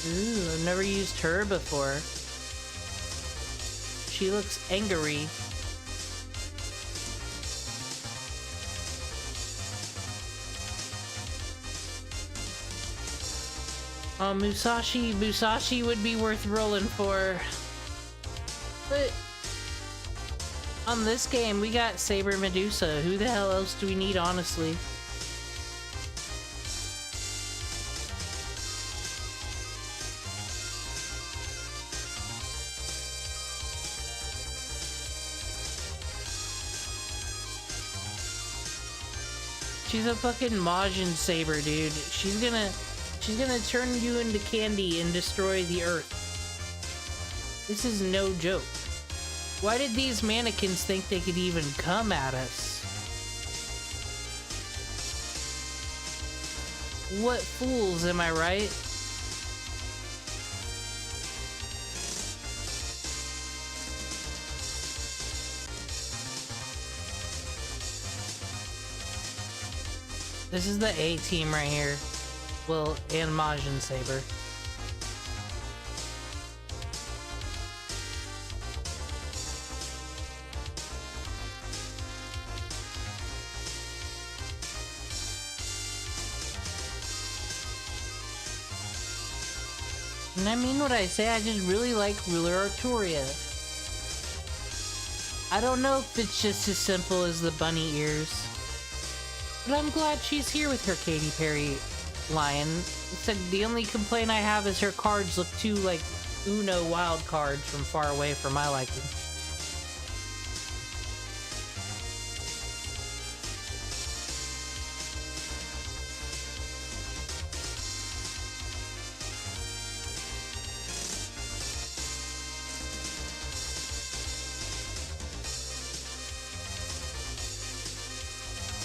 Ooh, I've never used her before. She looks angry. Musashi would be worth rolling for. But on this game, we got Saber Medusa. Who the hell else do we need, honestly? She's a fucking Majin Saber, dude. She's gonna turn you into candy and destroy the earth. This is no joke. Why did these mannequins think they could even come at us? What fools, am I right? This is the A team right here. Well, and Majin Saber. And I mean what I say, I just really like Ruler Arturia. I don't know if it's just as simple as the bunny ears. But I'm glad she's here with her Katy Perry lion. Said the only complaint I have is her cards look too like Uno wild cards from far away for my liking.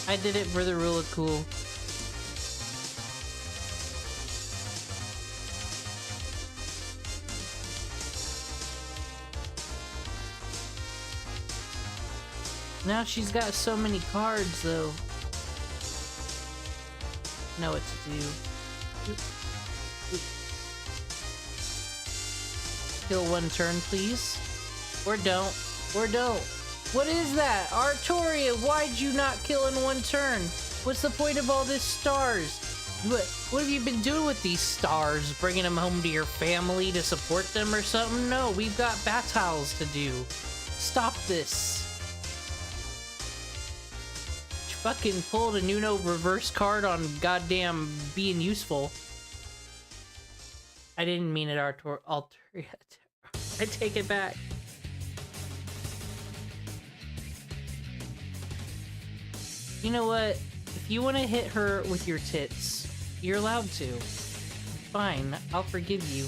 I did it for the rule of cool. Now she's got so many cards, though. Know what to do. Kill one turn, please. Or don't. Or don't. What is that? Arturia, why'd you not kill in one turn? What's the point of all this stars? What have you been doing with these stars? Bringing them home to your family to support them or something? No, we've got battles to do. Stop this. You fucking pulled a Nuno reverse card on goddamn being useful. I didn't mean it, Artur. I take it back. You know what? If you want to hit her with your tits, you're allowed to. Fine, I'll forgive you.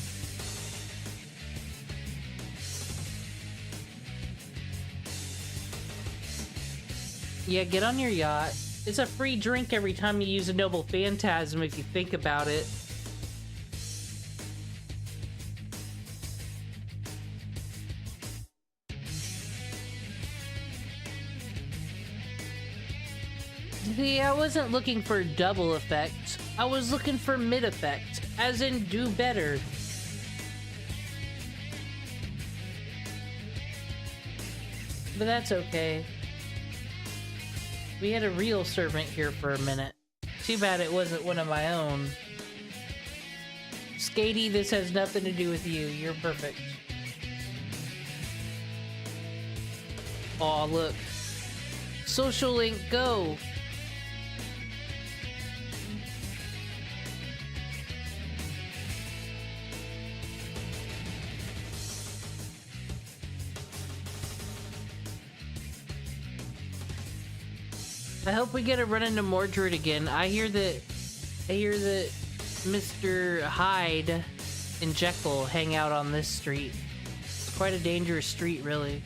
Yeah, get on your yacht. It's a free drink every time you use a noble phantasm if you think about it. See, I wasn't looking for double effect. I was looking for mid effect, as in do better. But that's okay. We had a real servant here for a minute. Too bad it wasn't one of my own. Skatey, this has nothing to do with you. You're perfect. Aw, look. Social link, go! I hope we get to run into Mordred again. I hear that Mr. Hyde and Jekyll hang out on this street. It's quite a dangerous street, really.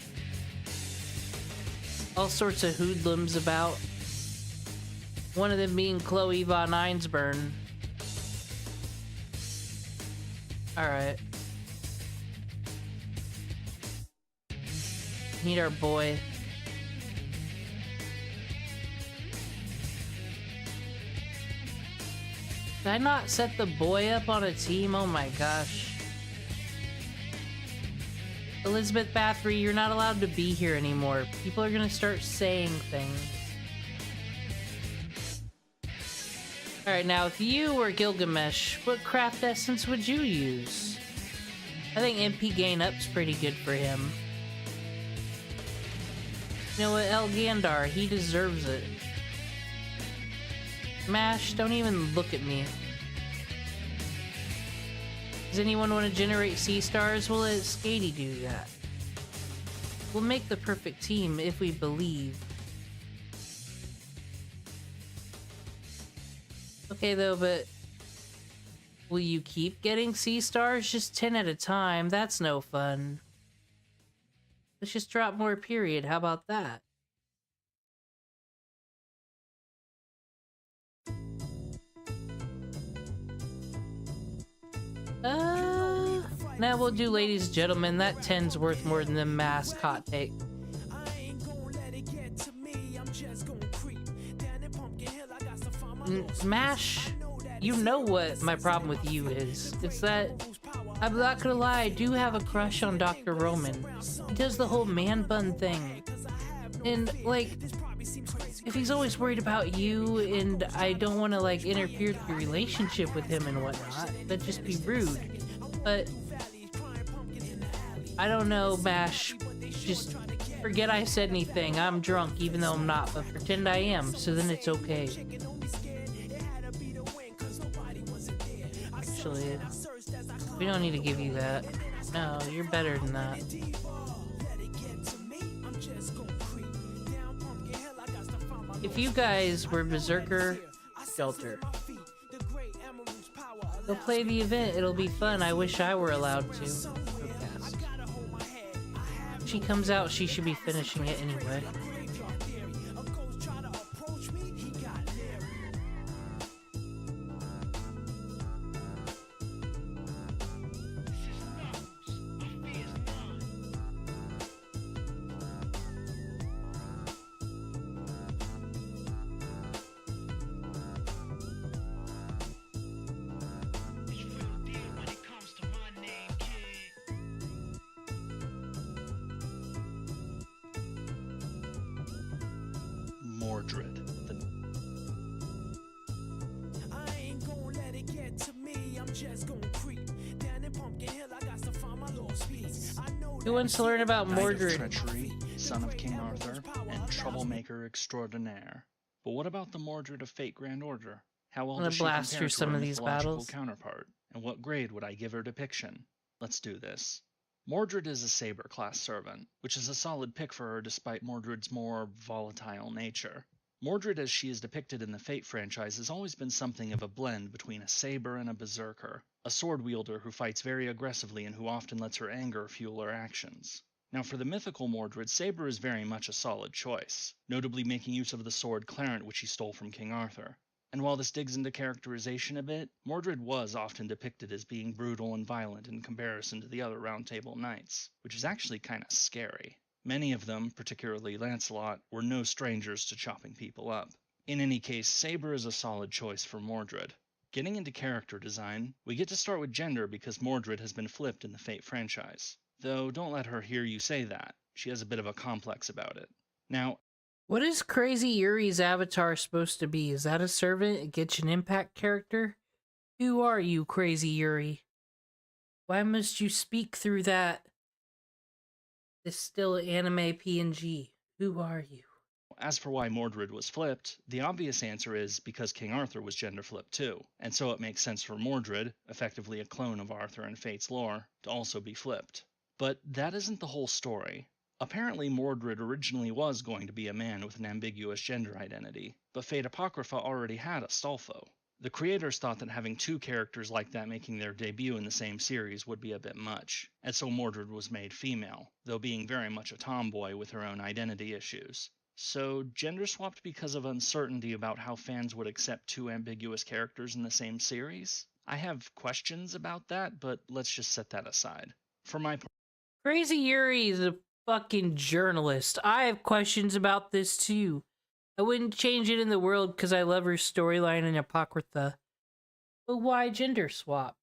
All sorts of hoodlums about. One of them being Chloe von Einsburn. Alright. Meet our boy. Did I not set the boy up on a team? Oh my gosh. Elizabeth Bathory, you're not allowed to be here anymore. People are gonna start saying things. Alright, now if you were Gilgamesh, what craft essence would you use? I think MP gain up's pretty good for him. You know what, El Gandar, he deserves it. Mash, don't even look at me. Does anyone want to generate sea stars? We'll let Skatey do that. We'll make the perfect team if we believe. Okay though, but will you keep getting sea stars? Just 10 at a time. That's no fun. Let's just drop more, period. How about that? Now we'll do ladies and gentlemen. That 10's worth more than the mascot take. Smash, you know what my problem with you is. It's that, I'm not gonna lie, I do have a crush on Dr. Roman. He does the whole man bun thing. And, like, if he's always worried about you and I don't want to, like, interfere with your relationship with him and whatnot, that'd just be rude. But I don't know, Mash. Just forget I said anything. I'm drunk, even though I'm not, but pretend I am, so then it's okay. Actually, we don't need to give you that. No, you're better than that. If you guys were Berserker, Jalter. Go play the event, it'll be fun. I wish I were allowed to. If she comes out, she should be finishing it anyway. Mordred. Who wants to learn about Mordred? Treachery, son of King Arthur, and troublemaker extraordinaire. But what about the Mordred of Fate Grand Order? How well I'm gonna does she blast compare through to some her of these mythological battles. counterpart? and what grade would I give her depiction? Let's do this. Mordred is a Saber class servant, which is a solid pick for her despite Mordred's more volatile nature. Mordred, as she is depicted in the Fate franchise, has always been something of a blend between a Saber and a Berserker, a sword wielder who fights very aggressively and who often lets her anger fuel her actions. Now for the mythical Mordred, Saber is very much a solid choice, notably making use of the sword Clarent which he stole from King Arthur. And while this digs into characterization a bit, Mordred was often depicted as being brutal and violent in comparison to the other Round Table knights, which is actually kinda scary. Many of them, particularly Lancelot, were no strangers to chopping people up. In any case, Saber is a solid choice for Mordred. Getting into character design, we get to start with gender because Mordred has been flipped in the Fate franchise. Though don't let her hear you say that, she has a bit of a complex about it. Now, What is Crazy Yuri's avatar supposed to be? Is that a servant, a Genshin Impact character? Who are you, Crazy Yuri? Why must you speak through that? This still anime PNG. Who are you? as for why Mordred was flipped, the obvious answer is because King Arthur was gender flipped too, and so it makes sense for Mordred, effectively a clone of Arthur and Fate's lore, to also be flipped. But that isn't the whole story. Apparently Mordred originally was going to be a man with an ambiguous gender identity, but Fate Apocrypha already had Astolfo. The creators thought that having two characters like that making their debut in the same series would be a bit much, and so Mordred was made female, though being very much a tomboy with her own identity issues. So gender swapped because of uncertainty about how fans would accept two ambiguous characters in the same series? I have questions about that, but let's just set that aside. For my part, Crazy Yuri is a fucking journalist. I have questions about this too. I wouldn't change it in the world because I love her storyline in Apocrypha. But why gender swap?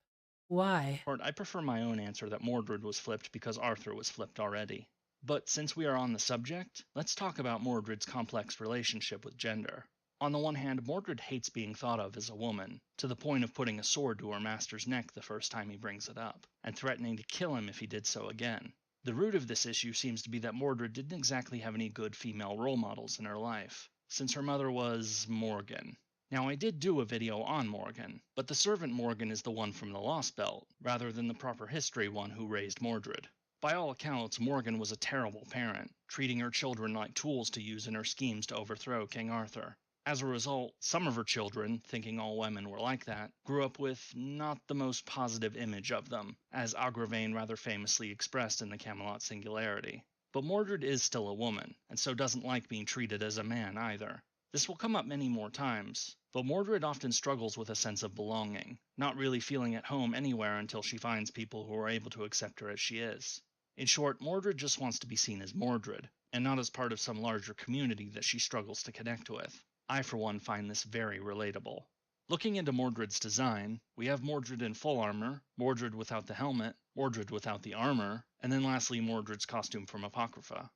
Why? I prefer my own answer that Mordred was flipped because Arthur was flipped already. But since we are on the subject, let's talk about Mordred's complex relationship with gender. On the one hand, Mordred hates being thought of as a woman, to the point of putting a sword to her master's neck the first time he brings it up, and threatening to kill him if he did so again. The root of this issue seems to be that Mordred didn't exactly have any good female role models in her life, since her mother was Morgan. Now I did do a video on Morgan, but the servant Morgan is the one from the Lost Belt, rather than the proper history one who raised Mordred. By all accounts, Morgan was a terrible parent, treating her children like tools to use in her schemes to overthrow King Arthur. As a result, some of her children, thinking all women were like that, grew up with not the most positive image of them, as Agravain rather famously expressed in the Camelot Singularity. But Mordred is still a woman, and so doesn't like being treated as a man either. This will come up many more times, but Mordred often struggles with a sense of belonging, not really feeling at home anywhere until she finds people who are able to accept her as she is. In short, Mordred just wants to be seen as Mordred, and not as part of some larger community that she struggles to connect with. I, for one, find this very relatable. Looking into Mordred's design, we have Mordred in full armor, Mordred without the helmet, Mordred without the armor, and then lastly Mordred's costume from Apocrypha.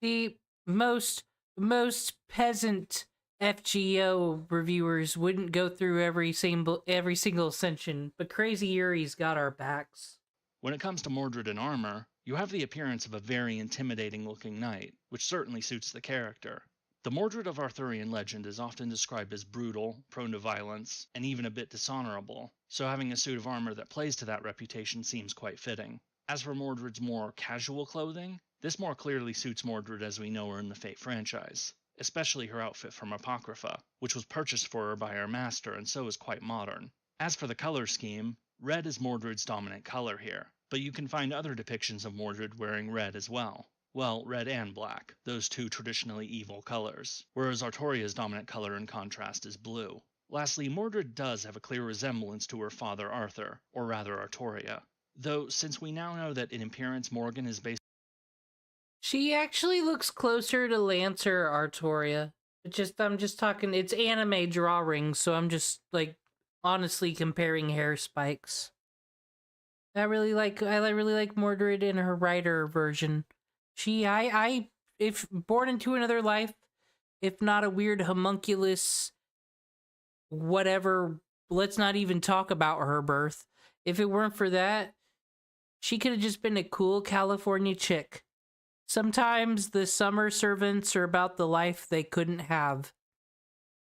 The most peasant FGO reviewers wouldn't go through every single ascension, but Crazy Yuri's got our backs. When it comes to Mordred in armor, you have the appearance of a very intimidating-looking knight, which certainly suits the character. The Mordred of Arthurian legend is often described as brutal, prone to violence, and even a bit dishonorable, so having a suit of armor that plays to that reputation seems quite fitting. As for Mordred's more casual clothing, this more clearly suits Mordred as we know her in the Fate franchise, especially her outfit from Apocrypha, which was purchased for her by her master and so is quite modern. As for the color scheme, red is Mordred's dominant color here, but you can find other depictions of Mordred wearing red as well. Well, red and black, those two traditionally evil colors, whereas Artoria's dominant color in contrast is blue. Lastly, Mordred does have a clear resemblance to her father Arthur, or rather Artoria, though since we now know that in appearance Morgan is based She actually looks closer to Lancer Artoria. I'm just talking, it's anime drawings, so I'm just, like, honestly comparing hair spikes. I really like Mordred in her writer version. If born into another life, if not a weird homunculus, whatever, let's not even talk about her birth. If it weren't for that, she could have just been a cool California chick. Sometimes the summer servants are about the life they couldn't have.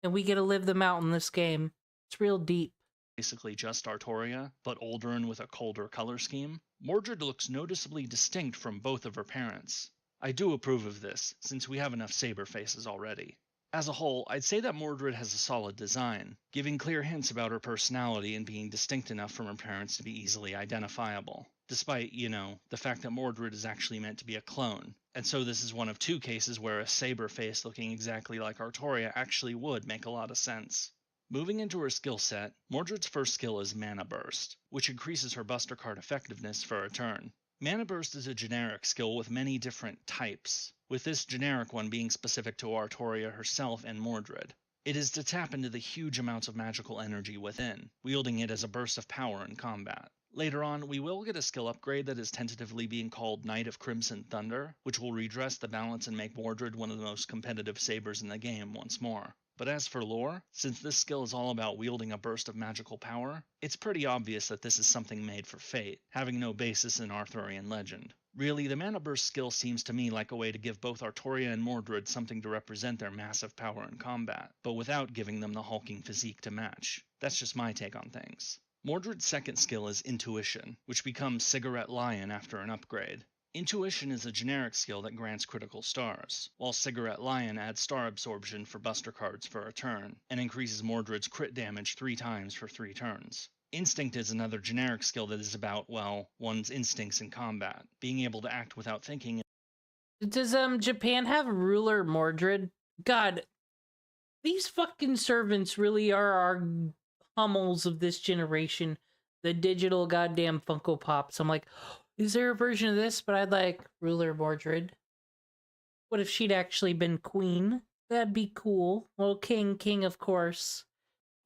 And we get to live them out in this game. It's real deep. basically just Artoria, but older and with a colder color scheme, Mordred looks noticeably distinct from both of her parents. I do approve of this, since we have enough saber faces already. As a whole, I'd say that Mordred has a solid design, giving clear hints about her personality and being distinct enough from her parents to be easily identifiable. Despite, the fact that Mordred is actually meant to be a clone, and so this is one of two cases where a saber face looking exactly like Artoria actually would make a lot of sense. Moving into her skill set, Mordred's first skill is Mana Burst, which increases her Buster Card effectiveness for a turn. Mana Burst is a generic skill with many different types, with this generic one being specific to Artoria herself and Mordred. It is to tap into the huge amounts of magical energy within, wielding it as a burst of power in combat. Later on, we will get a skill upgrade that is tentatively being called Knight of Crimson Thunder, which will redress the balance and make Mordred one of the most competitive sabers in the game once more. But as for lore, since this skill is all about wielding a burst of magical power, it's pretty obvious that this is something made for Fate, having no basis in Arthurian legend. Really, the Mana Burst skill seems to me like a way to give both Artoria and Mordred something to represent their massive power in combat, but without giving them the hulking physique to match. That's just my take on things. Mordred's second skill is Intuition, which becomes Cigarette Lion after an upgrade. Intuition is a generic skill that grants critical stars, while Cigarette Lion adds star absorption for Buster Cards for a turn, and increases Mordred's crit damage 3 times for 3 turns. Instinct is another generic skill that is about, one's instincts in combat, being able to act without thinking. Does Japan have ruler Mordred? God, these fucking servants really are our hummels of this generation. The digital goddamn Funko Pops. I'm like, is there a version of this? But I'd like ruler Mordred. What if she'd actually been queen? That'd be cool. Well, king, of course.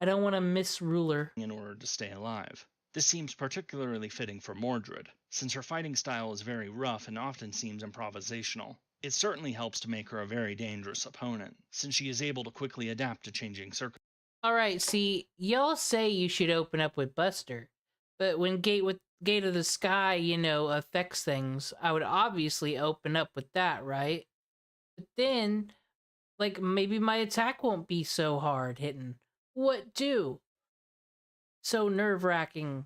I don't want to miss ruler. In order to stay alive. This seems particularly fitting for Mordred, since her fighting style is very rough and often seems improvisational. It certainly helps to make her a very dangerous opponent, since she is able to quickly adapt to changing circumstances. Alright, see, y'all say you should open up with Buster, but when Gate of the Sky, affects things, I would obviously open up with that, right? But then, maybe my attack won't be so hard hitting. What do? So nerve-wracking.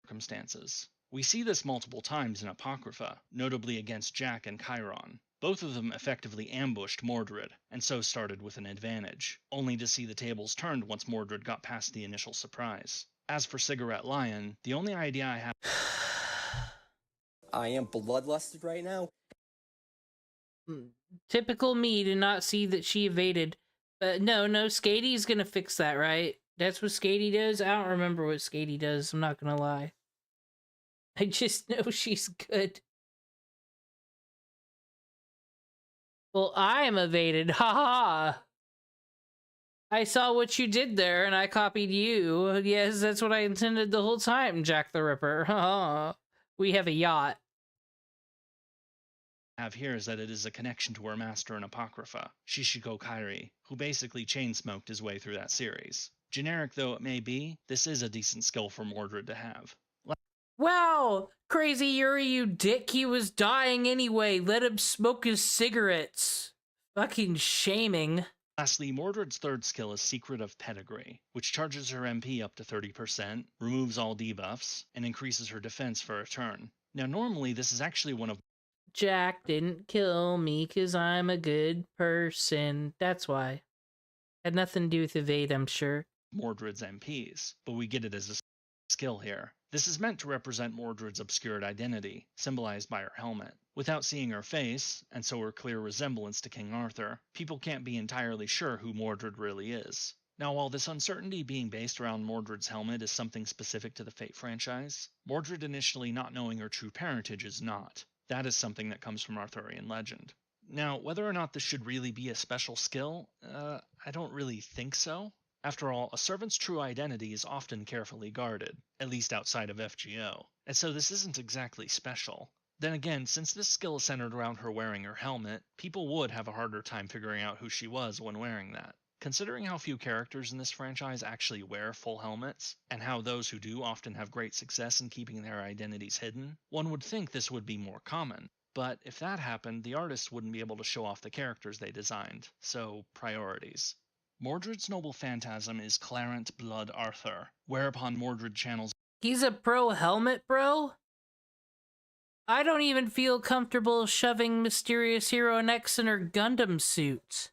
Circumstances. We see this multiple times in Apocrypha, notably against Jack and Chiron. Both of them effectively ambushed Mordred, and so started with an advantage, only to see the tables turned once Mordred got past the initial surprise. As for Cigarette Lion, the only idea I have... I am bloodlusted right now. Typical me to not see that she evaded. But no, Skaty's gonna fix that, right? That's what Skaty does? I don't remember what Skaty does, I'm not gonna lie. I just know she's good. Well, I am evaded. Haha. I saw what you did there, and I copied you. Yes, that's what I intended the whole time, Jack the Ripper. Haha. We have a yacht. Have here is that it is a connection to her master in Apocrypha, Shishiko Kairi, who basically chain-smoked his way through that series. Generic though it may be, this is a decent skill for Mordred to have. Wow! Crazy Yuri, you dick, he was dying anyway. Let him smoke his cigarettes. Fucking shaming. Lastly, Mordred's third skill is Secret of Pedigree, which charges her MP up to 30%, removes all debuffs, and increases her defense for a turn. Now normally this is actually one of Jack didn't kill me 'cause I'm a good person. That's why. Had nothing to do with evade, I'm sure. Mordred's MPs, but we get it as a skill here. This is meant to represent Mordred's obscured identity, symbolized by her helmet. Without seeing her face, and so her clear resemblance to King Arthur, people can't be entirely sure who Mordred really is. Now, while this uncertainty being based around Mordred's helmet is something specific to the Fate franchise, Mordred initially not knowing her true parentage is not. That is something that comes from Arthurian legend. Now, whether or not this should really be a special skill, I don't really think so. After all, a servant's true identity is often carefully guarded, at least outside of FGO, and so this isn't exactly special. Then again, since this skill is centered around her wearing her helmet, people would have a harder time figuring out who she was when wearing that. Considering how few characters in this franchise actually wear full helmets, and how those who do often have great success in keeping their identities hidden, one would think this would be more common. But if that happened, the artists wouldn't be able to show off the characters they designed, so priorities. Mordred's noble phantasm is Clarent Blood Arthur, whereupon Mordred channels. He's a pro helmet, bro? I don't even feel comfortable shoving Mysterious Hero X in her Gundam suit.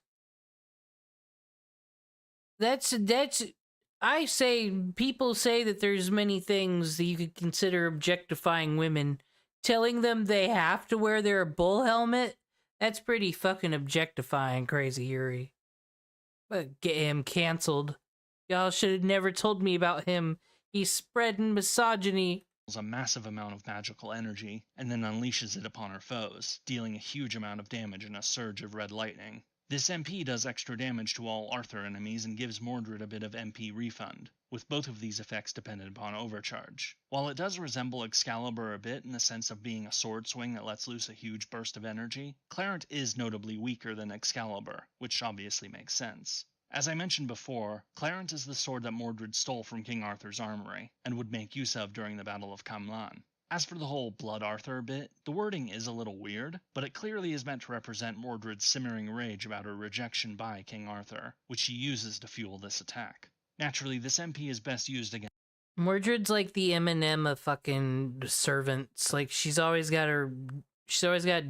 I say, people say that there's many things that you could consider objectifying women. Telling them they have to wear their bull helmet? That's pretty fucking objectifying, Crazy Yuri. But get him canceled. Y'all should have never told me about him. He's spreading misogyny. A massive amount of magical energy, and then unleashes it upon her foes, dealing a huge amount of damage in a surge of red lightning. This MP does extra damage to all Arthur enemies and gives Mordred a bit of MP refund, with both of these effects dependent upon overcharge. While it does resemble Excalibur a bit in the sense of being a sword swing that lets loose a huge burst of energy, Clarent is notably weaker than Excalibur, which obviously makes sense. As I mentioned before, Clarent is the sword that Mordred stole from King Arthur's armory, and would make use of during the Battle of Camlan. As for the whole Blood Arthur bit, the wording is a little weird, but it clearly is meant to represent Mordred's simmering rage about her rejection by King Arthur, which she uses to fuel this attack. Naturally, this MP is best used against. Mordred's like the Eminem of fucking servants. Like, she's always got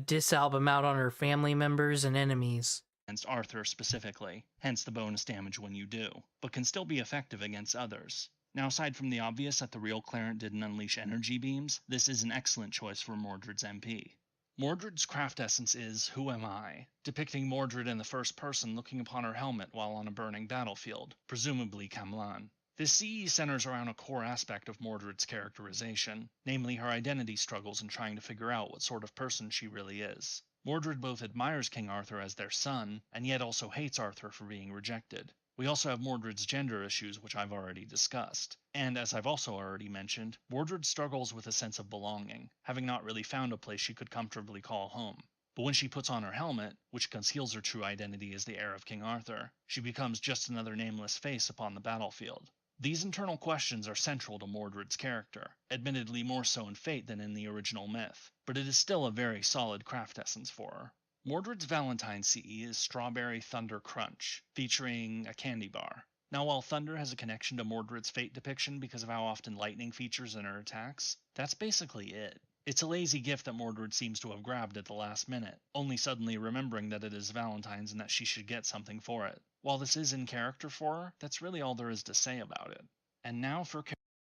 diss album out on her family members and enemies. Against Arthur specifically, hence the bonus damage when you do, but can still be effective against others. Now, aside from the obvious that the real Clarent didn't unleash energy beams, this is an excellent choice for Mordred's MP. Mordred's craft essence is Who Am I?, depicting Mordred in the first person looking upon her helmet while on a burning battlefield, presumably Camlan. This CE centers around a core aspect of Mordred's characterization, namely her identity struggles in trying to figure out what sort of person she really is. Mordred both admires King Arthur as their son, and yet also hates Arthur for being rejected. We also have Mordred's gender issues, which I've already discussed. And as I've also already mentioned, Mordred struggles with a sense of belonging, having not really found a place she could comfortably call home. But when she puts on her helmet, which conceals her true identity as the heir of King Arthur, she becomes just another nameless face upon the battlefield. These internal questions are central to Mordred's character, admittedly more so in Fate than in the original myth, but it is still a very solid craft essence for her. Mordred's Valentine CE is Strawberry Thunder Crunch, featuring a candy bar. Now, while Thunder has a connection to Mordred's Fate depiction because of how often lightning features in her attacks, that's basically it. It's a lazy gift that Mordred seems to have grabbed at the last minute, only suddenly remembering that it is Valentine's and that she should get something for it. While this is in character for her, that's really all there is to say about it. And now for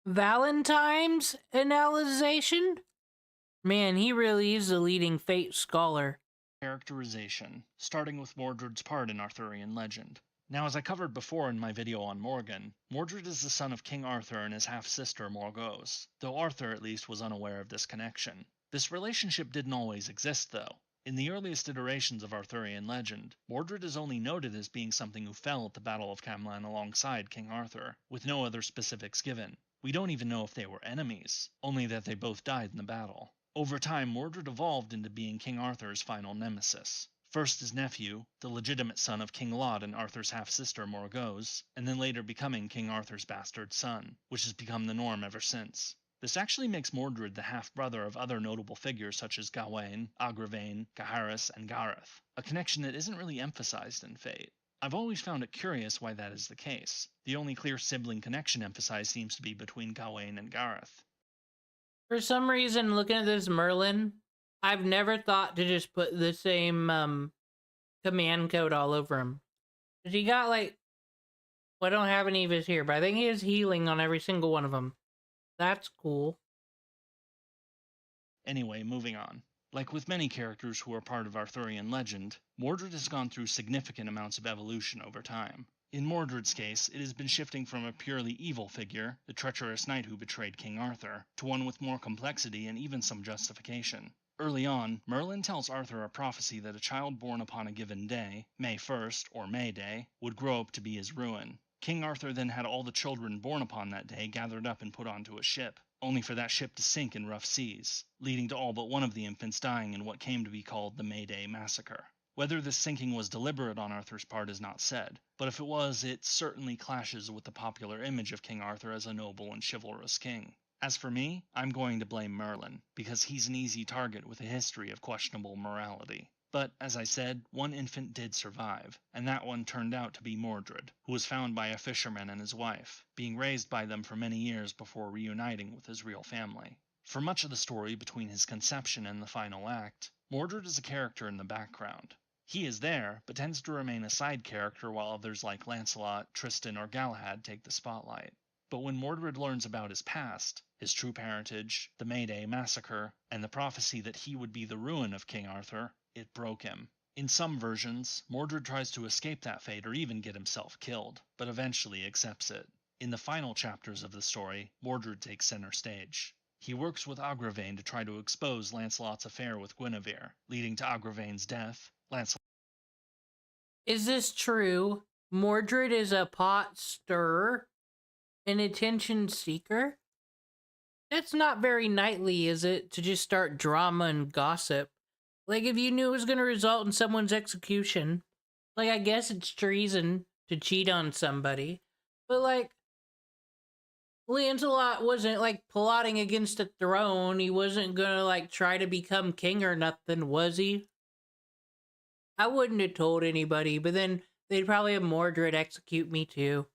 Valentine's analyzation? Man, he really is a leading Fate scholar. Characterization, starting with Mordred's part in Arthurian legend. Now, as I covered before in my video on Morgan, Mordred is the son of King Arthur and his half-sister Morgause, though Arthur at least was unaware of this connection. This relationship didn't always exist, though. In the earliest iterations of Arthurian legend, Mordred is only noted as being something who fell at the Battle of Camlan alongside King Arthur, with no other specifics given. We don't even know if they were enemies, only that they both died in the battle. Over time, Mordred evolved into being King Arthur's final nemesis. First his nephew, the legitimate son of King Lot and Arthur's half-sister Morgause, and then later becoming King Arthur's bastard son, which has become the norm ever since. This actually makes Mordred the half-brother of other notable figures such as Gawain, Agravain, Gaheris, and Gareth, a connection that isn't really emphasized in Fate. I've always found it curious why that is the case. The only clear sibling connection emphasized seems to be between Gawain and Gareth. For some reason, looking at this Merlin, I've never thought to just put the same command code all over him. He got like, well, I don't have any of his here, but I think he has healing on every single one of them. That's cool. Anyway, moving on. Like with many characters who are part of Arthurian legend, Mordred has gone through significant amounts of evolution over time. In Mordred's case, it has been shifting from a purely evil figure, the treacherous knight who betrayed King Arthur, to one with more complexity and even some justification. Early on, Merlin tells Arthur a prophecy that a child born upon a given day, May 1st, or May Day, would grow up to be his ruin. King Arthur then had all the children born upon that day gathered up and put onto a ship, only for that ship to sink in rough seas, leading to all but one of the infants dying in what came to be called the May Day Massacre. Whether this sinking was deliberate on Arthur's part is not said, but if it was, it certainly clashes with the popular image of King Arthur as a noble and chivalrous king. As for me, I'm going to blame Merlin, because he's an easy target with a history of questionable morality. But, as I said, one infant did survive, and that one turned out to be Mordred, who was found by a fisherman and his wife, being raised by them for many years before reuniting with his real family. For much of the story between his conception and the final act, Mordred is a character in the background. He is there, but tends to remain a side character while others like Lancelot, Tristan, or Galahad take the spotlight. But when Mordred learns about his past, his true parentage, the May Day massacre, and the prophecy that he would be the ruin of King Arthur, it broke him. In some versions, Mordred tries to escape that fate or even get himself killed, but eventually accepts it. In the final chapters of the story, Mordred takes center stage. He works with Agravain to try to expose Lancelot's affair with Guinevere, leading to Agravain's death. Is this true? Mordred is a pot stirrer? An attention seeker? That's not very knightly, is it, to just start drama and gossip? Like, if you knew it was going to result in someone's execution, like, I guess it's treason to cheat on somebody. But, like, Lancelot wasn't, like, plotting against the throne. He wasn't gonna, like, try to become king or nothing, was he? I wouldn't have told anybody, but then they'd probably have Mordred execute me too.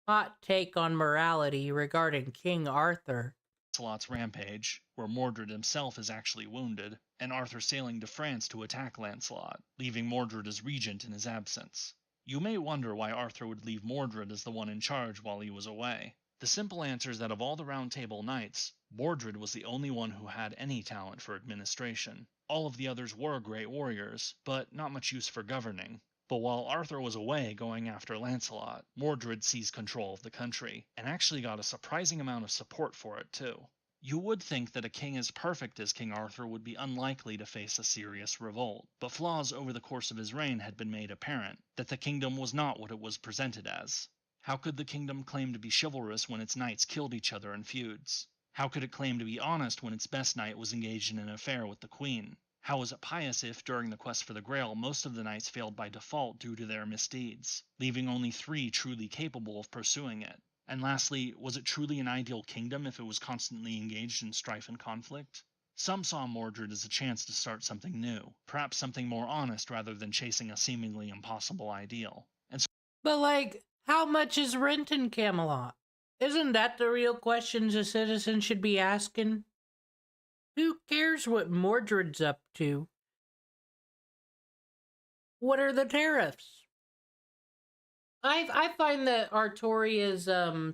Hot take on morality regarding King Arthur. Lancelot's rampage, where Mordred himself is actually wounded, and Arthur sailing to France to attack Lancelot, leaving Mordred as regent in his absence. You may wonder why Arthur would leave Mordred as the one in charge while he was away. The simple answer is that of all the Round Table knights, Mordred was the only one who had any talent for administration. All of the others were great warriors, but not much use for governing. But while Arthur was away going after Lancelot, Mordred seized control of the country, and actually got a surprising amount of support for it too. You would think that a king as perfect as King Arthur would be unlikely to face a serious revolt, but flaws over the course of his reign had been made apparent, that the kingdom was not what it was presented as. How could the kingdom claim to be chivalrous when its knights killed each other in feuds? How could it claim to be honest when its best knight was engaged in an affair with the queen? How was it pious if, during the quest for the Grail, most of the knights failed by default due to their misdeeds, leaving only 3 truly capable of pursuing it? And lastly, was it truly an ideal kingdom if it was constantly engaged in strife and conflict? Some saw Mordred as a chance to start something new, perhaps something more honest rather than chasing a seemingly impossible ideal. And so But, like, how much is rent in Camelot? Isn't that the real questions a citizen should be asking? Who cares what Mordred's up to? What are the tariffs? I find that Artoria's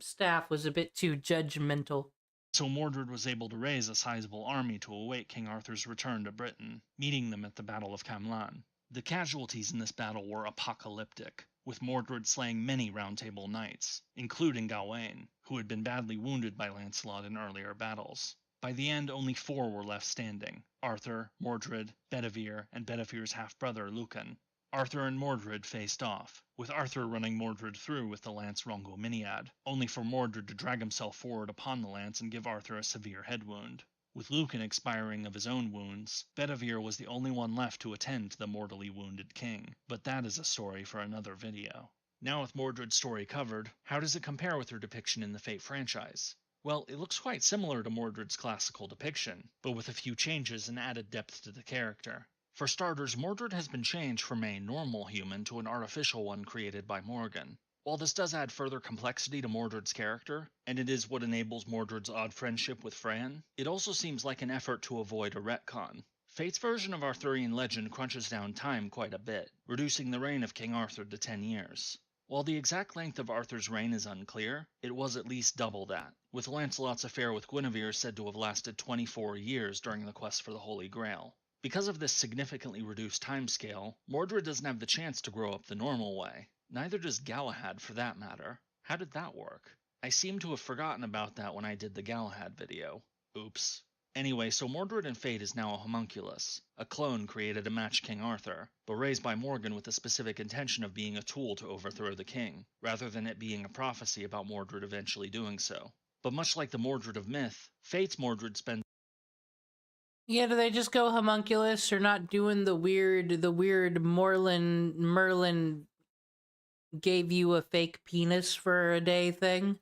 staff was a bit too judgmental. So Mordred was able to raise a sizable army to await King Arthur's return to Britain, meeting them at the Battle of Camlan. The casualties in this battle were apocalyptic, with Mordred slaying many Round Table knights, including Gawain, who had been badly wounded by Lancelot in earlier battles. By the end, only 4 were left standing: Arthur, Mordred, Bedivere, and Bedivere's half-brother Lucan. Arthur and Mordred faced off, with Arthur running Mordred through with the lance Rhongomyniad, only for Mordred to drag himself forward upon the lance and give Arthur a severe head wound. With Lucan expiring of his own wounds, Bedivere was the only one left to attend to the mortally wounded king, but that is a story for another video. Now with Mordred's story covered, how does it compare with her depiction in the Fate franchise? Well, it looks quite similar to Mordred's classical depiction, but with a few changes and added depth to the character. For starters, Mordred has been changed from a normal human to an artificial one created by Morgan. While this does add further complexity to Mordred's character, and it is what enables Mordred's odd friendship with Fran, it also seems like an effort to avoid a retcon. Fate's version of Arthurian legend crunches down time quite a bit, reducing the reign of King Arthur to 10 years. While the exact length of Arthur's reign is unclear, it was at least double that, with Lancelot's affair with Guinevere said to have lasted 24 years during the quest for the Holy Grail. Because of this significantly reduced timescale, Mordred doesn't have the chance to grow up the normal way. Neither does Galahad, for that matter. How did that work? I seem to have forgotten about that when I did the Galahad video. Oops. Anyway, so Mordred in Fate is now a homunculus, a clone created to match King Arthur, but raised by Morgan with the specific intention of being a tool to overthrow the king, rather than it being a prophecy about Mordred eventually doing so. But much like the Mordred of myth, Fate's Mordred spends... Yeah, do they just go homunculus or not doing the weird Merlin gave you a fake penis for a day thing?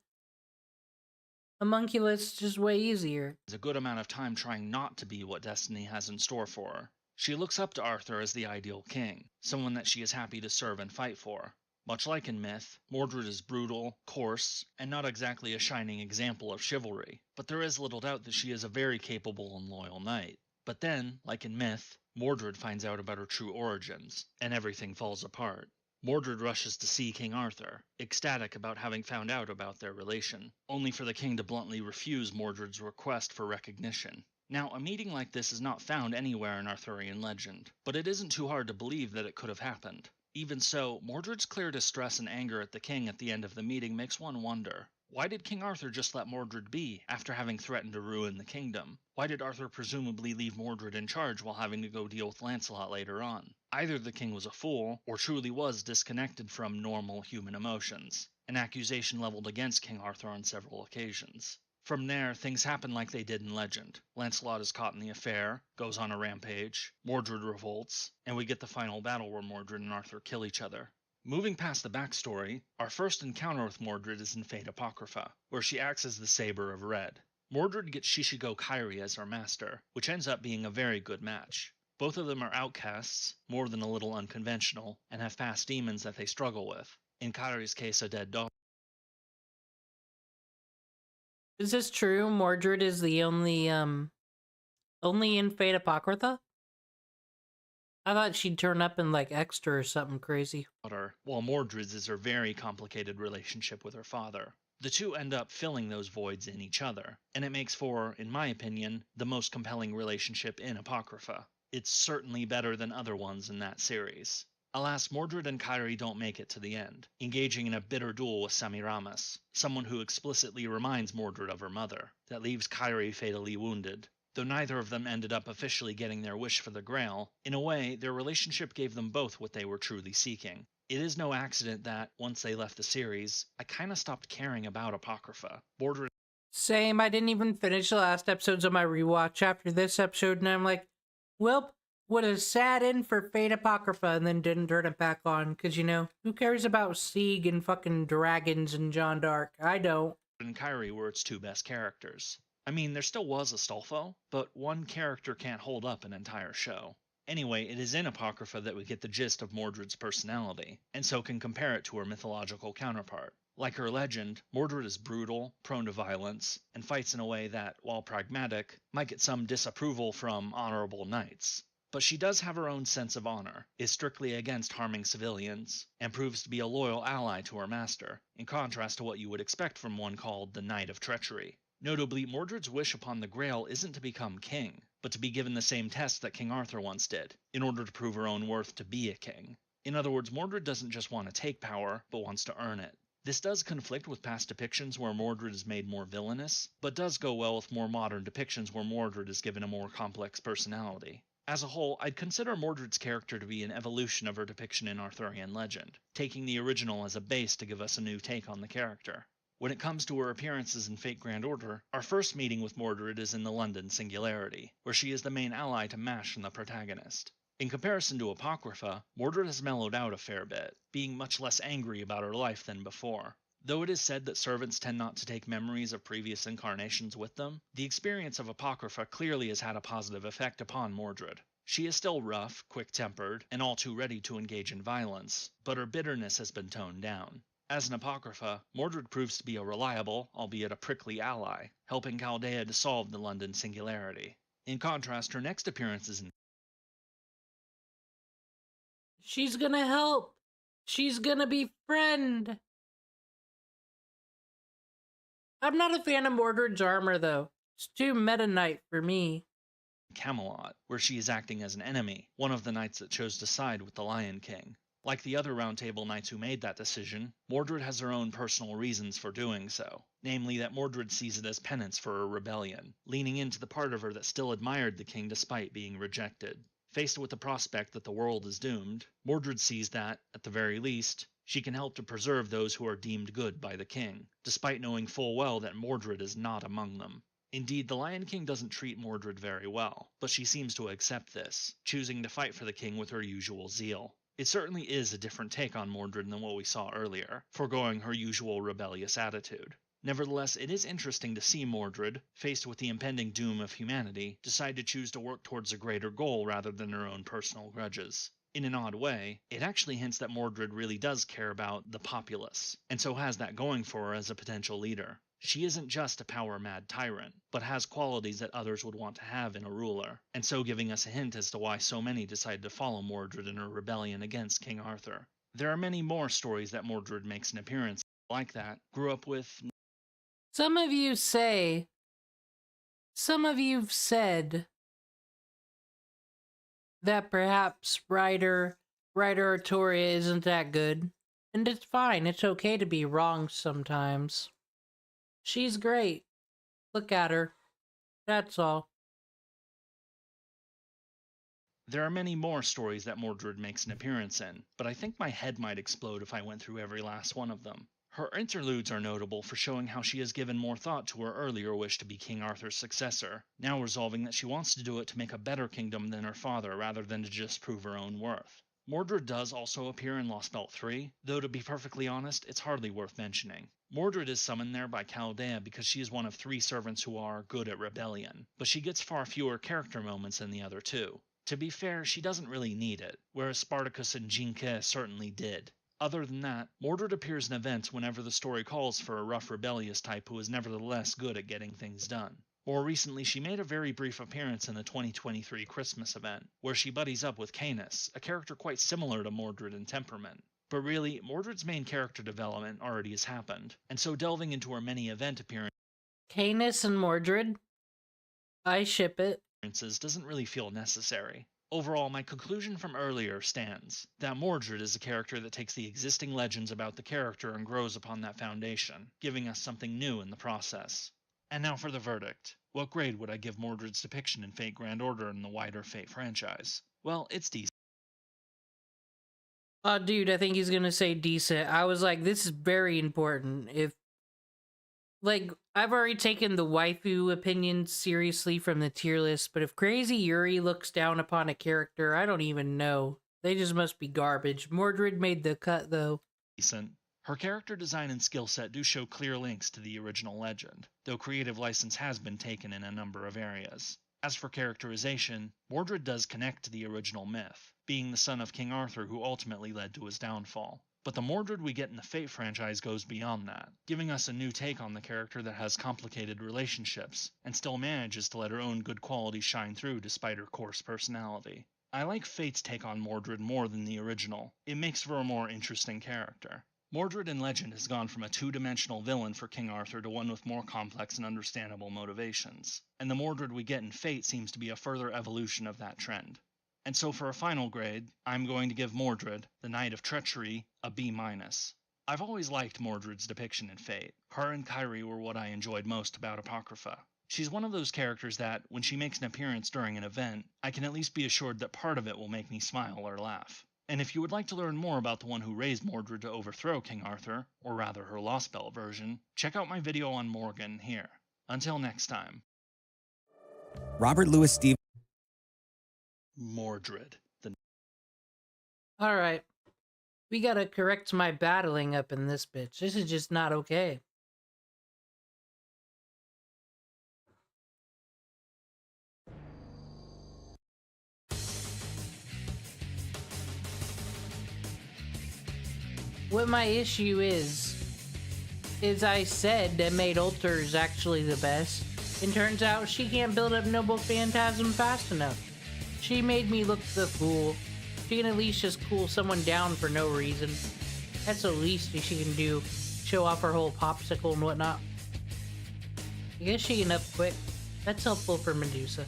Homunculus is just way easier. A good amount of time trying not to be what destiny has in store for her. She looks up to Arthur as the ideal king, someone that she is happy to serve and fight for. Much like in myth, Mordred is brutal, coarse, and not exactly a shining example of chivalry, but there is little doubt that she is a very capable and loyal knight. But then, like in myth, Mordred finds out about her true origins, and everything falls apart. Mordred rushes to see King Arthur, ecstatic about having found out about their relation, only for the king to bluntly refuse Mordred's request for recognition. Now, a meeting like this is not found anywhere in Arthurian legend, but it isn't too hard to believe that it could have happened. Even so, Mordred's clear distress and anger at the king at the end of the meeting makes one wonder. Why did King Arthur just let Mordred be, after having threatened to ruin the kingdom? Why did Arthur presumably leave Mordred in charge while having to go deal with Lancelot later on? Either the king was a fool, or truly was disconnected from normal human emotions, an accusation leveled against King Arthur on several occasions. From there, things happen like they did in legend. Lancelot is caught in the affair, goes on a rampage, Mordred revolts, and we get the final battle where Mordred and Arthur kill each other. Moving past the backstory, our first encounter with Mordred is in Fate Apocrypha, where she acts as the Saber of Red. Mordred gets Shishigo Kairi as her master, which ends up being a very good match. Both of them are outcasts, more than a little unconventional, and have past demons that they struggle with. In Kairi's case, a dead daughter. Is this true? Mordred is the only in Fate Apocrypha? I thought she'd turn up in like extra or something crazy. While Mordred's is her very complicated relationship with her father. The two end up filling those voids in each other, and it makes for, in my opinion, the most compelling relationship in Apocrypha. It's certainly better than other ones in that series. Alas, Mordred and Kairi don't make it to the end, engaging in a bitter duel with Semiramis, someone who explicitly reminds Mordred of her mother, that leaves Kairi fatally wounded. Though neither of them ended up officially getting their wish for the Grail, in a way, their relationship gave them both what they were truly seeking. It is no accident that, once they left the series, I kinda stopped caring about Apocrypha. Same, I didn't even finish the last episodes of my rewatch after this episode, and I'm like, well, what a sad end for Fate Apocrypha, and then didn't turn it back on, because, you know, who cares about Sieg and fucking dragons and Jeanne d'Arc? I don't. And Kairi were its two best characters. I mean, there still was Astolfo, but one character can't hold up an entire show. Anyway, it is in Apocrypha that we get the gist of Mordred's personality, and so can compare it to her mythological counterpart. Like her legend, Mordred is brutal, prone to violence, and fights in a way that, while pragmatic, might get some disapproval from honorable knights. But she does have her own sense of honor, is strictly against harming civilians, and proves to be a loyal ally to her master, in contrast to what you would expect from one called the Knight of Treachery. Notably, Mordred's wish upon the Grail isn't to become king, but to be given the same test that King Arthur once did, in order to prove her own worth to be a king. In other words, Mordred doesn't just want to take power, but wants to earn it. This does conflict with past depictions where Mordred is made more villainous, but does go well with more modern depictions where Mordred is given a more complex personality. As a whole, I'd consider Mordred's character to be an evolution of her depiction in Arthurian legend, taking the original as a base to give us a new take on the character. When it comes to her appearances in Fate Grand Order, our first meeting with Mordred is in the London Singularity, where she is the main ally to Mash and the protagonist. In comparison to Apocrypha, Mordred has mellowed out a fair bit, being much less angry about her life than before. Though it is said that servants tend not to take memories of previous incarnations with them, the experience of Apocrypha clearly has had a positive effect upon Mordred. She is still rough, quick-tempered, and all too ready to engage in violence, but her bitterness has been toned down. As an Apocrypha, Mordred proves to be a reliable, albeit a prickly ally, helping Chaldea to solve the London Singularity. In contrast, her next appearance is in She's gonna help! She's gonna be friend! I'm not a fan of Mordred's armor, though. It's too Meta Knight for me. Camelot, where she is acting as an enemy, one of the knights that chose to side with the Lion King. Like the other Round Table knights who made that decision, Mordred has her own personal reasons for doing so, namely that Mordred sees it as penance for her rebellion, leaning into the part of her that still admired the king despite being rejected. Faced with the prospect that the world is doomed, Mordred sees that, at the very least, she can help to preserve those who are deemed good by the king, despite knowing full well that Mordred is not among them. Indeed, the Lion King doesn't treat Mordred very well, but she seems to accept this, choosing to fight for the king with her usual zeal. It certainly is a different take on Mordred than what we saw earlier, foregoing her usual rebellious attitude. Nevertheless, it is interesting to see Mordred, faced with the impending doom of humanity, decide to choose to work towards a greater goal rather than her own personal grudges. In an odd way, it actually hints that Mordred really does care about the populace, and so has that going for her as a potential leader. She isn't just a power-mad tyrant, but has qualities that others would want to have in a ruler, and so giving us a hint as to why so many decided to follow Mordred in her rebellion against King Arthur. There are many more stories that Mordred makes an appearance like that, grew up with. Some of you've said that perhaps writer Artoria isn't that good. And it's fine, it's okay to be wrong sometimes. She's great. Look at her. That's all. There are many more stories that Mordred makes an appearance in, but I think my head might explode if I went through every last one of them. Her interludes are notable for showing how she has given more thought to her earlier wish to be King Arthur's successor, now resolving that she wants to do it to make a better kingdom than her father rather than to just prove her own worth. Mordred does also appear in Lost Belt 3, though to be perfectly honest, it's hardly worth mentioning. Mordred is summoned there by Chaldea because she is one of 3 servants who are good at rebellion, but she gets far fewer character moments than the other 2. To be fair, she doesn't really need it, whereas Spartacus and Jinke certainly did. Other than that, Mordred appears in events whenever the story calls for a rough rebellious type who is nevertheless good at getting things done. More recently, she made a very brief appearance in the 2023 Christmas event, where she buddies up with Canis, a character quite similar to Mordred in temperament. But really, Mordred's main character development already has happened, and so delving into her many event appearances Canis and Mordred? I ship it. Doesn't really feel necessary. Overall, my conclusion from earlier stands, that Mordred is a character that takes the existing legends about the character and grows upon that foundation, giving us something new in the process. And now for the verdict. What grade would I give Mordred's depiction in Fate Grand Order in the wider Fate franchise? Well, it's decent. Oh, dude, I think he's gonna say decent. I was like, this is very important. I've already taken the waifu opinion seriously from the tier list, but if Crazy Yuri looks down upon a character, I don't even know. They just must be garbage. Mordred made the cut, though. Decent. Her character design and skill set do show clear links to the original legend, though creative license has been taken in a number of areas. As for characterization, Mordred does connect to the original myth, being the son of King Arthur who ultimately led to his downfall. But the Mordred we get in the Fate franchise goes beyond that, giving us a new take on the character that has complicated relationships, and still manages to let her own good qualities shine through despite her coarse personality. I like Fate's take on Mordred more than the original. It makes for a more interesting character. Mordred in Legend has gone from a 2-dimensional villain for King Arthur to one with more complex and understandable motivations, and the Mordred we get in Fate seems to be a further evolution of that trend. And so for a final grade, I'm going to give Mordred, the Knight of Treachery, a B-. I've always liked Mordred's depiction in Fate. Her and Kairi were what I enjoyed most about Apocrypha. She's one of those characters that, when she makes an appearance during an event, I can at least be assured that part of it will make me smile or laugh. And if you would like to learn more about the one who raised Mordred to overthrow King Arthur, or rather her Lost Belt version, check out my video on Morgan here. Until next time. Robert Louis Stevenson. Mordred. Alright. We gotta correct my battling up in this bitch. This is just not okay. What my issue is I said that Jalter is actually the best, and turns out she can't build up Noble Phantasm fast enough. She made me look the fool. She can at least just cool someone down for no reason. That's the least she can do. Show off her whole popsicle and whatnot. I guess she can up quick. That's helpful for Medusa.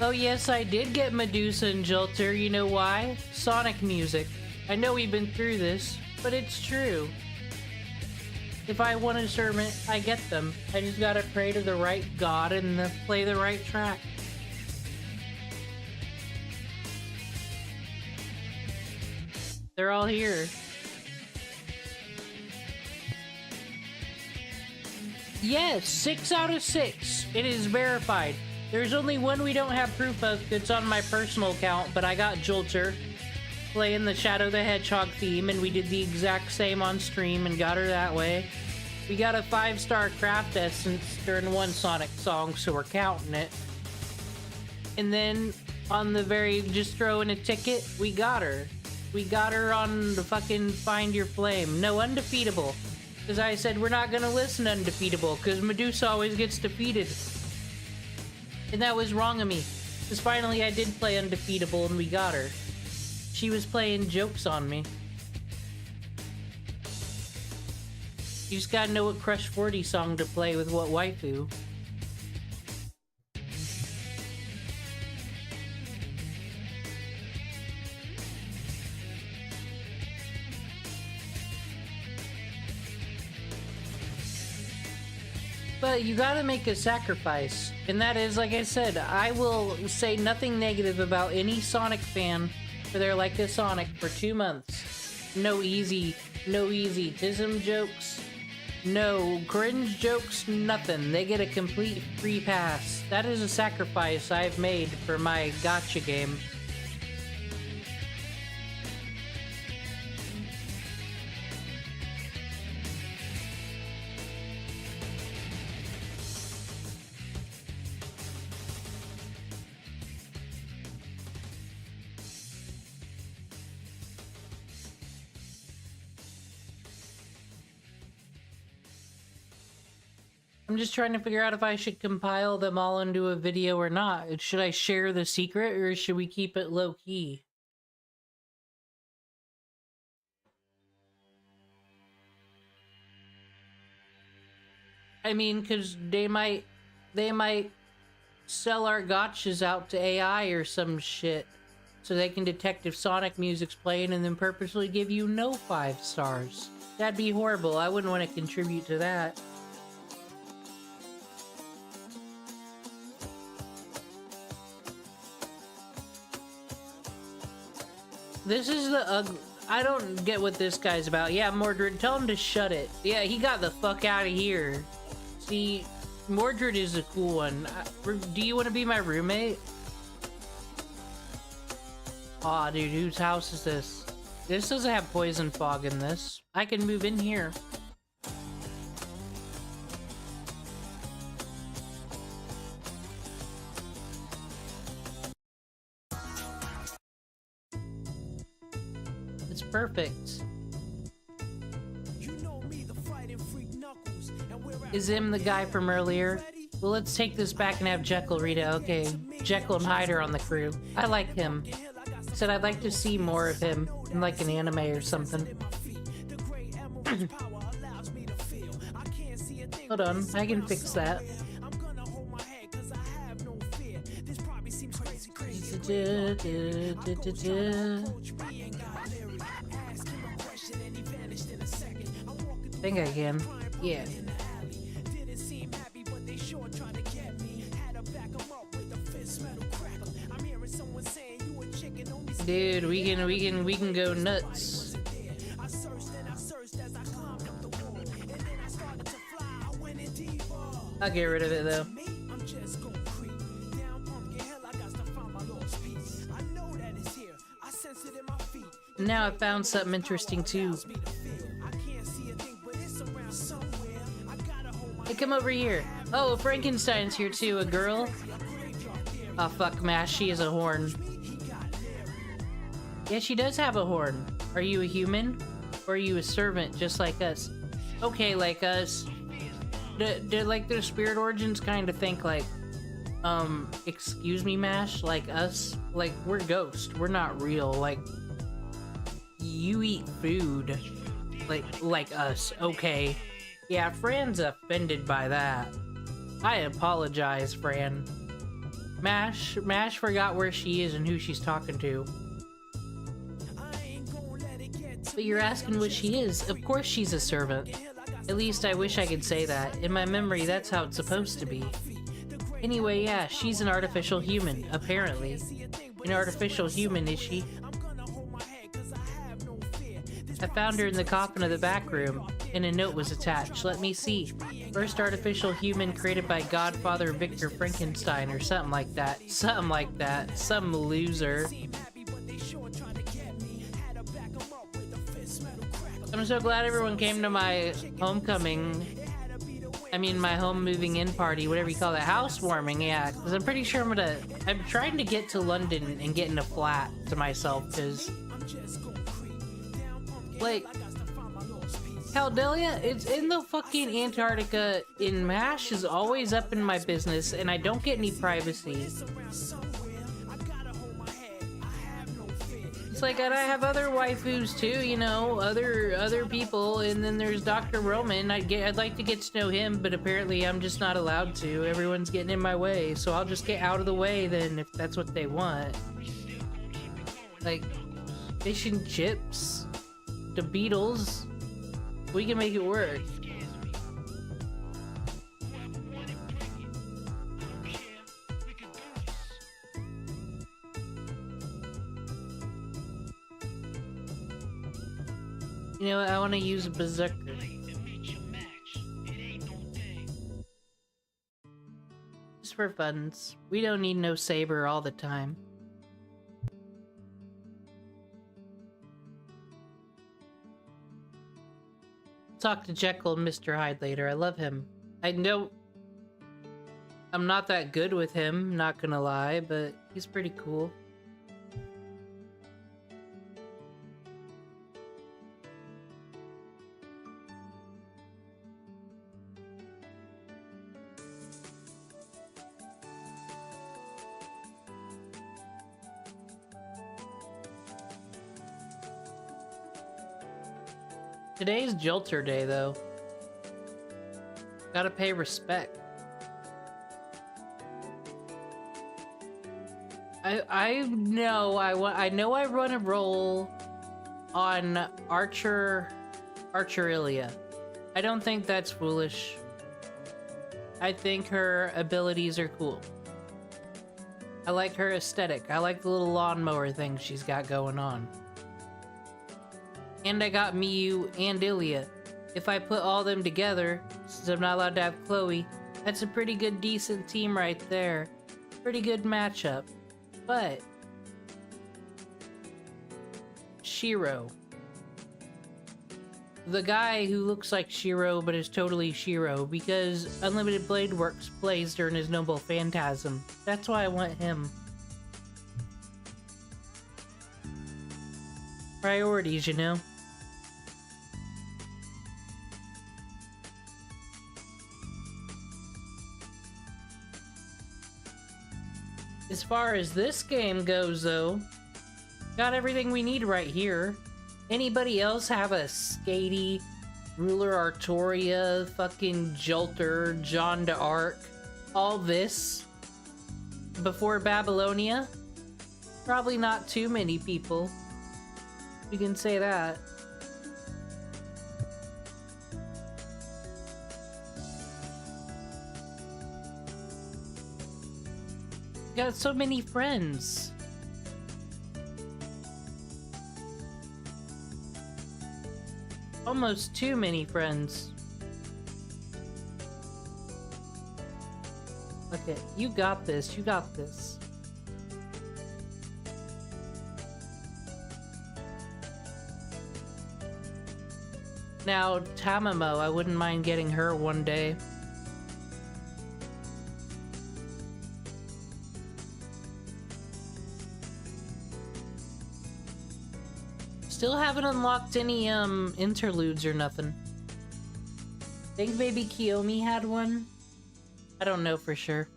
Oh yes, I did get Medusa and Jalter. You know why? Sonic music. I know we've been through this, but it's true. If I want a servant, I get them. I just gotta pray to the right god and play the right track. They're all here. Yes, 6 out of 6. It is verified. There's only one we don't have proof of. It's on my personal account, but I got Jalter. playing the Shadow the Hedgehog theme, and we did the exact same on stream and got her that way. We got a 5-star craft essence during one Sonic song, so we're counting it. And then on the just throwing a ticket, we got her. We got her on the fucking Find Your Flame. No, Undefeatable. Because I said we're not gonna listen to Undefeatable, because Medusa always gets defeated. And that was wrong of me. Because finally I did play Undefeatable and we got her. She was playing jokes on me. You just gotta know what Crush 40 song to play with what waifu. But you gotta make a sacrifice. And that is, like I said, I will say nothing negative about any Sonic fan for their like a Sonic for 2 months. No easy tism jokes. No cringe jokes, nothing. They get a complete free pass. That is a sacrifice I've made for my gacha game. I'm just trying to figure out if I should compile them all into a video or not. Should I share the secret or should we keep it low key? I mean, because they might sell our gotchas out to AI or some shit so they can detect if Sonic music's playing and then purposely give you no 5 stars. That'd be horrible. I wouldn't want to contribute to that. This is the ugly. I don't get what this guy's about. Yeah, Mordred, tell him to shut it. Yeah, he got the fuck out of here. See, Mordred is a cool one. Do you want to be my roommate? Aw, dude, whose house is this? This doesn't have poison fog in this. I can move in here. It's perfect. Is him the guy from earlier? Well, let's take this back and have Jekyll read it. Okay, Jekyll and Hyde are on the crew. I like him. Said I'd like to see more of him in like an anime or something. Hold on, I can fix that. I think I can. Yeah. Dude, we can go nuts. I'll get rid of it though. Now I found something interesting too. Hey, come over here. Oh, Frankenstein's here too, a girl. Oh fuck, Mash, she has a horn. Yeah, she does have a horn. Are you a human? Or are you a servant just like us? Okay, like us. Do like their spirit origins kind of think like, excuse me, Mash, like us? Like, we're ghosts. We're not real. Like, you eat food. Like us. Okay. Yeah, Fran's offended by that. I apologize, Fran. Mash forgot where she is and who she's talking to. But you're asking what she is. Of course she's a servant. At least I wish I could say that. In my memory, that's how it's supposed to be. Anyway, yeah, she's an artificial human, apparently. An artificial human, is she? I found her in the coffin of the back room, and a note was attached. Let me see. First artificial human created by Godfather Victor Frankenstein, or something like that. Something like that. Some loser. I'm so glad everyone came to my homecoming. I mean, my home moving in party, whatever you call it, housewarming, yeah. Because I'm pretty sure I'm trying to get to London and get in a flat to myself, because, like, Caldelia, it's in the fucking Antarctica, in MASH is always up in my business, and I don't get any privacy. It's like, and I have other waifus too, you know, other people, and then there's Dr. Roman. I'd like to get to know him, but apparently I'm just not allowed to. Everyone's getting in my way, so I'll just get out of the way then if that's what they want. Like, fish and chips, the Beatles, we can make it work. You know what? I want to use a berserker. Just for funs. We don't need no saber all the time. Talk to Jekyll and Mr. Hyde later. I love him. I know I'm not that good with him, not gonna lie, but he's pretty cool. Today's Jalter Day, though. Gotta pay respect. I know I run a roll on Archerilia. I don't think that's foolish. I think her abilities are cool. I like her aesthetic. I like the little lawnmower thing she's got going on. And I got Miyu and Ilya. If I put all them together, since I'm not allowed to have Chloe, that's a pretty good, decent team right there. Pretty good matchup. But Shiro. The guy who looks like Shiro but is totally Shiro, because Unlimited Blade Works plays during his Noble Phantasm. That's why I want him. Priorities, you know? As far as this game goes, though, got everything we need right here. Anybody else have a Skatey, Ruler Artoria, fucking Jalter, John d'Arc, all this before Babylonia? Probably not too many people. You can say that. Got so many friends. Almost too many friends. Okay, you got this, you got this. Now, Tamamo, I wouldn't mind getting her one day. Still haven't unlocked any, interludes or nothing. Think maybe Kiyomi had one? I don't know for sure.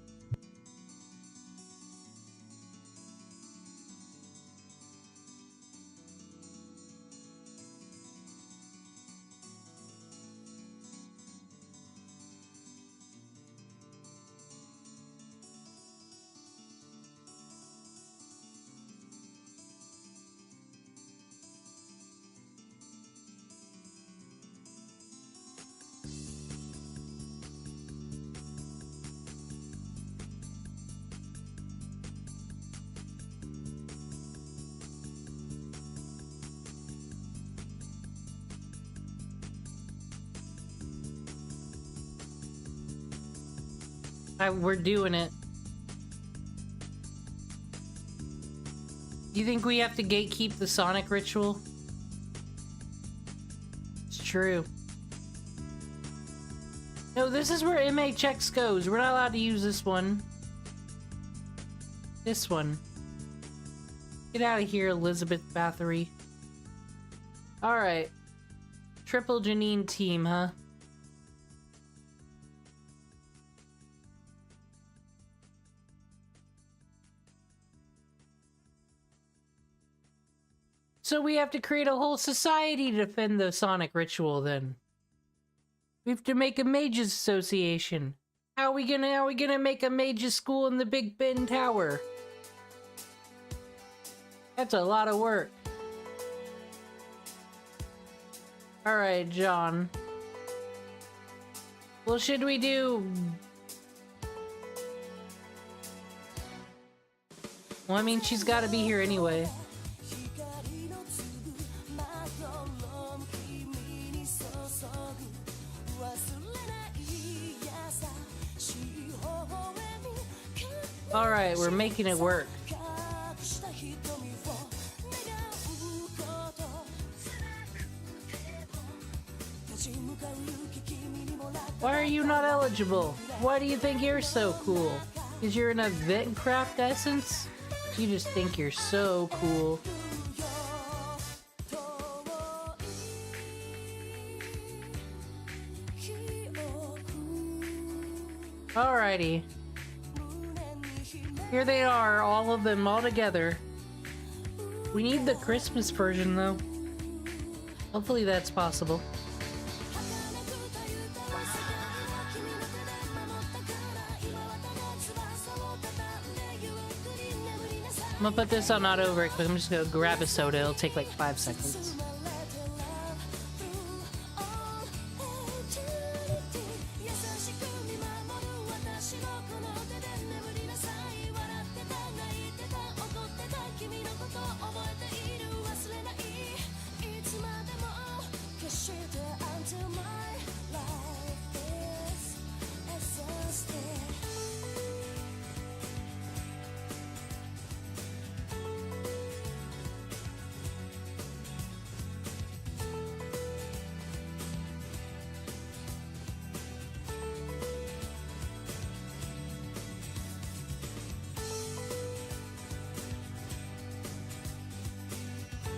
We're doing it. Do you think we have to gatekeep the Sonic ritual? true. No, this is where MHX goes. We're not allowed to use this one. This one. Get out of here, Elizabeth Bathory. Alright. Triple Janine team, huh? So we have to create a whole society to defend the Sonic ritual then. We have to make a mages association. How are we gonna make a mages school in the Big Ben Tower? That's a lot of work. Alright, John. Well, should we do... Well, I mean, she's gotta be here anyway. Alright, we're making it work. Why are you not eligible? Why do you think you're so cool? Because you're in a Ventcraft essence? You just think you're so cool. Alrighty. Here they are, all of them all together. We need the Christmas version though. Hopefully that's possible. I'm gonna put this on auto break, but I'm just gonna grab a soda. It'll take like 5 seconds.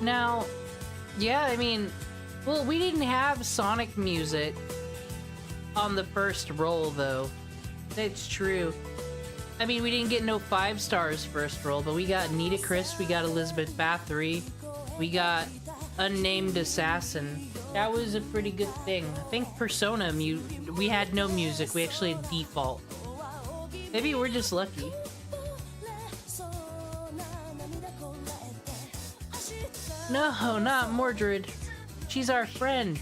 Now, yeah, I mean, well, we didn't have Sonic music on the first roll, though. That's true. I mean, we didn't get no 5 stars first roll, but we got Nita Chris, we got Elizabeth Bathory, we got Unnamed Assassin. That was a pretty good thing. I think Persona, we had no music, we actually had default. Maybe we're just lucky. No, not Mordred. She's our friend.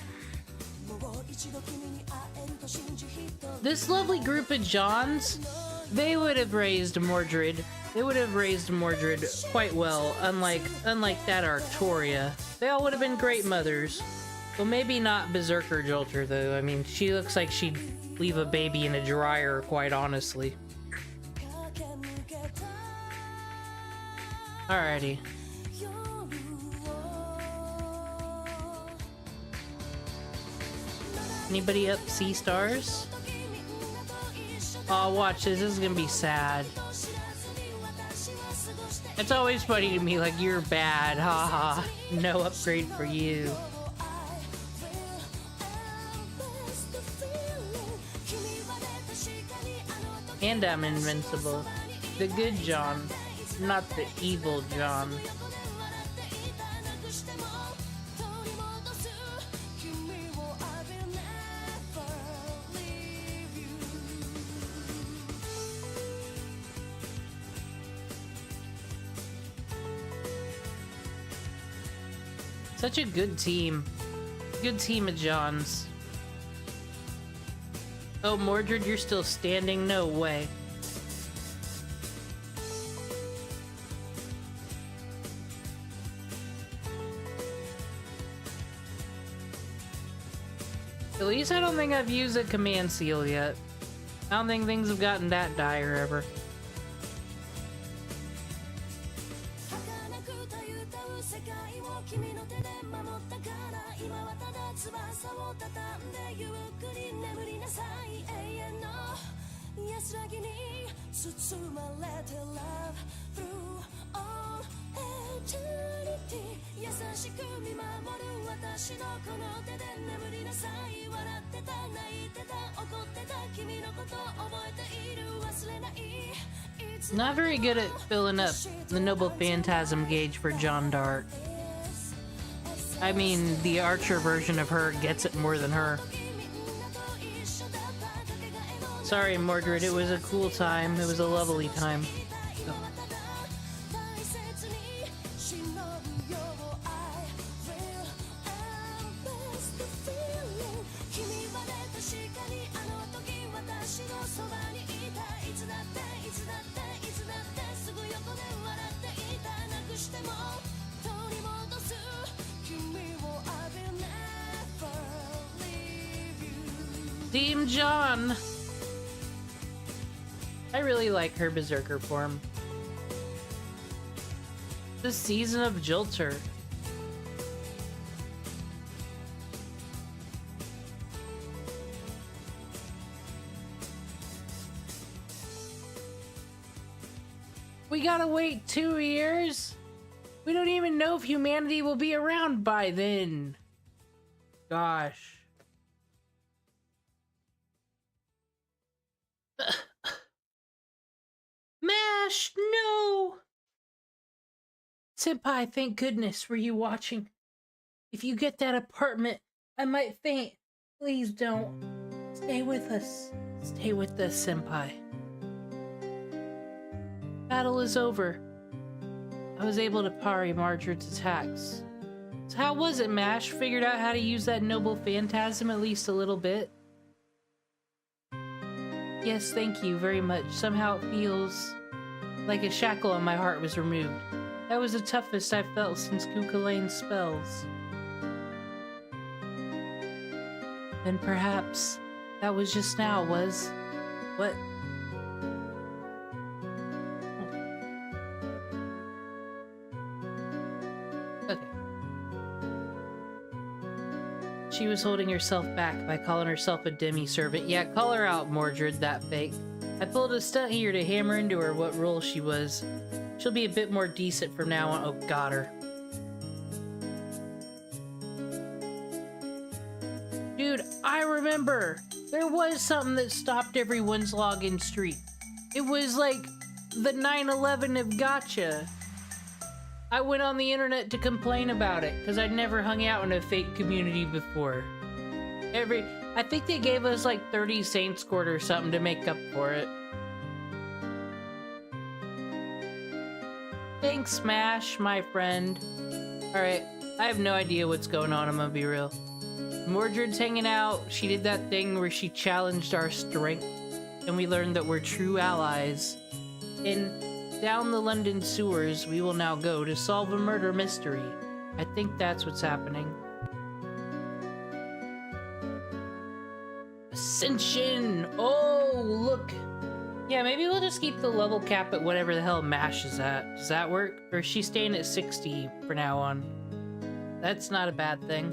This lovely group of Johns, they would have raised Mordred. They would have raised Mordred quite well, unlike that Arctoria. They all would have been great mothers. Well, maybe not Berserker Jalter, though. I mean, she looks like she'd leave a baby in a dryer, quite honestly. Alrighty. Anybody up C stars? Oh, watch this. This is gonna be sad. It's always funny to me, like, you're bad. Haha. No upgrade for you. And I'm invincible. The good John, not the evil John. Such a good team. Good team of Johns. Oh, Mordred, you're still standing? No way. At least I don't think I've used a command seal yet. I don't think things have gotten that dire ever. Not very good at filling up the Noble Phantasm gauge for John Dart. I mean, the Archer version of her gets it more than her. Sorry, Mordred, it was a cool time. It was a lovely time. So. Team John! I really like her Berserker form. The season of Jalter. We gotta wait 2 years? We don't even know if humanity will be around by then. Gosh. Mash, no! Senpai, thank goodness were you watching. If you get that apartment, I might faint. Please don't. Stay with us. Stay with us, Senpai. Battle is over. I was able to parry Margaret's attacks. So how was it, Mash? Figured out how to use that Noble Phantasm at least a little bit? Yes, thank you very much. Somehow it feels like a shackle on my heart was removed. That was the toughest I've felt since Kukulane's spells. And perhaps that was just now, was... What? Okay. She was holding herself back by calling herself a demi-servant. Yeah, call her out, Mordred, that fake. I pulled a stunt here to hammer into her what role she was. She'll be a bit more decent from now on. Oh, got her. Dude, I remember. There was something that stopped everyone's login streak. It was like the 9/11 of gacha. I went on the internet to complain about it because I'd never hung out in a fake community before. I think they gave us like 30 Saints Court or something to make up for it. Thanks, Smash, my friend. Alright, I have no idea what's going on, I'm gonna be real. Mordred's hanging out. She did that thing where she challenged our strength, and we learned that we're true allies. And down the London sewers, we will now go to solve a murder mystery. I think that's what's happening. Ascension! Oh, look! Yeah, maybe we'll just keep the level cap at whatever the hell Mash is at. Does that work? Or is she staying at 60 for now on? That's not a bad thing.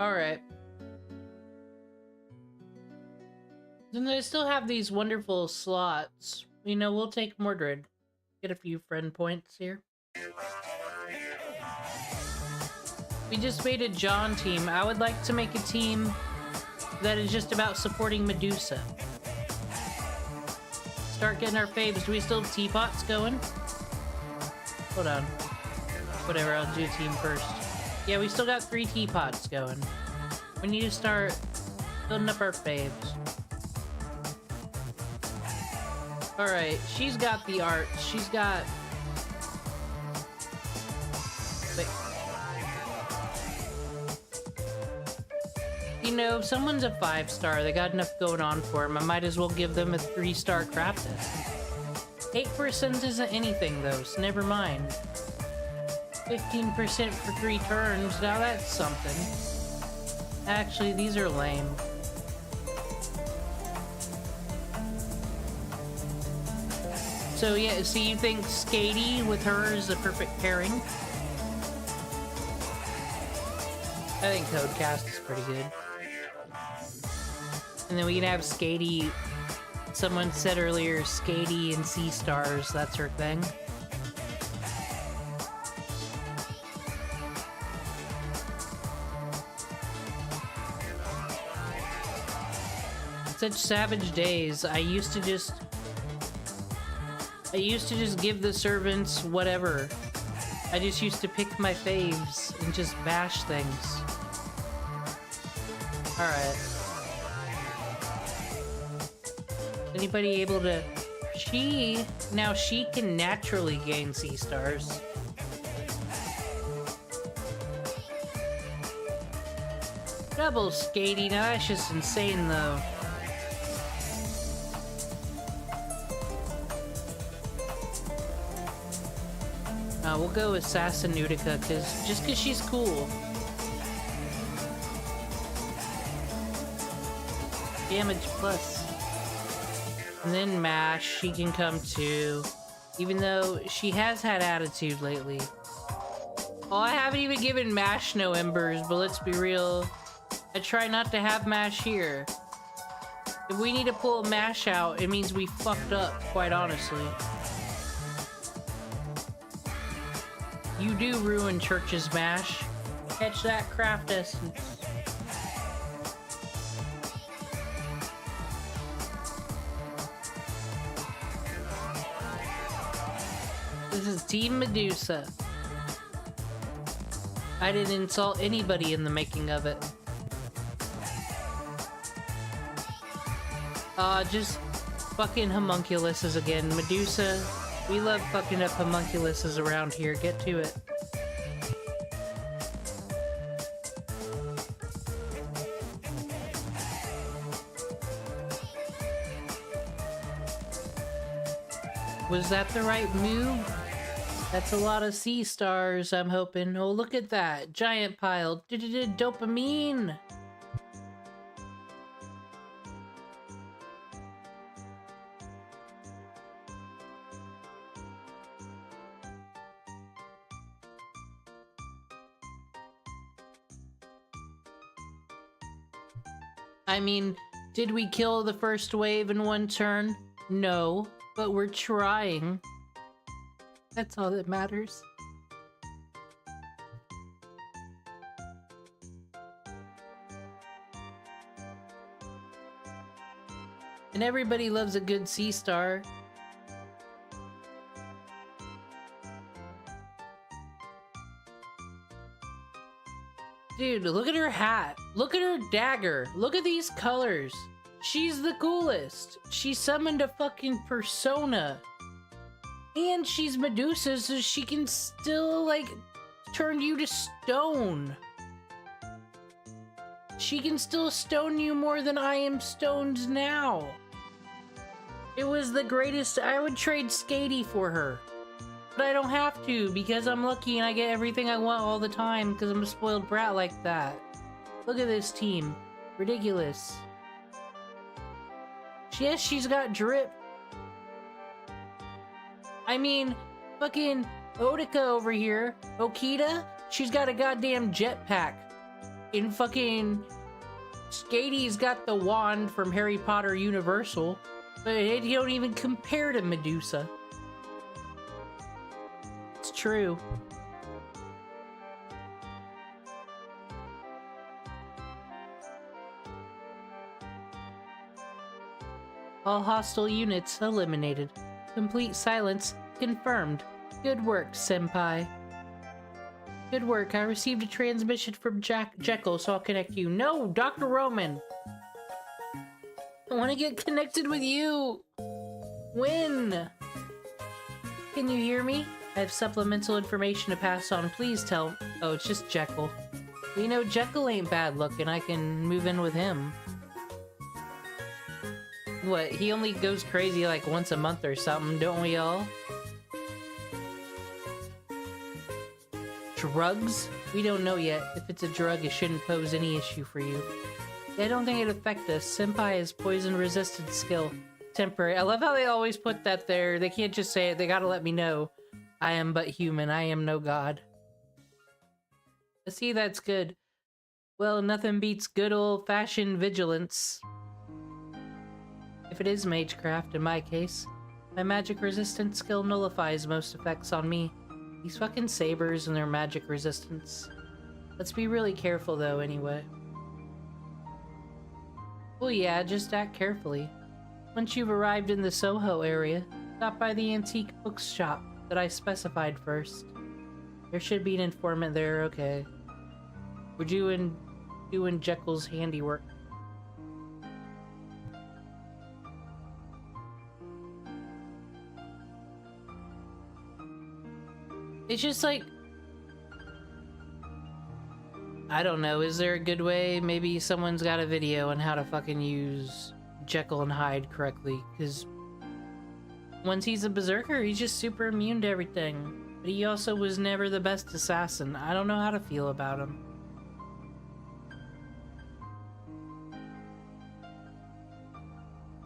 Alright. Then I still have these wonderful slots. You know, we'll take Mordred. Get a few friend points here. We just made a John team. I would like to make a team that is just about supporting Medusa. Start getting our faves. Do we still have teapots going? Hold on. Whatever, I'll do a team first. Yeah, we still got 3 teapots going. We need to start building up our faves. Alright, she's got the art. She's got... Wait. You know, if someone's a 5-star, they got enough going on for them. I might as well give them a 3-star crafted. 8% isn't anything, though, so never mind. 15% for 3 turns, now that's something. Actually, these are lame. So yeah, so you think Skatey with her is the perfect pairing? I think Codecast is pretty good. And then we can have Skatey. Someone said earlier, Skatey and Sea Stars, that's her thing. Such savage days. I used to just give the servants whatever. I just used to pick my faves and just bash things. Alright. Anybody able to... Now she can naturally gain Sea Stars. Double Skatey, now that's just insane though. We'll go with Sassinutica, just cause she's cool. Damage plus. And then Mash, she can come too. Even though she has had attitude lately. Oh, I haven't even given Mash no embers, but let's be real. I try not to have Mash here. If we need to pull Mash out, it means we fucked up, quite honestly. You do ruin Church's Mash. Catch that, Craft Essence. This is Team Medusa. I didn't insult anybody in the making of it. Just fucking homunculuses again. Medusa, we love fucking up homunculuses around here. Get to it. Was that the right move? That's a lot of Sea Stars, I'm hoping. Oh, look at that. Giant pile. Dopamine. I mean, did we kill the first wave in one turn? No, but we're trying. That's all that matters. And everybody loves a good Sea Star. Dude, look at her hat. Look at her dagger. Look at these colors. She's the coolest. She summoned a fucking persona. And she's Medusa, so she can still, like, turn you to stone. She can still stone you more than I am stoned now. It was the greatest. I would trade Skatey for her. But I don't have to, because I'm lucky and I get everything I want all the time, because I'm a spoiled brat like that. Look at this team. Ridiculous. Yes, she's got drip. I mean, fucking Odika over here, Okita, she's got a goddamn jetpack. In fucking Skatey's got the wand from Harry Potter Universal, but it don't even compare to Medusa. It's true. All hostile units eliminated. Complete silence confirmed. Good work, Senpai. Good work. I received a transmission from Jekyll, so I'll connect you. No, Dr. Roman. I want to get connected with you. When? Can you hear me? I have supplemental information to pass on. Please tell. Oh, it's just Jekyll. You know, Jekyll ain't bad looking. I can move in with him. What, he only goes crazy like once a month or something, don't we all? drugs? We don't know yet. If it's a drug, it shouldn't pose any issue for you. I don't think it'd affect us. Senpai is poison-resistant skill. Temporary. I love how they always put that there. They can't just say it. They gotta let me know. I am but human. I am no god. See, that's good. Well, nothing beats good old-fashioned vigilance. If it is magecraft, in my case, my magic-resistant skill nullifies most effects on me. These fucking sabers and their magic resistance. Let's be really careful, though, anyway. Well, yeah, just act carefully. Once you've arrived in the Soho area, stop by the antique bookshop that I specified first. There should be an informant there, okay. We're doing Jekyll's handiwork. It's just like, I don't know, is there a good way? Maybe someone's got a video on how to fucking use Jekyll and Hyde correctly, because once he's a berserker, he's just super immune to everything. But he also was never the best assassin. I don't know how to feel about him.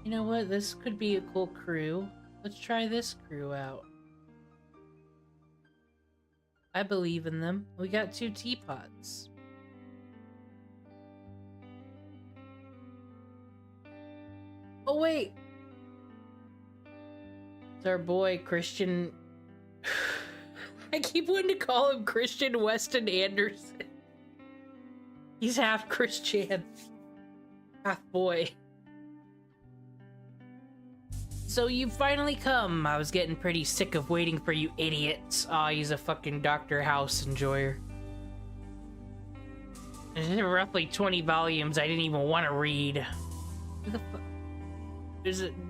You know what? This could be a cool crew. Let's try this crew out. I believe in them. We got 2 teapots. Oh wait! It's our boy, Christian... I keep wanting to call him Christian Weston Anderson. He's half Christian. Half boy. So you finally come. I was getting pretty sick of waiting for you idiots. Aw, he's a fucking Dr. House enjoyer. There's roughly 20 volumes I didn't even want to read. Who the fuck?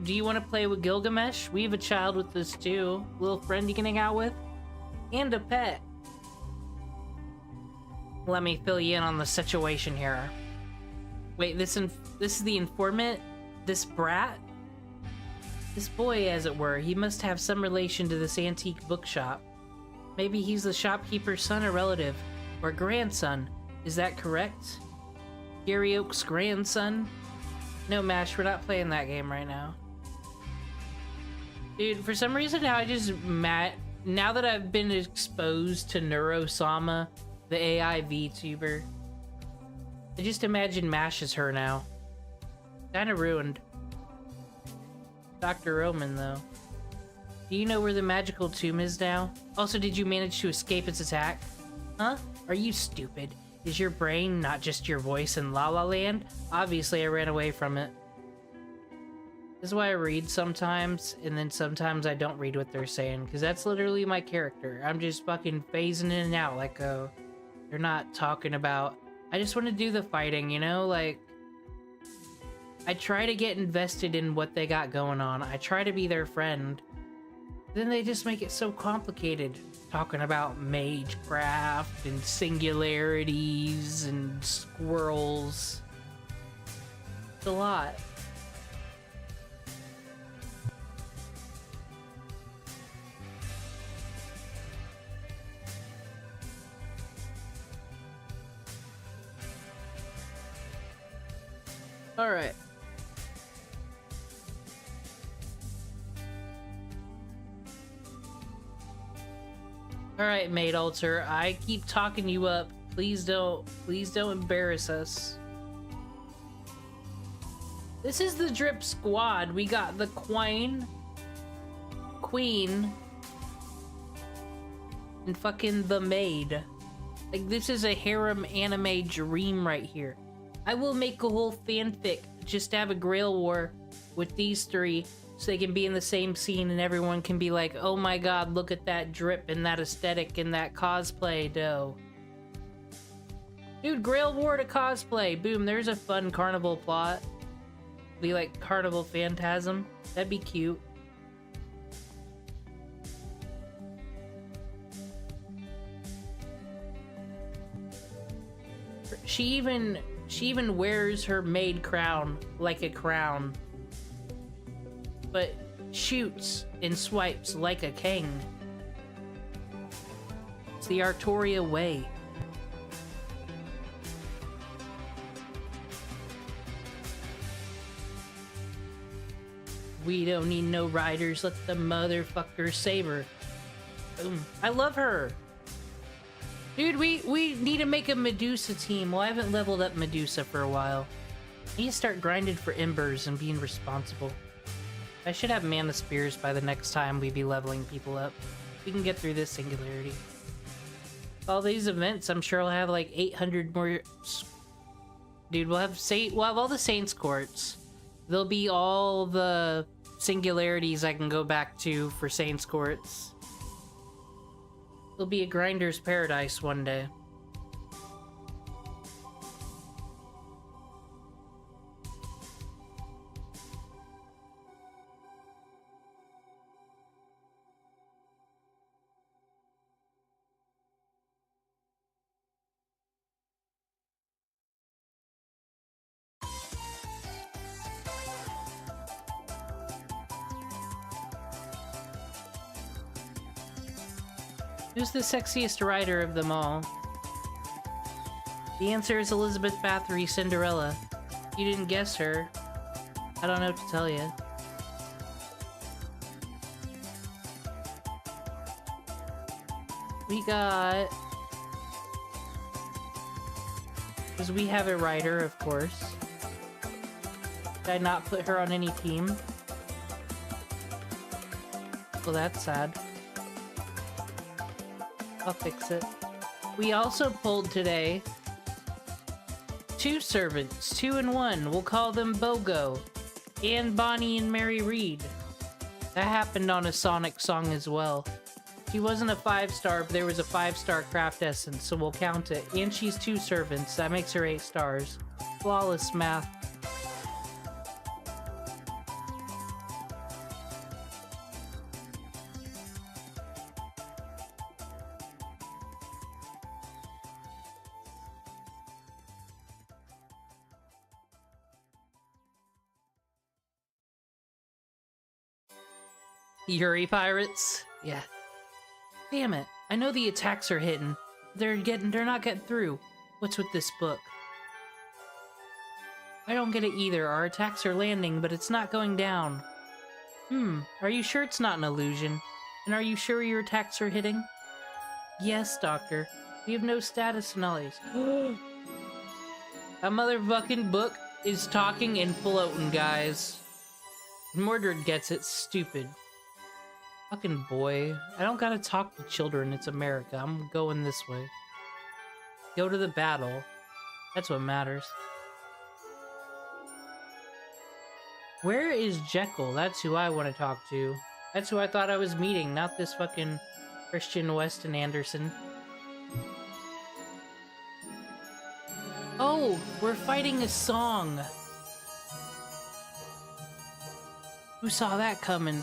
Do you want to play with Gilgamesh? We have a child with us too. Little friend you can hang out with? And a pet. Let me fill you in on the situation here. Wait, this is the informant? This brat? This boy, as it were, he must have some relation to this antique bookshop. Maybe he's the shopkeeper's son or relative, or grandson. Is that correct? Gary Oak's grandson? No, Mash, we're not playing that game right now. Dude, for some reason now now that I've been exposed to Neurosama, the AI VTuber, I just imagine Mash as her now. Kinda ruined. Dr. Roman, though. Do you know where the magical tomb is now? Also, did you manage to escape its attack? Huh? Are you stupid? Is your brain not just your voice in La La Land? Obviously, I ran away from it. This is why I read sometimes, and then sometimes I don't read what they're saying, because that's literally my character. I'm just fucking phasing in and out, like, they're not talking about... I just want to do the fighting, you know? Like, I try to get invested in what they got going on. I try to be their friend. Then they just make it so complicated. Talking about magecraft and singularities and squirrels. It's a lot. All right. Alright, Maid Alter, I keep talking you up. Please don't embarrass us. This is the Drip Squad. We got the Queen, and fucking the Maid. Like, this is a harem anime dream right here. I will make a whole fanfic, just have a Grail War with these 3, so they can be in the same scene and everyone can be like, oh my god, look at that drip and that aesthetic and that cosplay dough. Dude, Grail War to cosplay. Boom, there's a fun carnival plot. Be like Carnival Phantasm. That'd be cute. She even wears her maid crown like a crown, but shoots and swipes like a king. the Artoria way. We don't need no riders, let the motherfucker save her. Boom. I love her. Dude, we need to make a Medusa team. Well, I haven't leveled up Medusa for a while. I need to start grinding for embers and being responsible. I should have mana spears by the next time we be leveling people up. We can get through this Singularity. All these events, I'm sure I'll have like 800 more. Dude, we'll have all the Saints Courts. There'll be all the Singularities I can go back to for Saints Courts. It'll be a grinder's paradise one day. Who's the sexiest rider of them all? The answer is Elizabeth Bathory Cinderella. You didn't guess her. I don't know what to tell you. We got... Because we have a rider, of course. Did I not put her on any team? Well, that's sad. I'll fix it. We also pulled today 2 servants, 2 in 1. We'll call them BOGO and Bonnie and Mary Reed. That happened on a Sonic song as well. She wasn't a 5-star, but there was a 5-star craft essence, so we'll count it. And she's 2 servants. That makes her 8 stars. Flawless math. Yuri pirates? Yeah. Damn it. I know the attacks are hitting. They're not getting through. What's with this book? I don't get it either. Our attacks are landing, but it's not going down. Are you sure it's not an illusion? And are you sure your attacks are hitting? Yes, Doctor. We have no status anomalies. That motherfucking book is talking and floating, guys. Mordred gets it. Stupid. Fucking boy. I don't gotta talk to children. It's America. I'm going this way. Go to the battle. That's what matters. Where is Jekyll? That's who I want to talk to. That's who I thought I was meeting, not this fucking Christian Weston Anderson. Oh, we're fighting a song. Who saw that coming?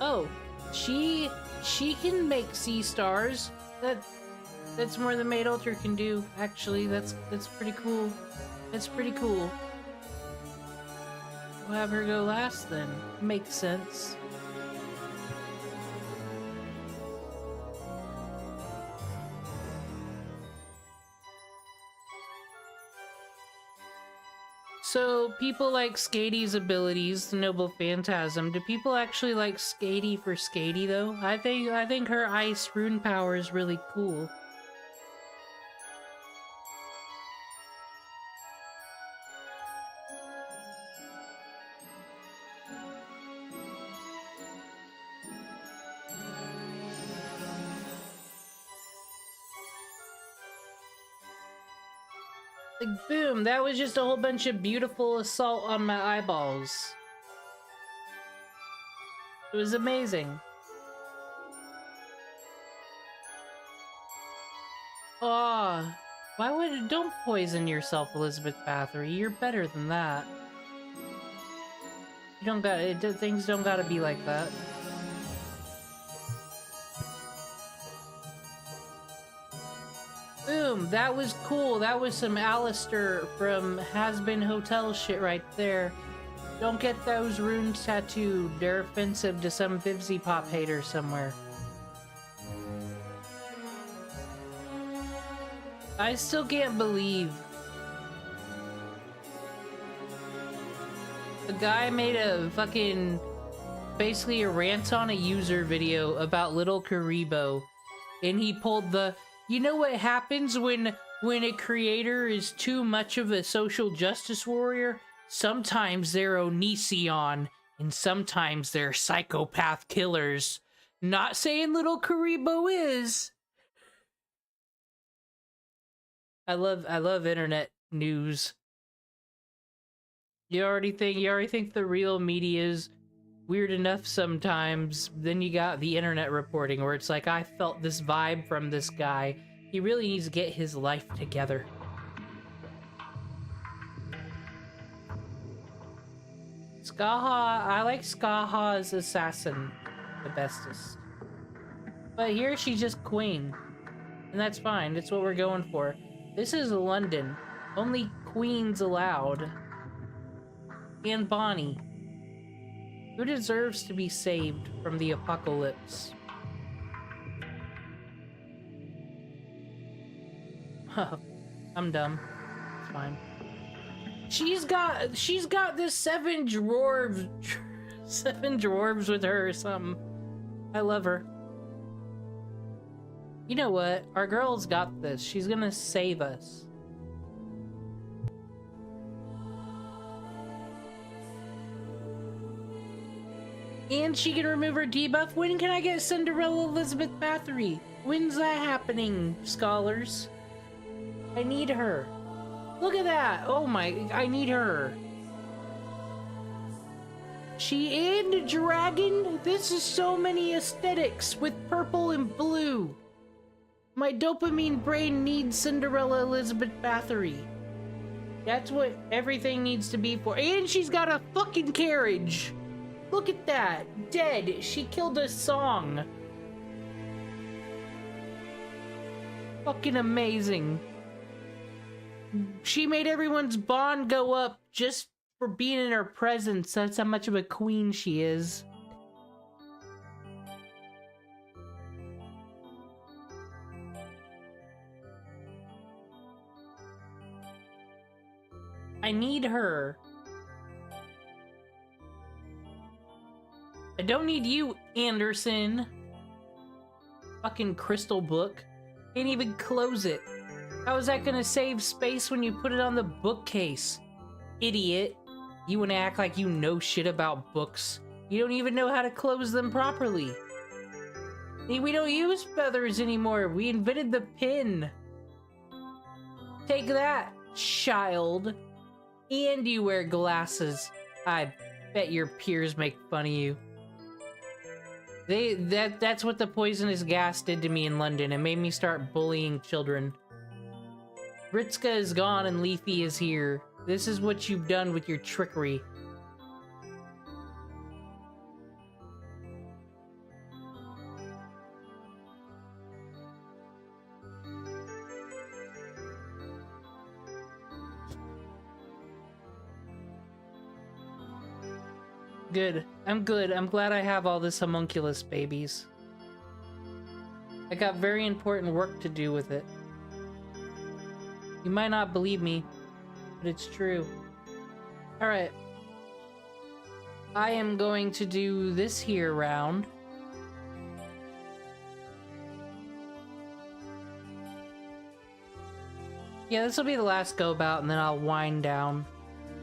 Oh, she can make sea stars. That's more than Maid Alter can do. Actually, that's pretty cool. That's pretty cool. We'll have her go last then. Makes sense. So, people like Skady's abilities, the Noble Phantasm. Do people actually like Skady for Skady, though? I think her ice rune power is really cool. Like, boom, that was just a whole bunch of beautiful assault on my eyeballs. It was amazing. Aw, don't poison yourself, Elizabeth Bathory. You're better than that. You don't gotta, things don't gotta be like that. Boom, that was cool. That was some Alistair from Has Been Hotel shit right there. Don't get those runes tattooed. They're offensive to some Vivzy Pop hater somewhere. I still can't believe the guy made a fucking basically a rant on a user video about Little Karibo, and he pulled the, you know what happens when a creator is too much of a social justice warrior? Sometimes they're Onision, and sometimes they're psychopath killers. Not saying Little Karibo is. I love internet news. You already think the real media is weird enough sometimes. Then you got the internet reporting where it's like, I felt this vibe from this guy. He really needs to get his life together. Skaha, I like Skaha's assassin the bestest. But here she's just queen. And that's fine, that's what we're going for. This is London. Only queens allowed. And Bonnie. Who deserves to be saved from the apocalypse? Oh, I'm dumb. It's fine. She's got this seven dwarves with her or something. I love her. You know what? Our girl's got this. She's gonna save us. And she can remove her debuff. When can I get Cinderella Elizabeth Bathory? When's that happening, scholars? I need her. Look at that. Oh my, I need her. She and dragon? This is so many aesthetics with purple and blue. My dopamine brain needs Cinderella Elizabeth Bathory. That's what everything needs to be for. And she's got a fucking carriage. Look at that. Dead. She killed a song. Fucking amazing. She made everyone's bond go up just for being in her presence. That's how much of a queen she is. I need her. I don't need you, Anderson. Fucking crystal book. Can't even close it. How is that gonna save space when you put it on the bookcase? Idiot. You wanna act like you know shit about books. You don't even know how to close them properly. We don't use feathers anymore. We invented the pin. Take that, child. And you wear glasses. I bet your peers make fun of you. That's what the poisonous gas did to me in London. It made me start bullying children. Ritska is gone and Leafy is here. This is what you've done with your trickery. Good. I'm good. I'm glad I have all this homunculus, babies. I got very important work to do with it. You might not believe me, but it's true. Alright. I am going to do this here round. Yeah, this will be the last go about, and then I'll wind down.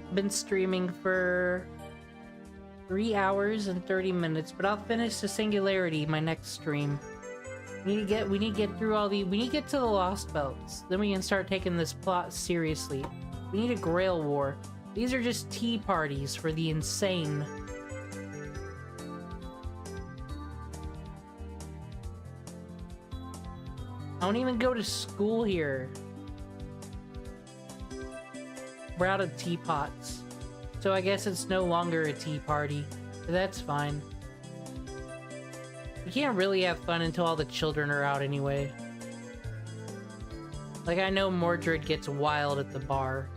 I've been streaming for 3 hours and 30 minutes, but I'll finish the Singularity my next stream. We need to get through all the, we need to get to the Lost Belts. Then we can start taking this plot seriously. We need a Grail War. These are just tea parties for the insane. I don't even go to school here. We're out of teapots. So I guess it's no longer a tea party. But that's fine. We can't really have fun until all the children are out anyway. Like, I know Mordred gets wild at the bar.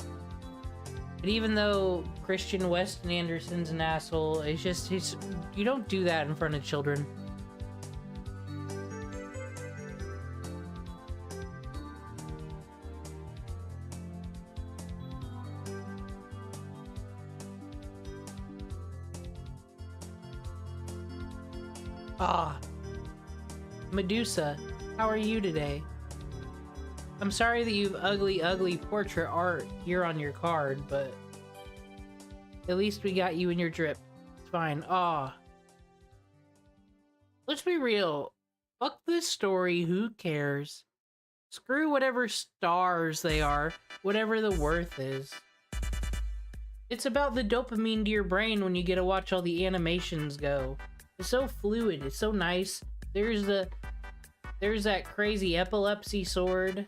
But even though Christian Weston Anderson's an asshole, you don't do that in front of children. Ah, Medusa, how are you today? I'm sorry that you've ugly portrait art here on your card, but at least we got you in your drip. It's fine. Ah. Let's be real. Fuck this story, who cares? Screw whatever stars they are, whatever the worth is. It's about the dopamine to your brain when you get to watch all the animations go. It's so fluid, it's so nice. There's that crazy epilepsy sword.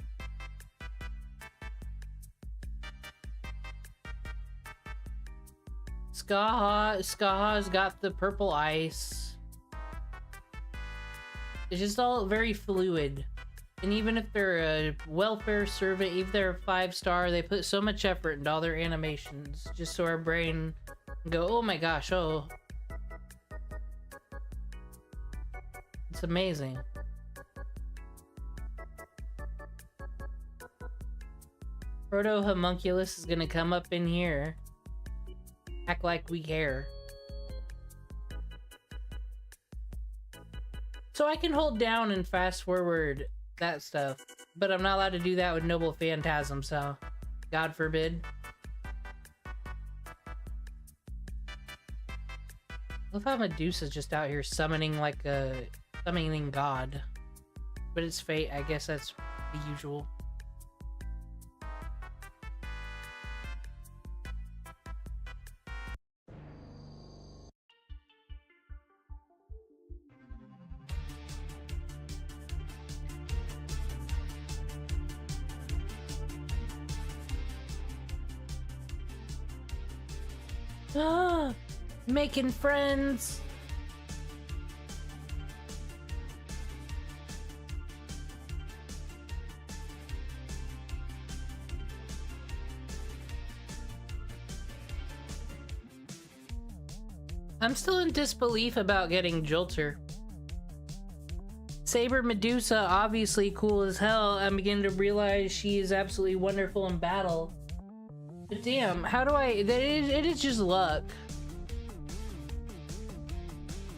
Skaha's got the purple ice. It's just all very fluid. And even if they're a welfare servant, even if they're a 5-star, they put so much effort into all their animations just so our brain can go, oh my gosh, oh. It's amazing. Proto Homunculus is gonna come up in here. Act like we care. So I can hold down and fast forward that stuff, but I'm not allowed to do that with Noble Phantasm, so God forbid. I love how Medusa's just out here summoning like a summoning god. But it's fate, I guess that's the usual. Ah, making friends. I'm still in disbelief about getting Jalter. Saber Medusa, obviously cool as hell. I'm beginning to realize she is absolutely wonderful in battle. But damn, how do I... it is just luck.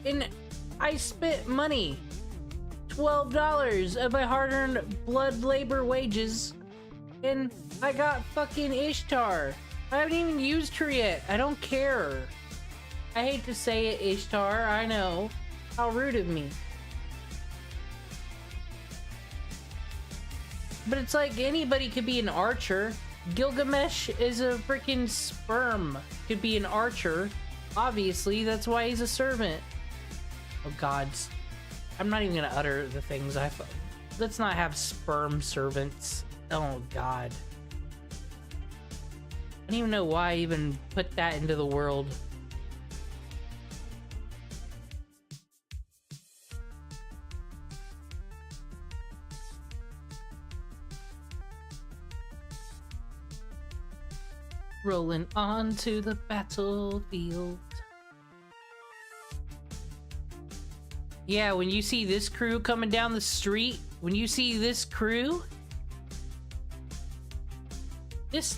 And I spent money. $12 of my hard-earned blood labor wages. And I got fucking Ishtar. I haven't even used her yet. I don't care. I hate to say it, Ishtar. I know. How rude of me. But it's like anybody could be an archer. Gilgamesh is a freaking sperm. Could be an archer. Obviously, that's why he's a servant. Oh gods. I'm not even gonna utter the things I... Let's not have sperm servants. Oh god. I don't even know why I even put that into the world. Rolling on to the battlefield. Yeah, when you see this crew coming down the street, when you see this crew, this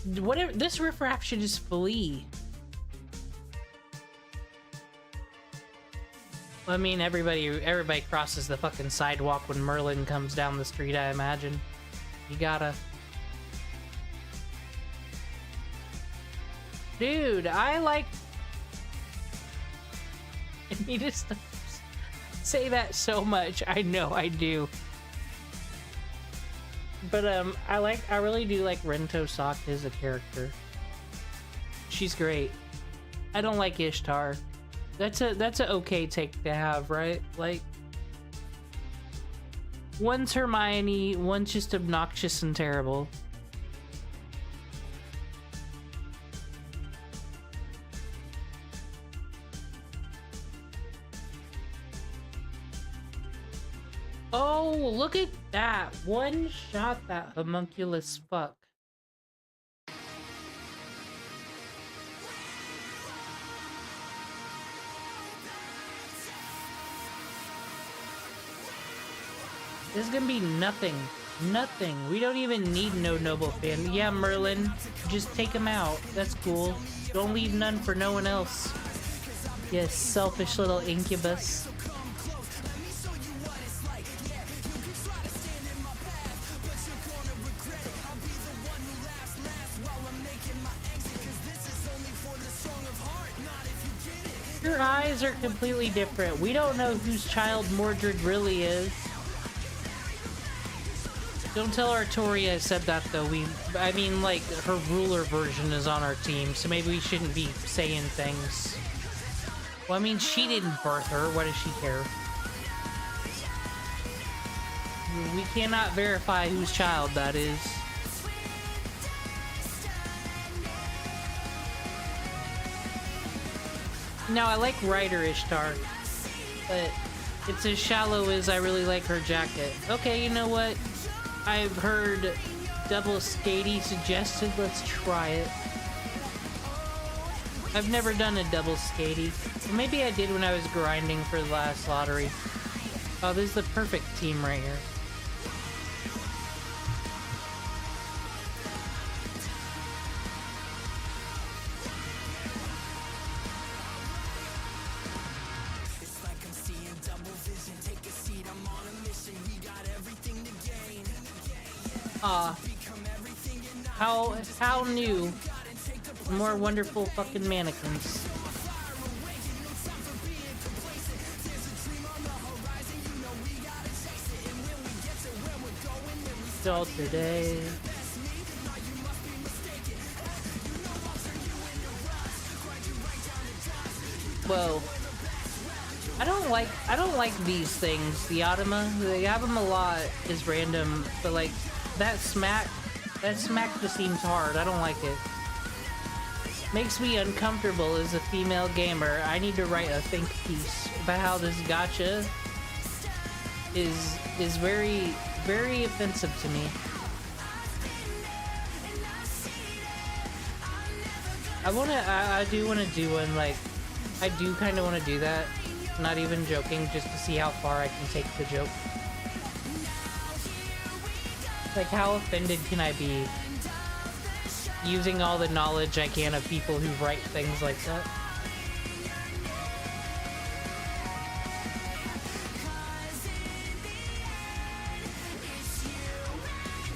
riffraff should just flee. I mean, everybody crosses the fucking sidewalk when Merlin comes down the street, I imagine. You gotta... Dude, I like... I need to stop say that so much. I know I do. But I really do like Rento Sok as a character. She's great. I don't like Ishtar. That's a okay take to have, right? Like, one's Hermione, one's just obnoxious and terrible. Oh, look at that. One shot that homunculus fuck. This is gonna be nothing. Nothing. We don't even need no noble fan. Yeah, Merlin, just take him out. That's cool. Don't leave none for no one else. You selfish little incubus. Your eyes are completely different. We don't know whose child Mordred really is. Don't tell Artoria I said that though. I mean, like, her ruler version is on our team, so maybe we shouldn't be saying things. Well, I mean, she didn't birth her. Why does she care? We cannot verify whose child that is. Now, I like Ryder Ishtar, but it's as shallow as I really like her jacket. Okay, you know what? I've heard double skatey suggested. Let's try it. I've never done a double skatey. Or maybe I did when I was grinding for the last lottery. Oh, this is the perfect team right here. How new? More wonderful fucking mannequins. Jalter Day. Whoa. I don't like these things. The Automa, they have them a lot is random, but like that smack just seems hard. I don't like it. Makes me uncomfortable as a female gamer. I need to write a think piece about how this gacha is very, very offensive to me. I do wanna do one, like, I do kinda wanna do that. Not even joking, just to see how far I can take the joke. Like, how offended can I be using all the knowledge I can of people who write things like that?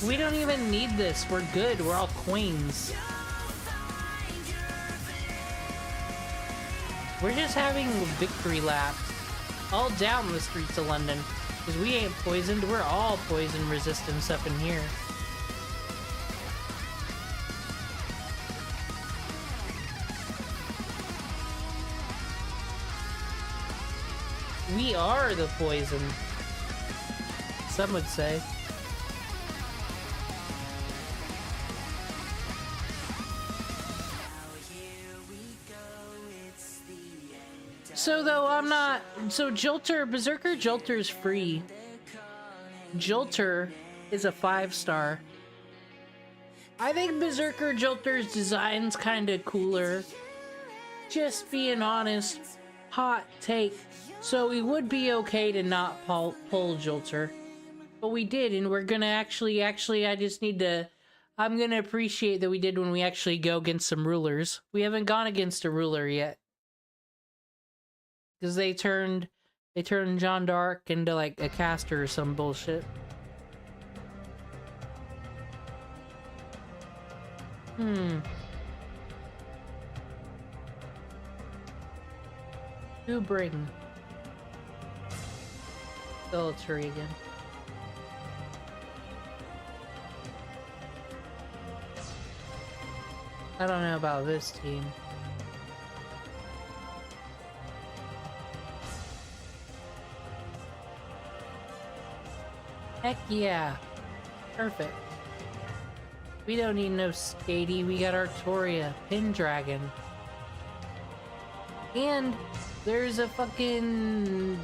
We don't even need this. We're good. We're all queens. We're just having victory laps all down the streets of London. Because we ain't poisoned, we're all poison resistance up in here. We are the poison, some would say. So though Jalter, Berserker Jalter is free. Jalter is a 5-star. I think Berserker Jalter's design's kinda cooler. Just being honest, hot take. So we would be okay to not pull Jalter. But we did, and we're gonna actually I just need to, I'm gonna appreciate that we did when we actually go against some rulers. We haven't gone against a ruler yet. Because they turned John Dark into like a caster or some bullshit. Who bring Military again? I don't know about this team. Heck yeah. Perfect. We don't need no skatey, we got Artoria, Pendragon. And there's a fucking...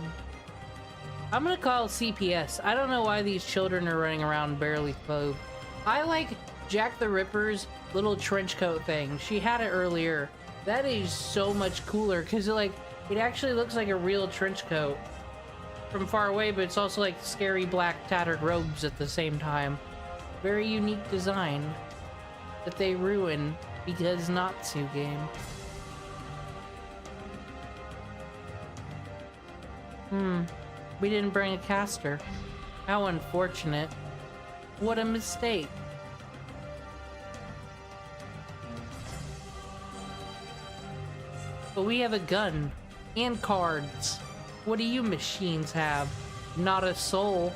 I'm gonna call it CPS. I don't know why these children are running around barely clothed. I like Jack the Ripper's little trench coat thing. She had it earlier. That is so much cooler because it actually looks like a real trench coat. from far away, but it's also like scary black tattered robes at the same time. Very unique design that they ruin because Natsu game. We didn't bring a caster. How unfortunate. What a mistake. But we have a gun and cards. What do you machines have? Not a soul.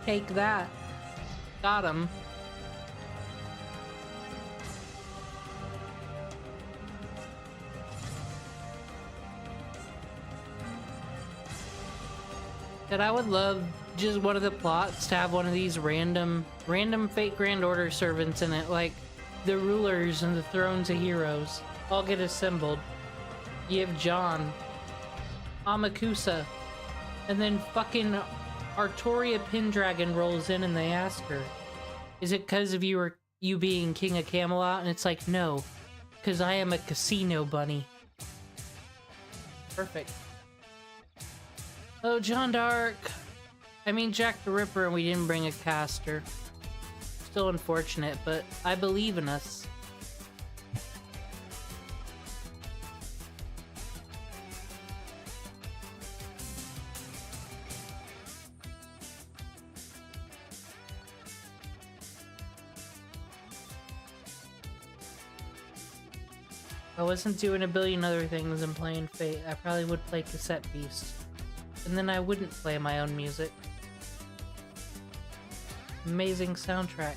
Take that. Got him. That I would love just one of the plots to have one of these random Fate Grand Order servants in it, like the rulers and the thrones of heroes all get assembled. You have John, Amakusa, and then fucking Artoria Pendragon rolls in and they ask her, is it because of you being King of Camelot? And it's like, no, because I am a casino bunny. Perfect. Oh, John Dark. I mean, Jack the Ripper, and we didn't bring a caster. Still unfortunate, but I believe in us. If I wasn't doing a billion other things and playing Fate, I probably would play Cassette Beast. And then I wouldn't play my own music. Amazing soundtrack.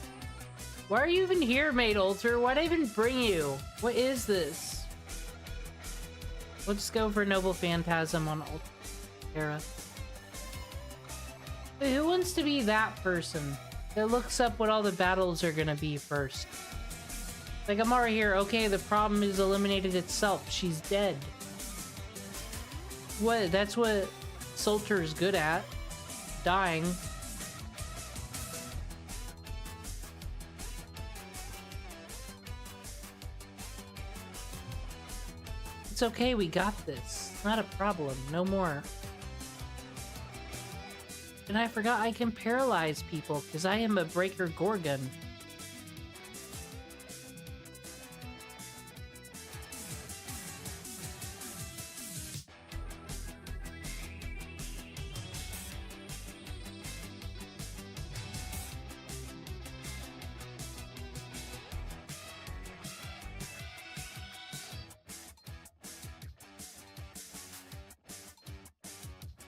Why are you even here, Mate Alter? Why'd I even bring you? What is this? Let's go for Noble Phantasm on Altera. Wait, who wants to be that person that looks up what all the battles are gonna be first? Like, I'm already here. Okay, the problem is eliminated itself. She's dead. What? That's what Sulter is good at. Dying. It's okay, we got this. Not a problem. No more. And I forgot I can paralyze people because I am a Breaker Gorgon.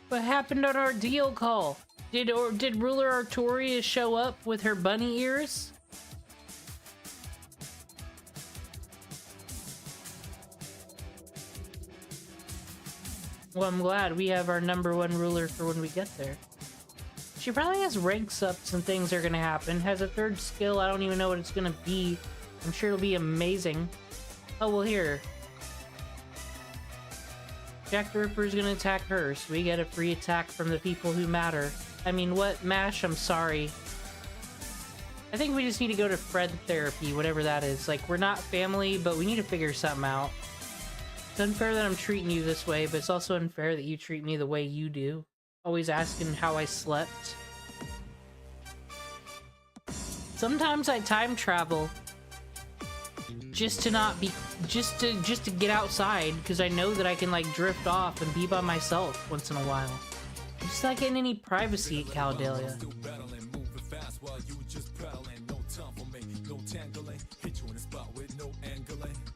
What happened on our deal call? Did Ruler Artoria show up with her bunny ears? Well, I'm glad we have our #1 ruler for when we get there. She probably has ranks ups and things are gonna happen. Has a 3rd skill, I don't even know what it's gonna be. I'm sure it'll be amazing. Oh, well, here. Jack the Ripper is gonna attack her, so we get a free attack from the people who matter. I mean, what? Mash, I'm sorry. I think we just need to go to Fred therapy, whatever that is. Like, we're not family, but we need to figure something out. It's unfair that I'm treating you this way, but it's also unfair that you treat me the way you do. Always asking how I slept. Sometimes I time travel. Just to not be, just to get outside, because I know that I can like drift off and be by myself once in a while. I'm just not getting any privacy at Caledalia.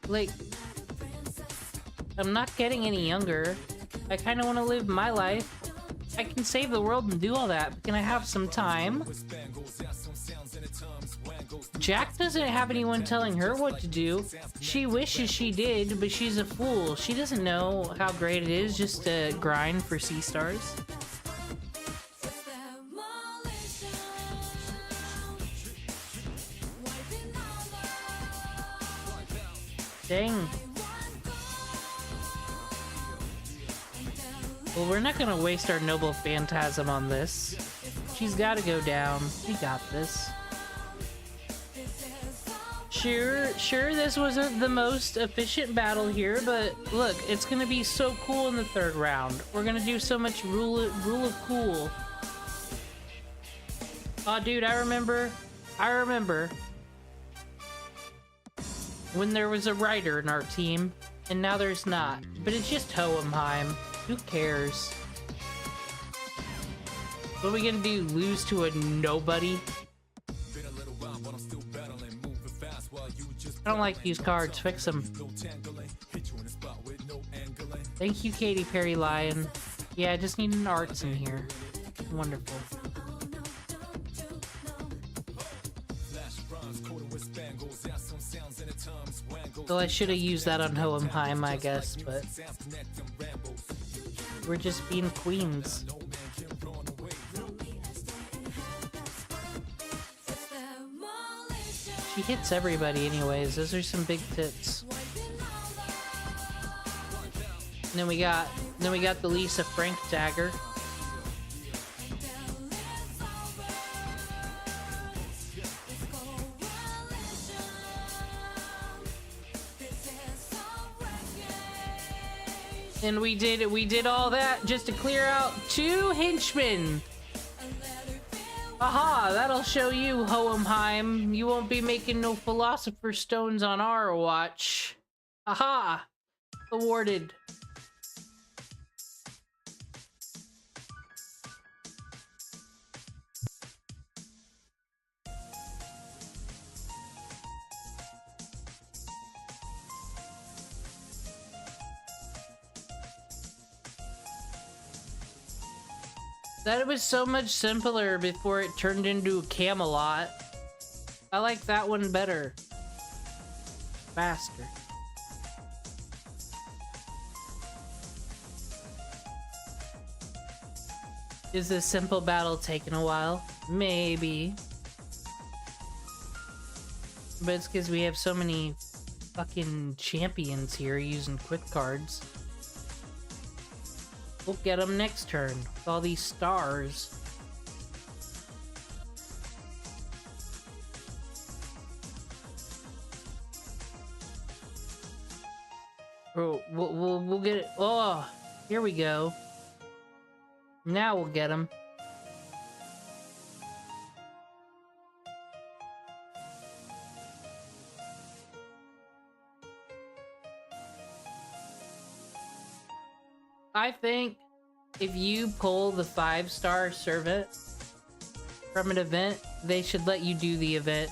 Like, I'm not getting any younger. I kind of want to live my life. I can save the world and do all that, but can I have some time? Jack doesn't have anyone telling her what to do. She wishes she did, but she's a fool. She doesn't know how great it is just to grind for sea stars. Dang. Well, we're not gonna waste our Noble Phantasm on this. She's gotta go down. We got this. Sure, this wasn't the most efficient battle here, but look, it's gonna be so cool in the third round. We're gonna do so much rule of cool. Oh, dude, I remember when there was a writer in our team, and now there's not. But it's just Hohenheim. Who cares? What are we gonna do? Lose to a nobody? I don't like these cards. Fix them. Thank you, Katy Perry Lion. Yeah, I just need an arts in here. Wonderful. So I should have used that on Hohenheim, I guess, but we're just being queens. She hits everybody anyways. Those are some big tits. And then we got the Lisa Frank dagger. And we did all that just to clear out 2 henchmen. Aha, that'll show you, Hohenheim. You won't be making no Philosopher's Stones on our watch. Aha! Awarded. That was so much simpler before it turned into a Camelot. I like that one better. Faster. Is this simple battle taking a while? Maybe. But it's because we have so many fucking champions here using quick cards. We'll get them next turn with all these stars. Bro, we'll get it. Oh, here we go. Now we'll get them. I think if you pull the 5-star servant from an event, they should let you do the event.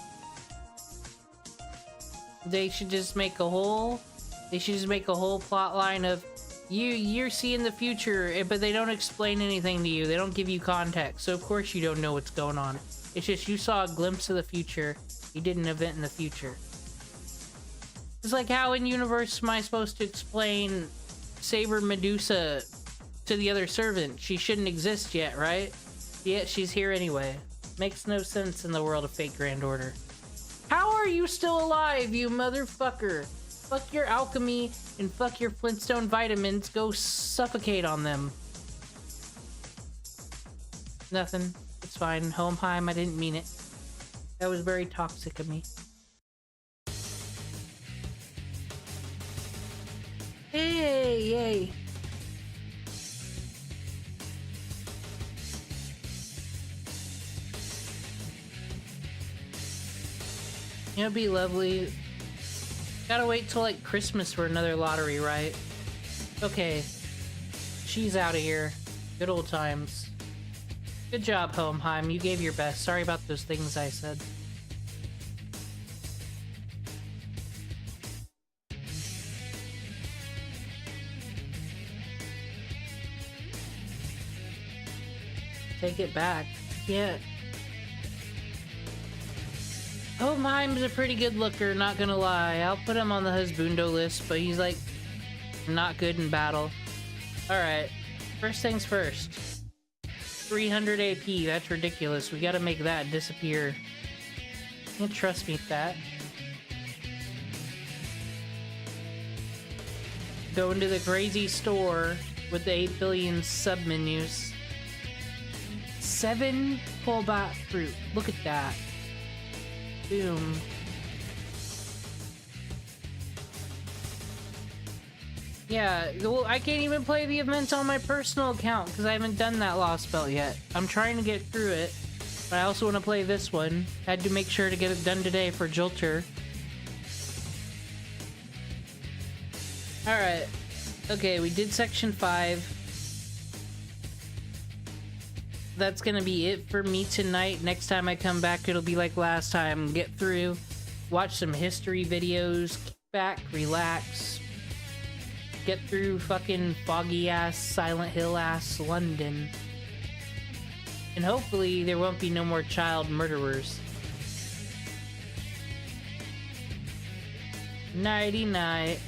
They should just make a whole plot line of you're seeing the future, but they don't explain anything to you. They don't give you context, so of course you don't know what's going on. It's just you saw a glimpse of the future. You did an event in the future. It's like, how in universe am I supposed to explain Saber Medusa to the other servant? She shouldn't exist yet, right? Yet she's here anyway. Makes no sense in the world of Fate Grand Order. How are you still alive, you motherfucker? Fuck your alchemy and fuck your Flintstone vitamins. Go suffocate on them. Nothing. It's fine. Hohenheim, I didn't mean it. That was very toxic of me. Hey, yay. It'd be lovely. Gotta wait till like Christmas for another lottery, right? Okay. She's out of here. Good old times. Good job, Hohenheim. You gave your best. Sorry about those things I said. Take it back. Yeah. Hohenheim's a pretty good looker, not gonna lie. I'll put him on the Husbundo list, but he's like not good in battle. Alright. First things first. 300 AP, that's ridiculous. We gotta make that disappear. You can't trust me with that. Go into the crazy store with the 8 billion sub-menus. 7 pullback fruit. Look at that. Boom. Yeah, well, I can't even play the events on my personal account because I haven't done that Lost Belt yet. I'm trying to get through it, but I also want to play this one. Had to make sure to get it done today for Jalter. Alright. Okay, we did section 5. That's gonna be it for me tonight. Next time I come back, it'll be like last time. Get through, watch some history videos, kick back, relax. Get through fucking foggy-ass, Silent Hill-ass London. And hopefully there won't be no more child murderers. Nighty-night.